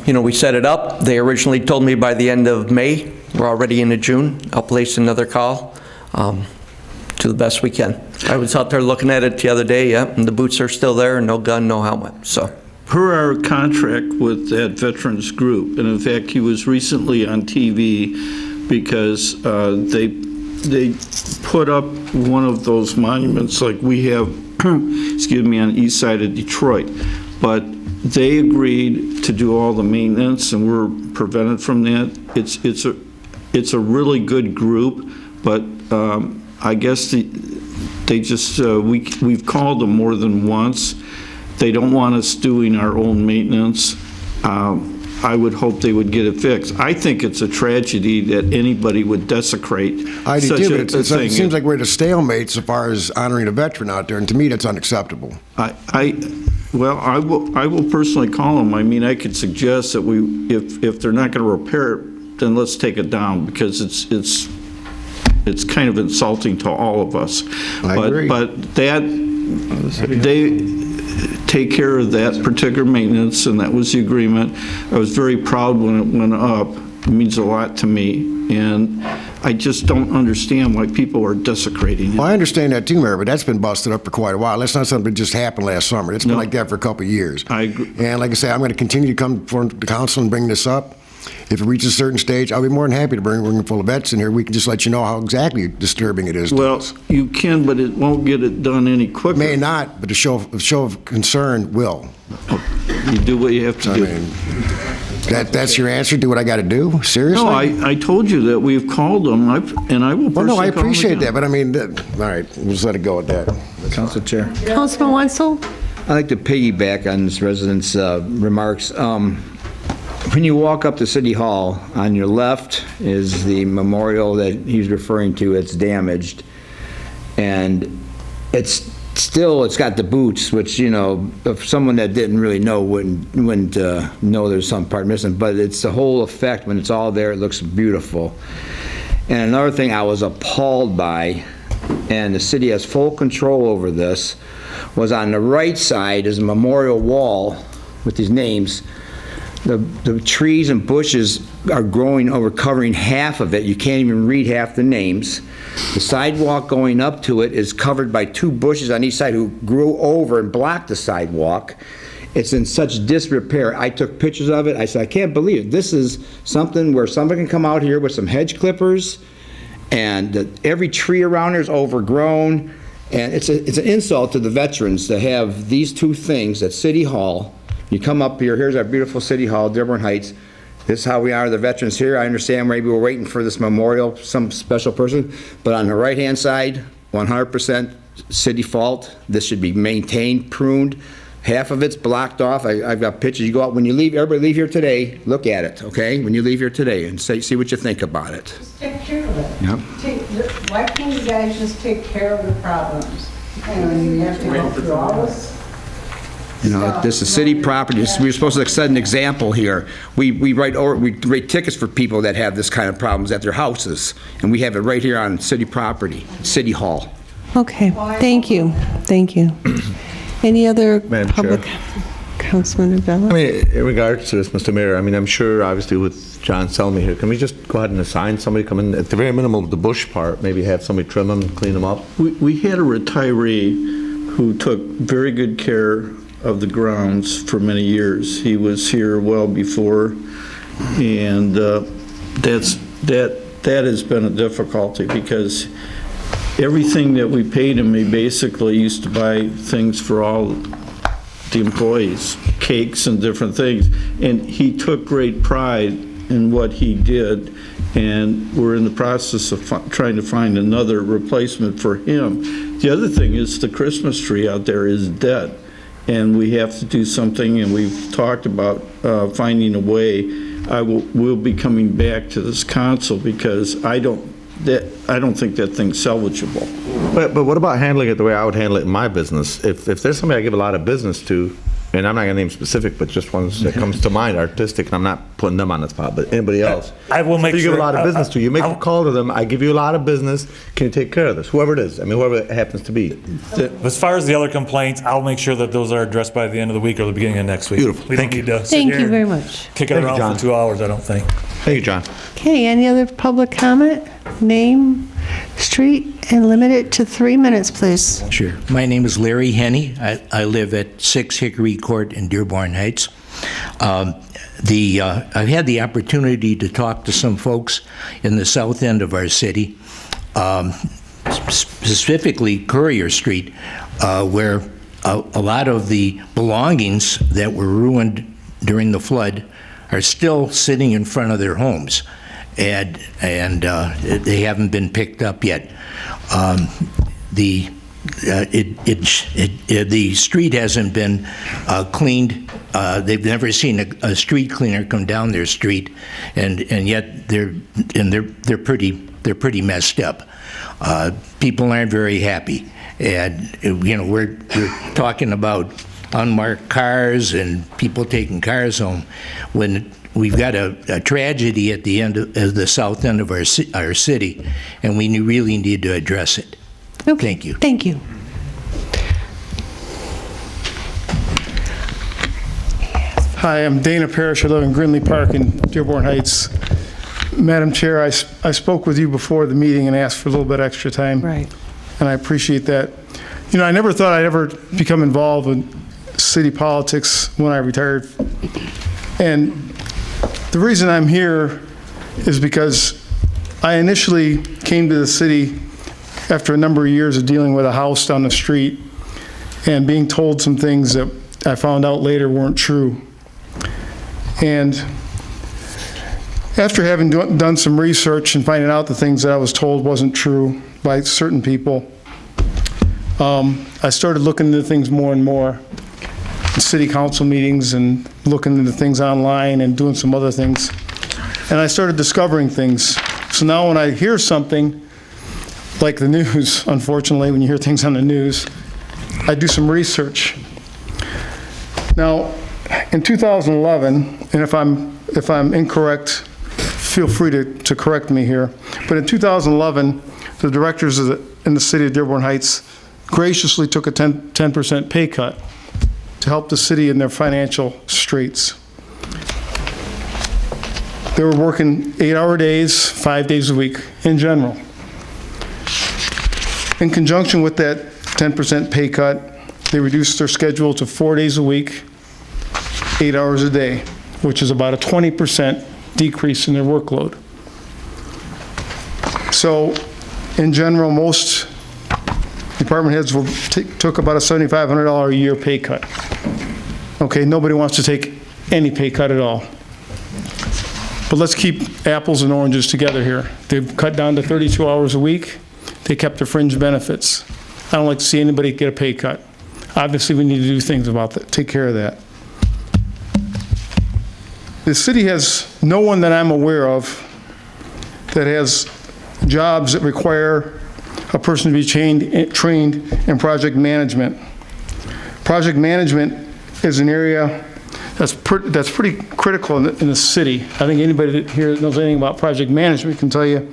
We set it up. They originally told me by the end of May. We're already into June. I'll place another call to the best we can. I was out there looking at it the other day, and the boots are still there, no gun, no helmet, so. Per our contract with that veterans group, and in fact, he was recently on TV because they put up one of those monuments like we have, excuse me, on the east side of Detroit. But they agreed to do all the maintenance, and we're prevented from that. It's a really good group, but I guess they just we've called them more than once. They don't want us doing our own maintenance. I would hope they would get it fixed. I think it's a tragedy that anybody would desecrate I do such too, a but it thing. seems like we're at a stalemate so far as honoring a veteran out there, and to me, that's unacceptable. Well, I will personally call them. I mean, I could suggest that if they're not going to repair it, then let's take it down, because it's kind of insulting to all of us. I agree. But they take care of that particular maintenance, and that was the agreement. I was very proud when it went up. It means a lot to me, and I just don't understand why people are desecrating it. Well, I understand that too, Mayor, but that's been busted up for quite a while. That's not something that just happened last summer. It's been like that for a couple of years. I agree. And like I say, I'm going to continue to come before the council and bring this up. If it reaches a certain stage, I'll be more than happy to bring a room full of vets in here. We can just let you know how exactly disturbing it is to us. Well, you can, but it won't get it done any quicker. May not, but a show of concern will. You do what you have to do. mean, that's your answer? Do what I got to do? Seriously? No, I told you that we've called them, and I will personally Well, no, I call them appreciate again. that, but I mean, all right, we'll just let it go at that. Council Chair. Councilman Wenzel? I'd like to piggyback on this resident's remarks. When you walk up to City Hall, on your left is the memorial that he's referring to. It's damaged, and it's got the boots, which, if someone that didn't really know wouldn't know there's some part missing, but it's the whole effect. When it's all there, it looks beautiful. And another thing I was appalled by, and the city has full control over this, was on the right side is a memorial wall with these names. The trees and bushes are growing over, covering half of it. You can't even read half the names. The sidewalk going up to it is covered by 2 bushes on each side who grew over and blocked the sidewalk. It's in such disrepair. I took pictures of it. I said, I can't believe it. This is something where somebody can come out here with some hedge clippers, and every tree around there is overgrown. And it's an insult to the veterans to have these 2 things at City Hall. You come up here, here's our beautiful City Hall, Dearborn Heights. This is how we honor the veterans here. I understand maybe we're waiting for this memorial, some special person, but on the right-hand side, 100% city fault. This should be maintained, pruned, Half of it's blocked off. I've got pictures. You go out, when you leave, everybody leave here today, look at it, okay? When you leave here today, and see what you think about it. Just take care of it. Yep. Why can't you guys just take care of the problems? And you have to go through all this. You know, this is city property. We're supposed to set an example here. We write tickets for people that have this kind of problems at their houses, and we have it right here on city property, City Hall. Okay, thank you, thank you. Any other Madam public? Chair. Councilman Abella? I mean, in regards to this, Mr. Mayor, I mean, I'm sure, obviously, with John Selmy here, can we just go ahead and assign somebody come in, at the very minimum, the bush part, maybe have somebody trim them, clean them up? We had a retiree who took very good care of the grounds for many years. He was here well before, and that has been a difficulty because everything that we paid him, he basically used to buy things for all the employees, cakes and different things, and he took great pride in what he did, and we're in the process of trying to find another replacement for him. The other thing is the Christmas tree out there is dead, and we have to do something, and we've talked about finding a way. We'll be coming back to this council because I don't think that thing's salvageable. But what about handling it the way I would handle it in my business? If there's somebody I give a lot of business to, and I'm not going to name specific, but just ones that comes to mind, artistic, and I'm not putting them on the spot, but anybody else. I will make you sure. give a lot of business to, you make a call to them, I give you a lot of business, can you take care of this? Whoever it is, I mean, whoever it happens to be. As far as the other complaints, I'll make sure that those are addressed by the end of the week or the beginning of next week. Beautiful. We don't need to sit Thank here you and very much. kick it Thank you, around John. for 2 hours, I don't think. Thank you, John. Okay, any other public comment? Name, street, and limit it to 3 minutes, please. Sure. My name is Larry Henney. I live at 6 Hickory Court in Dearborn Heights. I've had the opportunity to talk to some folks in the south end of our city, specifically Courier Street, where a lot of the belongings that were ruined during the flood are still sitting in front of their homes, and they haven't been picked up yet. The street hasn't been cleaned. They've never seen a street cleaner come down their street, and yet they're pretty messed up. People aren't very happy, and we're talking about unmarked cars and people taking cars home when we've got a tragedy at the end of the south end of our city, and we really need to address it. Okay. Thank you. Thank you. Hi, I'm Dana Parrish. I live in Grinley Park in Dearborn Heights. Madam Chair, I spoke with you before the meeting and asked for a little bit extra time. Right. And I appreciate that. I never thought I'd ever become involved in city politics when I retired. And the reason I'm here is because I initially came to the city after a number of years of dealing with a house down the street and being told some things that I found out later weren't true. And after having done some research and finding out the things that I was told wasn't true by certain people, I started looking into things more and more in city council meetings and looking into things online and doing some other things. And I started discovering things. So now when I hear something, like the news, unfortunately, when you hear things on the news, I do some research. Now, in 2011, and if I'm incorrect, feel free to correct me here, but in 2011, the directors in the city of Dearborn Heights graciously took a 10% pay cut to help the city in their financial straits. They were working 8-hour days, 5 days a week in general. In conjunction with that 10% pay cut, they reduced their schedule to 4 days a week, 8 hours a day, which is about a 20% decrease in their workload. So, in general, most department heads took about a $7,500 a year pay cut. Okay, nobody wants to take any pay cut at all. But let's keep apples and oranges together here. They've cut down to 32 hours a week. They kept their fringe benefits. I don't like to see anybody get a pay cut. obviously we need to do things about that, take care of that. The city has no one that I'm aware of that has jobs that require a person to be trained in project management. Project management is an area that's pretty critical in the city. I think anybody here that knows anything about project management can tell you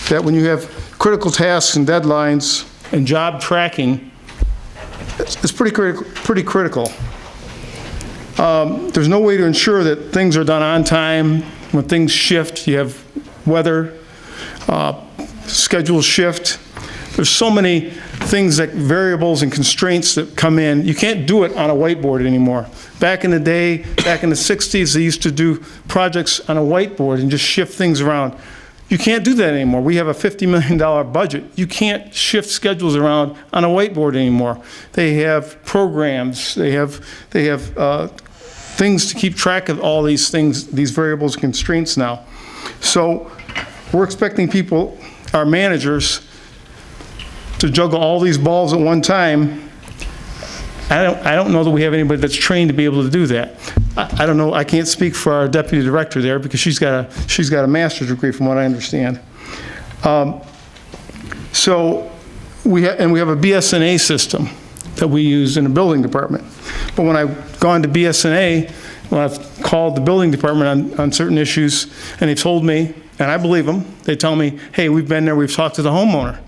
that when you have critical tasks and deadlines and job tracking, it's pretty critical. There's no way to ensure that things are done on time. When things shift, you have weather, schedules shift. There's so many things, that variables and constraints that come in. You can't do it on a whiteboard anymore. Back in the day, back in the 60s, they used to do projects on a whiteboard and just shift things around. You can't do that anymore. We have a $50 million budget. You can't shift schedules around on a whiteboard anymore. They have programs. They have things to keep track of all these things, these variables and constraints now. So we're expecting people, our managers, to juggle all these balls at one time. I don't know that we have anybody that's trained to be able to do that. I don't know. I can't speak for our deputy director there because she's got a master's degree from what I understand. So we have a BSNA system that we use in the building department. But when I've gone to BSNA, when I've called the building department on certain issues, and they've told me, and I believe them, they tell me, hey, we've been there, we've talked to the homeowner.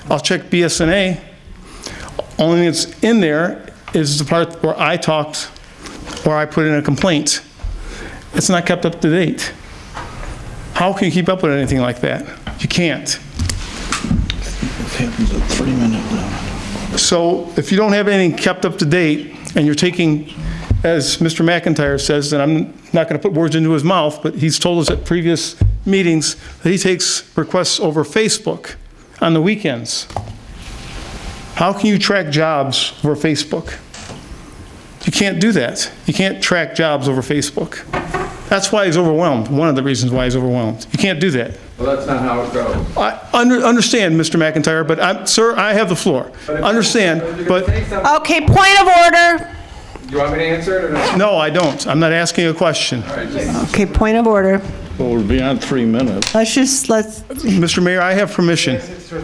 I'll check BSNA. Only thing that's in there is the part where I talked, where I put in a complaint. It's not kept up to date. How can you keep up with anything like that? You can't. It happens at 3 minutes now. So if you don't have anything kept up to date, and you're taking, as Mr. McIntyre says, and I'm not going to put words into his mouth, but he's told us at previous meetings that he takes requests over Facebook on the weekends. How can you track jobs over Facebook? You can't do that. You can't track jobs over Facebook. That's why he's overwhelmed, one of the reasons why he's overwhelmed. You can't do that. Well, that's not how it goes. I understand, Mr. McIntyre, but sir, I have the floor. Understand, but... Okay, point of order. Do you want me to answer it or not? No, I don't. I'm not asking a question. Okay, point of order. Well, we're beyond 3 minutes. Mr. Mayor, I have permission.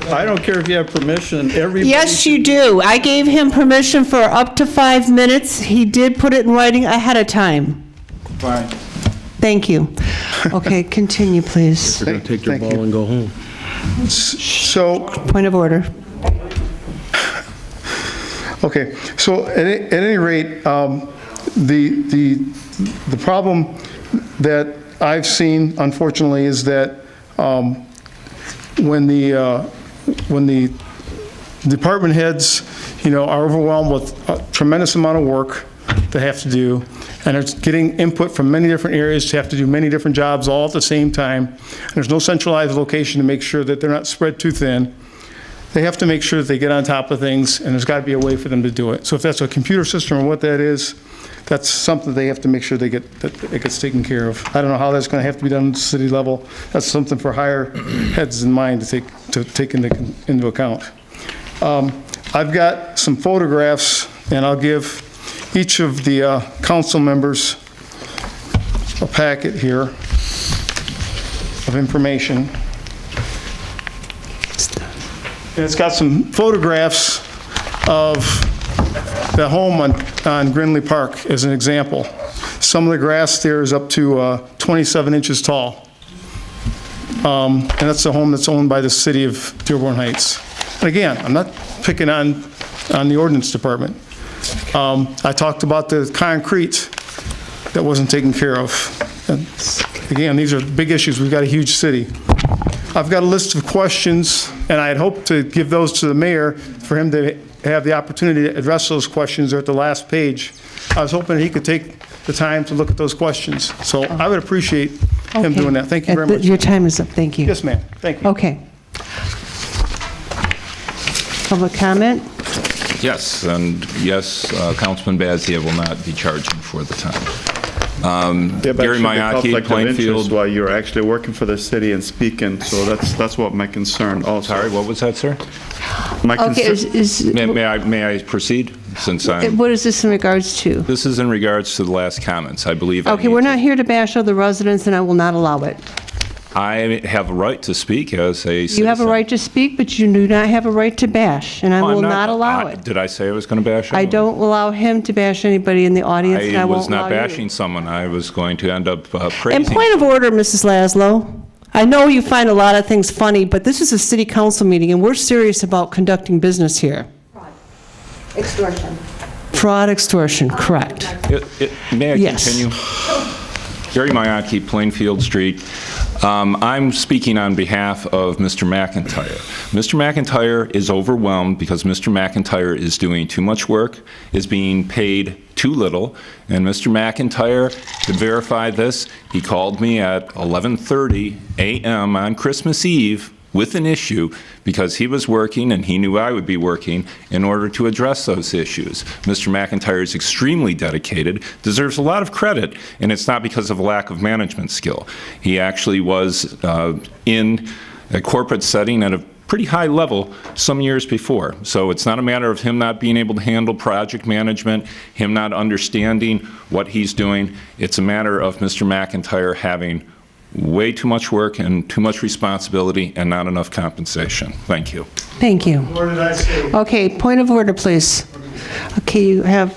I don't care if you have permission. Everybody. Yes, you do. I gave him permission for up to 5 minutes. He did put it in writing ahead of time. Fine. Thank you. Okay, continue, please. They're going to take your ball and go home. So... Point of order. Okay, so at any rate, the problem that I've seen, unfortunately, is that when the department heads, are overwhelmed with a tremendous amount of work they have to do, and it's getting input from many different areas to have to do many different jobs all at the same time, and there's no centralized location to make sure that they're not spread too thin. They have to make sure that they get on top of things, and there's got to be a way for them to do it. So if that's a computer system or what that is, that's something they have to make sure that it gets taken care of. I don't know how that's going to have to be done at the city level. That's something for higher heads in mind to take into account. I've got some photographs, and I'll give each of the council members a packet here of information. And it's got some photographs of the home on Grinley Park as an example. Some of the grass there is up to 27 inches tall. And that's the home that's owned by the city of Dearborn Heights. And again, I'm not picking on the ordinance department. I talked about the concrete that wasn't taken care of. And again, these are big issues. We've got a huge city. I've got a list of questions, and I had hoped to give those to the mayor for him to have the opportunity to address those questions. They're at the last page. I was hoping he could take the time to look at those questions. So I would appreciate him doing that. Thank you very much. Your time is up. Thank you. Yes, ma'am. Thank you. Okay. Public comment? Yes, and yes, Councilman Bazia will not be charging for the time. Gary Mayaki, Plainfield. While you're actually working for the city and speaking, so that's what my concern also. Sorry, what was that, sir? Okay, May I proceed, since I'm... what is this in regards to? This is in regards to the last comments, I believe. Okay, we're not here to bash other residents, and I will not allow it. I have a right to speak as a citizen. You have a right to speak, but you do not have a right to bash, and I will not allow it. Did I say I was going to bash I anyone? don't allow him to bash anybody in the audience, and I I won't was not allow you. bashing someone. I was going to end up praising. And point of order, Mrs. Laszlo. I know you find a lot of things funny, but this is a city council meeting, and we're serious about conducting business here. Extortion. Fraud, extortion, correct. May I Yes. continue? Gary Miyake, Plainfield Street. I'm speaking on behalf of Mr. McIntyre. Mr. McIntyre is overwhelmed because Mr. McIntyre is doing too much work, is being paid too little, and Mr. McIntyre could verify this. He called me at 11:30 a.m. on Christmas Eve with an issue because he was working and he knew I would be working in order to address those issues. Mr. McIntyre is extremely dedicated, deserves a lot of credit, and it's not because of a lack of management skill. He actually was in a corporate setting at a pretty high level some years before. So it's not a matter of him not being able to handle project management, him not understanding what he's doing. It's a matter of Mr. McIntyre having way too much work and too much responsibility and not enough compensation. Thank you. Thank you. What did I say? Okay, point of order, please. Okay, you have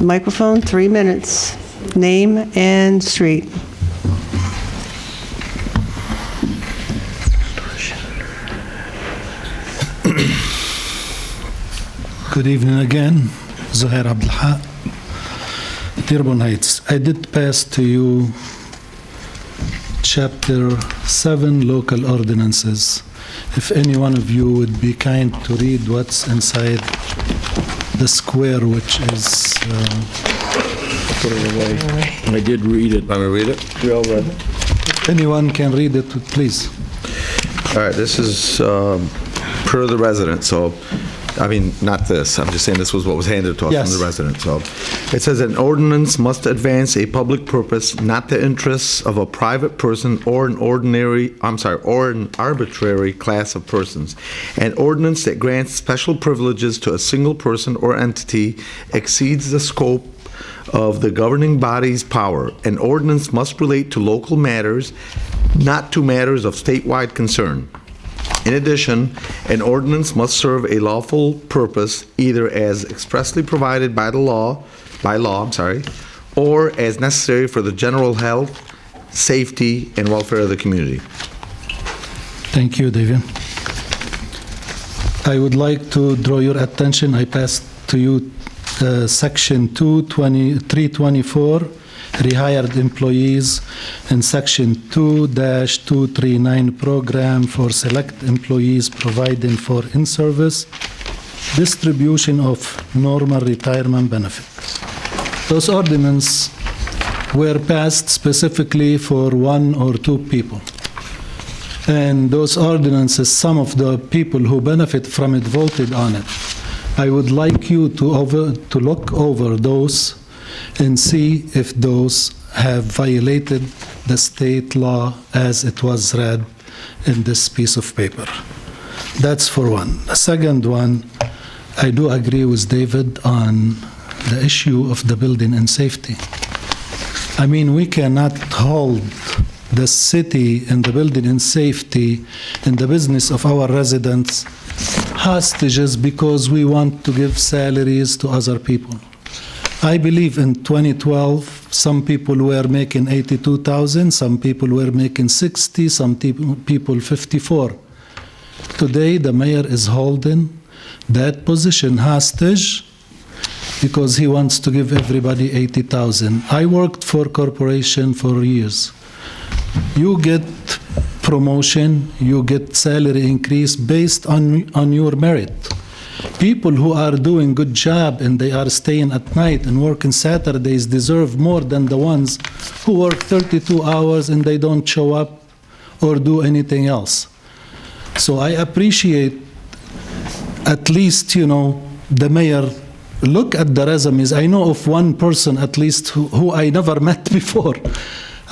microphone, 3 minutes. Name and street. Good evening again. Zuhair Abdelhaq, Dearborn Heights. I did pass to you Chapter 7 Local Ordinances. If any one of you would be kind to read what's inside the square, which is... Put it away. I did read it. Want me to read it? We all read it. If anyone can read it, please. All right, this is per the resident, so, I mean, not this, I'm just saying this was what was handed to us from the resident, so. It says an ordinance must advance a public purpose, not the interests of a private person or an arbitrary class of persons. An ordinance that grants special privileges to a single person or entity exceeds the scope of the governing body's power. An ordinance must relate to local matters, not to matters of statewide concern. In addition, an ordinance must serve a lawful purpose either as expressly provided by law, or as necessary for the general health, safety, and welfare of the community. Thank you, David. I would like to draw your attention. I passed to you Section 324, rehired employees, and Section 2-239, Program for Select Employees Providing for In-Service Distribution of Normal Retirement Benefit. Those ordinances were passed specifically for 1 or 2 people. And those ordinances, some of the people who benefit from it voted on it. I would like you to look over those and see if those have violated the state law as it was read in this piece of paper. That's for one. The second one, I do agree with David on the issue of the building and safety. I mean, we cannot hold the city and the building and safety and the business of our residents hostages because we want to give salaries to other people. I believe in 2012, some people were making 82,000, some people were making 60, some people 54. Today, the mayor is holding that position hostage because he wants to give everybody 80,000. I worked for corporation for years. You get promotion, you get salary increase based on your merit. People who are doing good job and they are staying at night and working Saturdays deserve more than the ones who work 32 hours and they don't show up or do anything else. So I appreciate at least, the mayor look at the resumes. I know of one person at least who I never met before.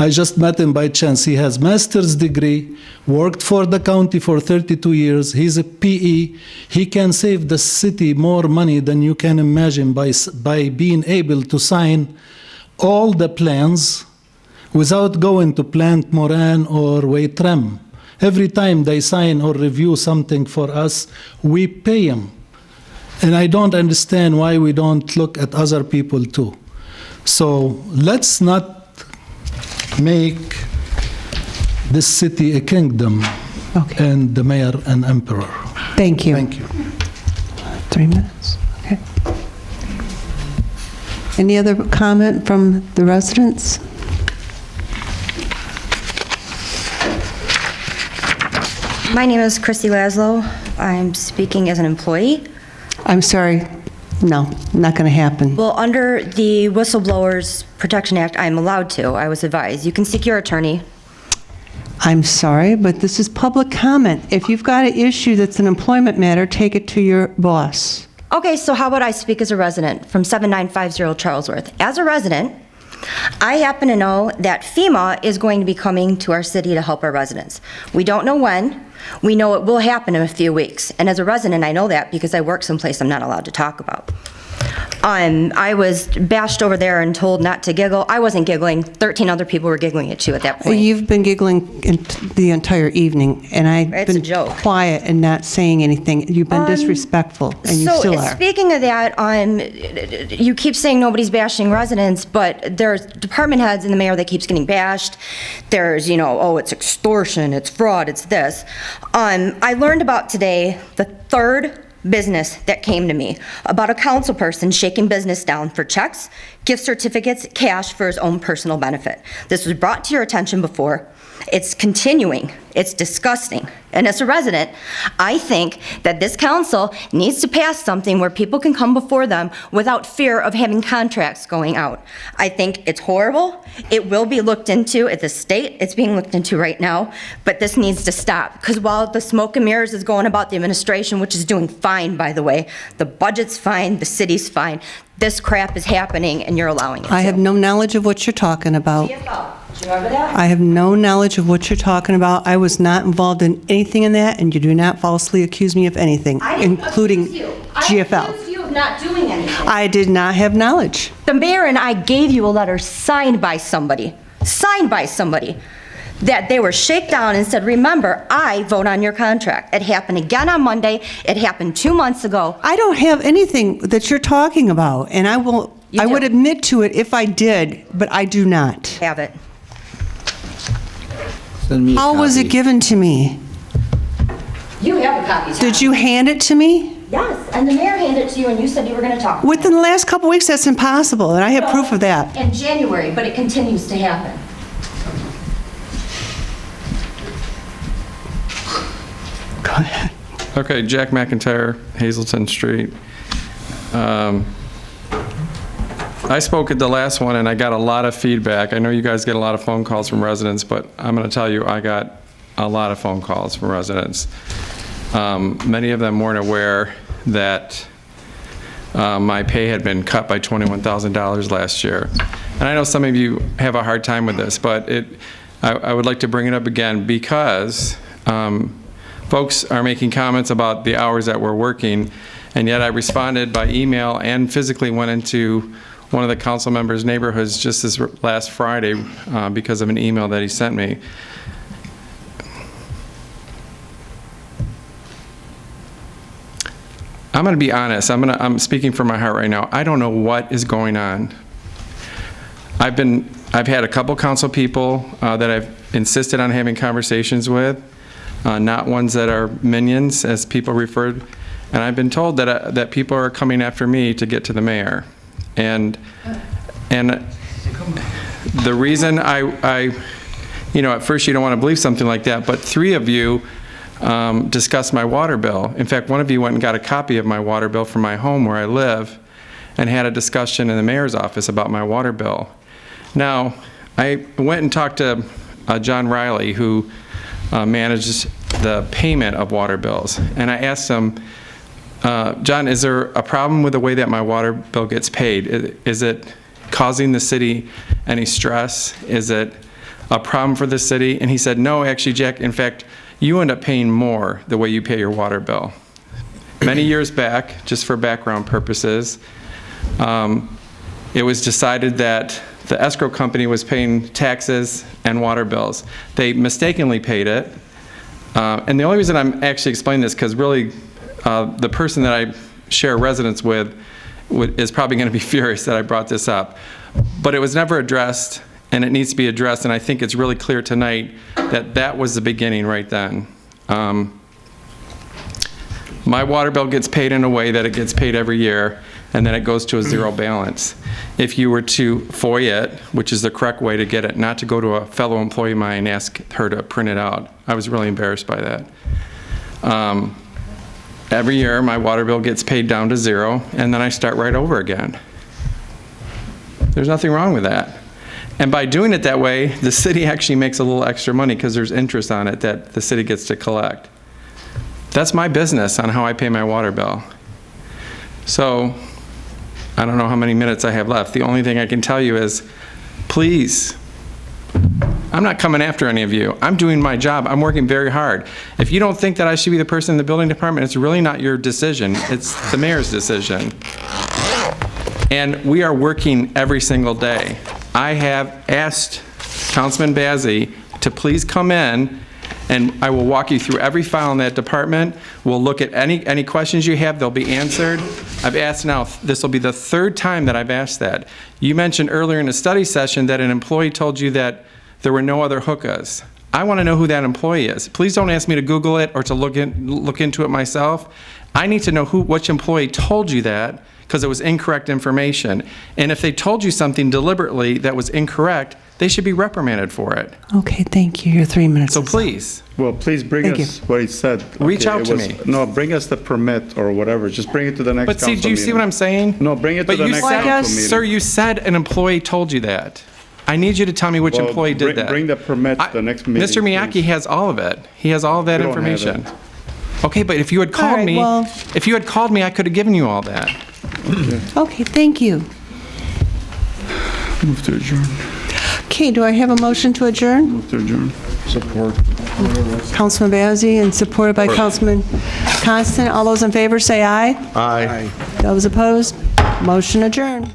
I just met him by chance. He has master's degree, worked for the county for 32 years. He's a PE. He can save the city more money than you can imagine by being able to sign all the plans without going to Plant Moran or Waitrem. Every time they sign or review something for us, we pay them. And I don't understand why we don't look at other people too. So let's not make this city a kingdom and the mayor an emperor. Thank you. Thank you. 3 minutes. Okay. Any other comment from the residents? My name is Christy Laszlo. I'm speaking as an employee. I'm sorry. No, not going to happen. Well, under the Whistleblowers Protection Act, I'm allowed to. I was advised. You can seek your attorney. I'm sorry, but this is public comment. If you've got an issue that's an employment matter, take it to your boss. Okay, so how about I speak as a resident from 7950 Charlesworth? As a resident, I happen to know that FEMA is going to be coming to our city to help our residents. We don't know when. We know it will happen in a few weeks. And as a resident, I know that because I work someplace I'm not allowed to talk about. I was bashed over there and told not to giggle. I wasn't giggling. 13 other people were giggling at you at that point. You've been giggling the entire evening, and I've It's a been joke. quiet and not saying anything. You've been disrespectful, and you still are. Speaking of that, you keep saying nobody's bashing residents, but there's department heads and the mayor that keeps getting bashed. There's, oh, it's extortion, it's fraud, it's this. I learned about today the third business that came to me about a council person shaking business down for checks, gift certificates, cash for his own personal benefit. This was brought to your attention before. It's continuing. It's disgusting. And as a resident, I think that this council needs to pass something where people can come before them without fear of having contracts going out. I think it's horrible. It will be looked into at the state. It's being looked into right now. But this needs to stop. Because while the smoke and mirrors is going about the administration, which is doing fine, by the way, the budget's fine, the city's fine, this crap is happening and you're allowing it. I have no knowledge of what you're talking about. CFO, do you remember that? I have no knowledge of what you're talking about. I was not involved in anything in that, and you do not falsely accuse me of anything, including GFL. I accused you of not doing anything. I did not have knowledge. The mayor and I gave you a letter signed by somebody, that they were shakedown and said, remember, I vote on your contract. It happened again on Monday. It happened 2 months ago. I don't have anything that you're talking about, and I would admit to it if I did, but I do not. Have it. How was it given to me? You have a copy. Did you hand it to me? Yes, and the mayor handed it to you and you said you were going to talk. Within the last couple weeks, that's impossible, and I have proof of that. In January, but it continues to happen. Go ahead. Okay, Jack McIntyre, Hazelton Street. I spoke at the last one and I got a lot of feedback. I know you guys get a lot of phone calls from residents, but I'm going to tell you I got a lot of phone calls from residents. Many of them weren't aware that my pay had been cut by $21,000 last year. And I know some of you have a hard time with this, but I would like to bring it up again because folks are making comments about the hours that we're working, and yet I responded by email and physically went into one of the council members' neighborhoods just this last Friday because of an email that he sent me. I'm going to be honest. I'm speaking from my heart right now. I don't know what is going on. I've had a couple council people that I've insisted on having conversations with, not ones that are minions, as people referred. And I've been told that people are coming after me to get to the mayor. And the reason at first you don't want to believe something like that, but 3 of you discussed my water bill. In fact, one of you went and got a copy of my water bill from my home where I live and had a discussion in the mayor's office about my water bill. Now, I went and talked to John Riley, who manages the payment of water bills, and I asked him, John, is there a problem with the way that my water bill gets paid? Is it causing the city any stress? Is it a problem for the city? And he said, no, actually, Jack, in fact, you end up paying more the way you pay your water bill. Many years back, just for background purposes, it was decided that the escrow company was paying taxes and water bills. They mistakenly paid it. And the only reason I'm actually explaining this, because really the person that I share residence with is probably going to be furious that I brought this up. But it was never addressed, and it needs to be addressed, and I think it's really clear tonight that that was the beginning right then. My water bill gets paid in a way that it gets paid every year, and then it goes to a zero balance. If you were to FOIA it, which is the correct way to get it, not to go to a fellow employee of mine and ask her to print it out. I was really embarrassed by that. Every year, my water bill gets paid down to zero, and then I start right over again. There's nothing wrong with that. And by doing it that way, the city actually makes a little extra money because there's interest on it that the city gets to collect. That's my business on how I pay my water bill. So, I don't know how many minutes I have left. The only thing I can tell you is, please, I'm not coming after any of you. I'm doing my job. I'm working very hard. If you don't think that I should be the person in the building department, it's really not your decision. It's the mayor's decision. And we are working every single day. I have asked Councilman Bazey to please come in, and I will walk you through every file in that department. We'll look at any questions you have. They'll be answered. I've asked now, this will be the third time that I've asked that. You mentioned earlier in a study session that an employee told you that there were no other hookahs. I want to know who that employee is. Please don't ask me to Google it or to look into it myself. I need to know which employee told you that, because it was incorrect information. And if they told you something deliberately that was incorrect, they should be reprimanded for it. Okay, thank you. Your 3 minutes. So please. Well, please bring Thank us what he said. Reach Okay, out it to was- me. No, bring us the permit or whatever. Just bring it to the next But council see, do you see meeting. what I'm saying? No, bring it to But the you next said, council meeting. sir, you said an employee told you that. I need you to tell me which Well, employee did that. Bring the permit to the next meeting. Mr. Miyake has all of it. He has all of that We don't have information. it. Okay, but if you had called right, me, well- if you had called me, I could have given you all that. Okay, thank you. Move to adjourn. Okay, do I have a motion to adjourn? Move to adjourn. Support. Councilman Bazey and supported by Councilman Constant. All those in favor say aye. Aye. Those opposed, motion adjourned.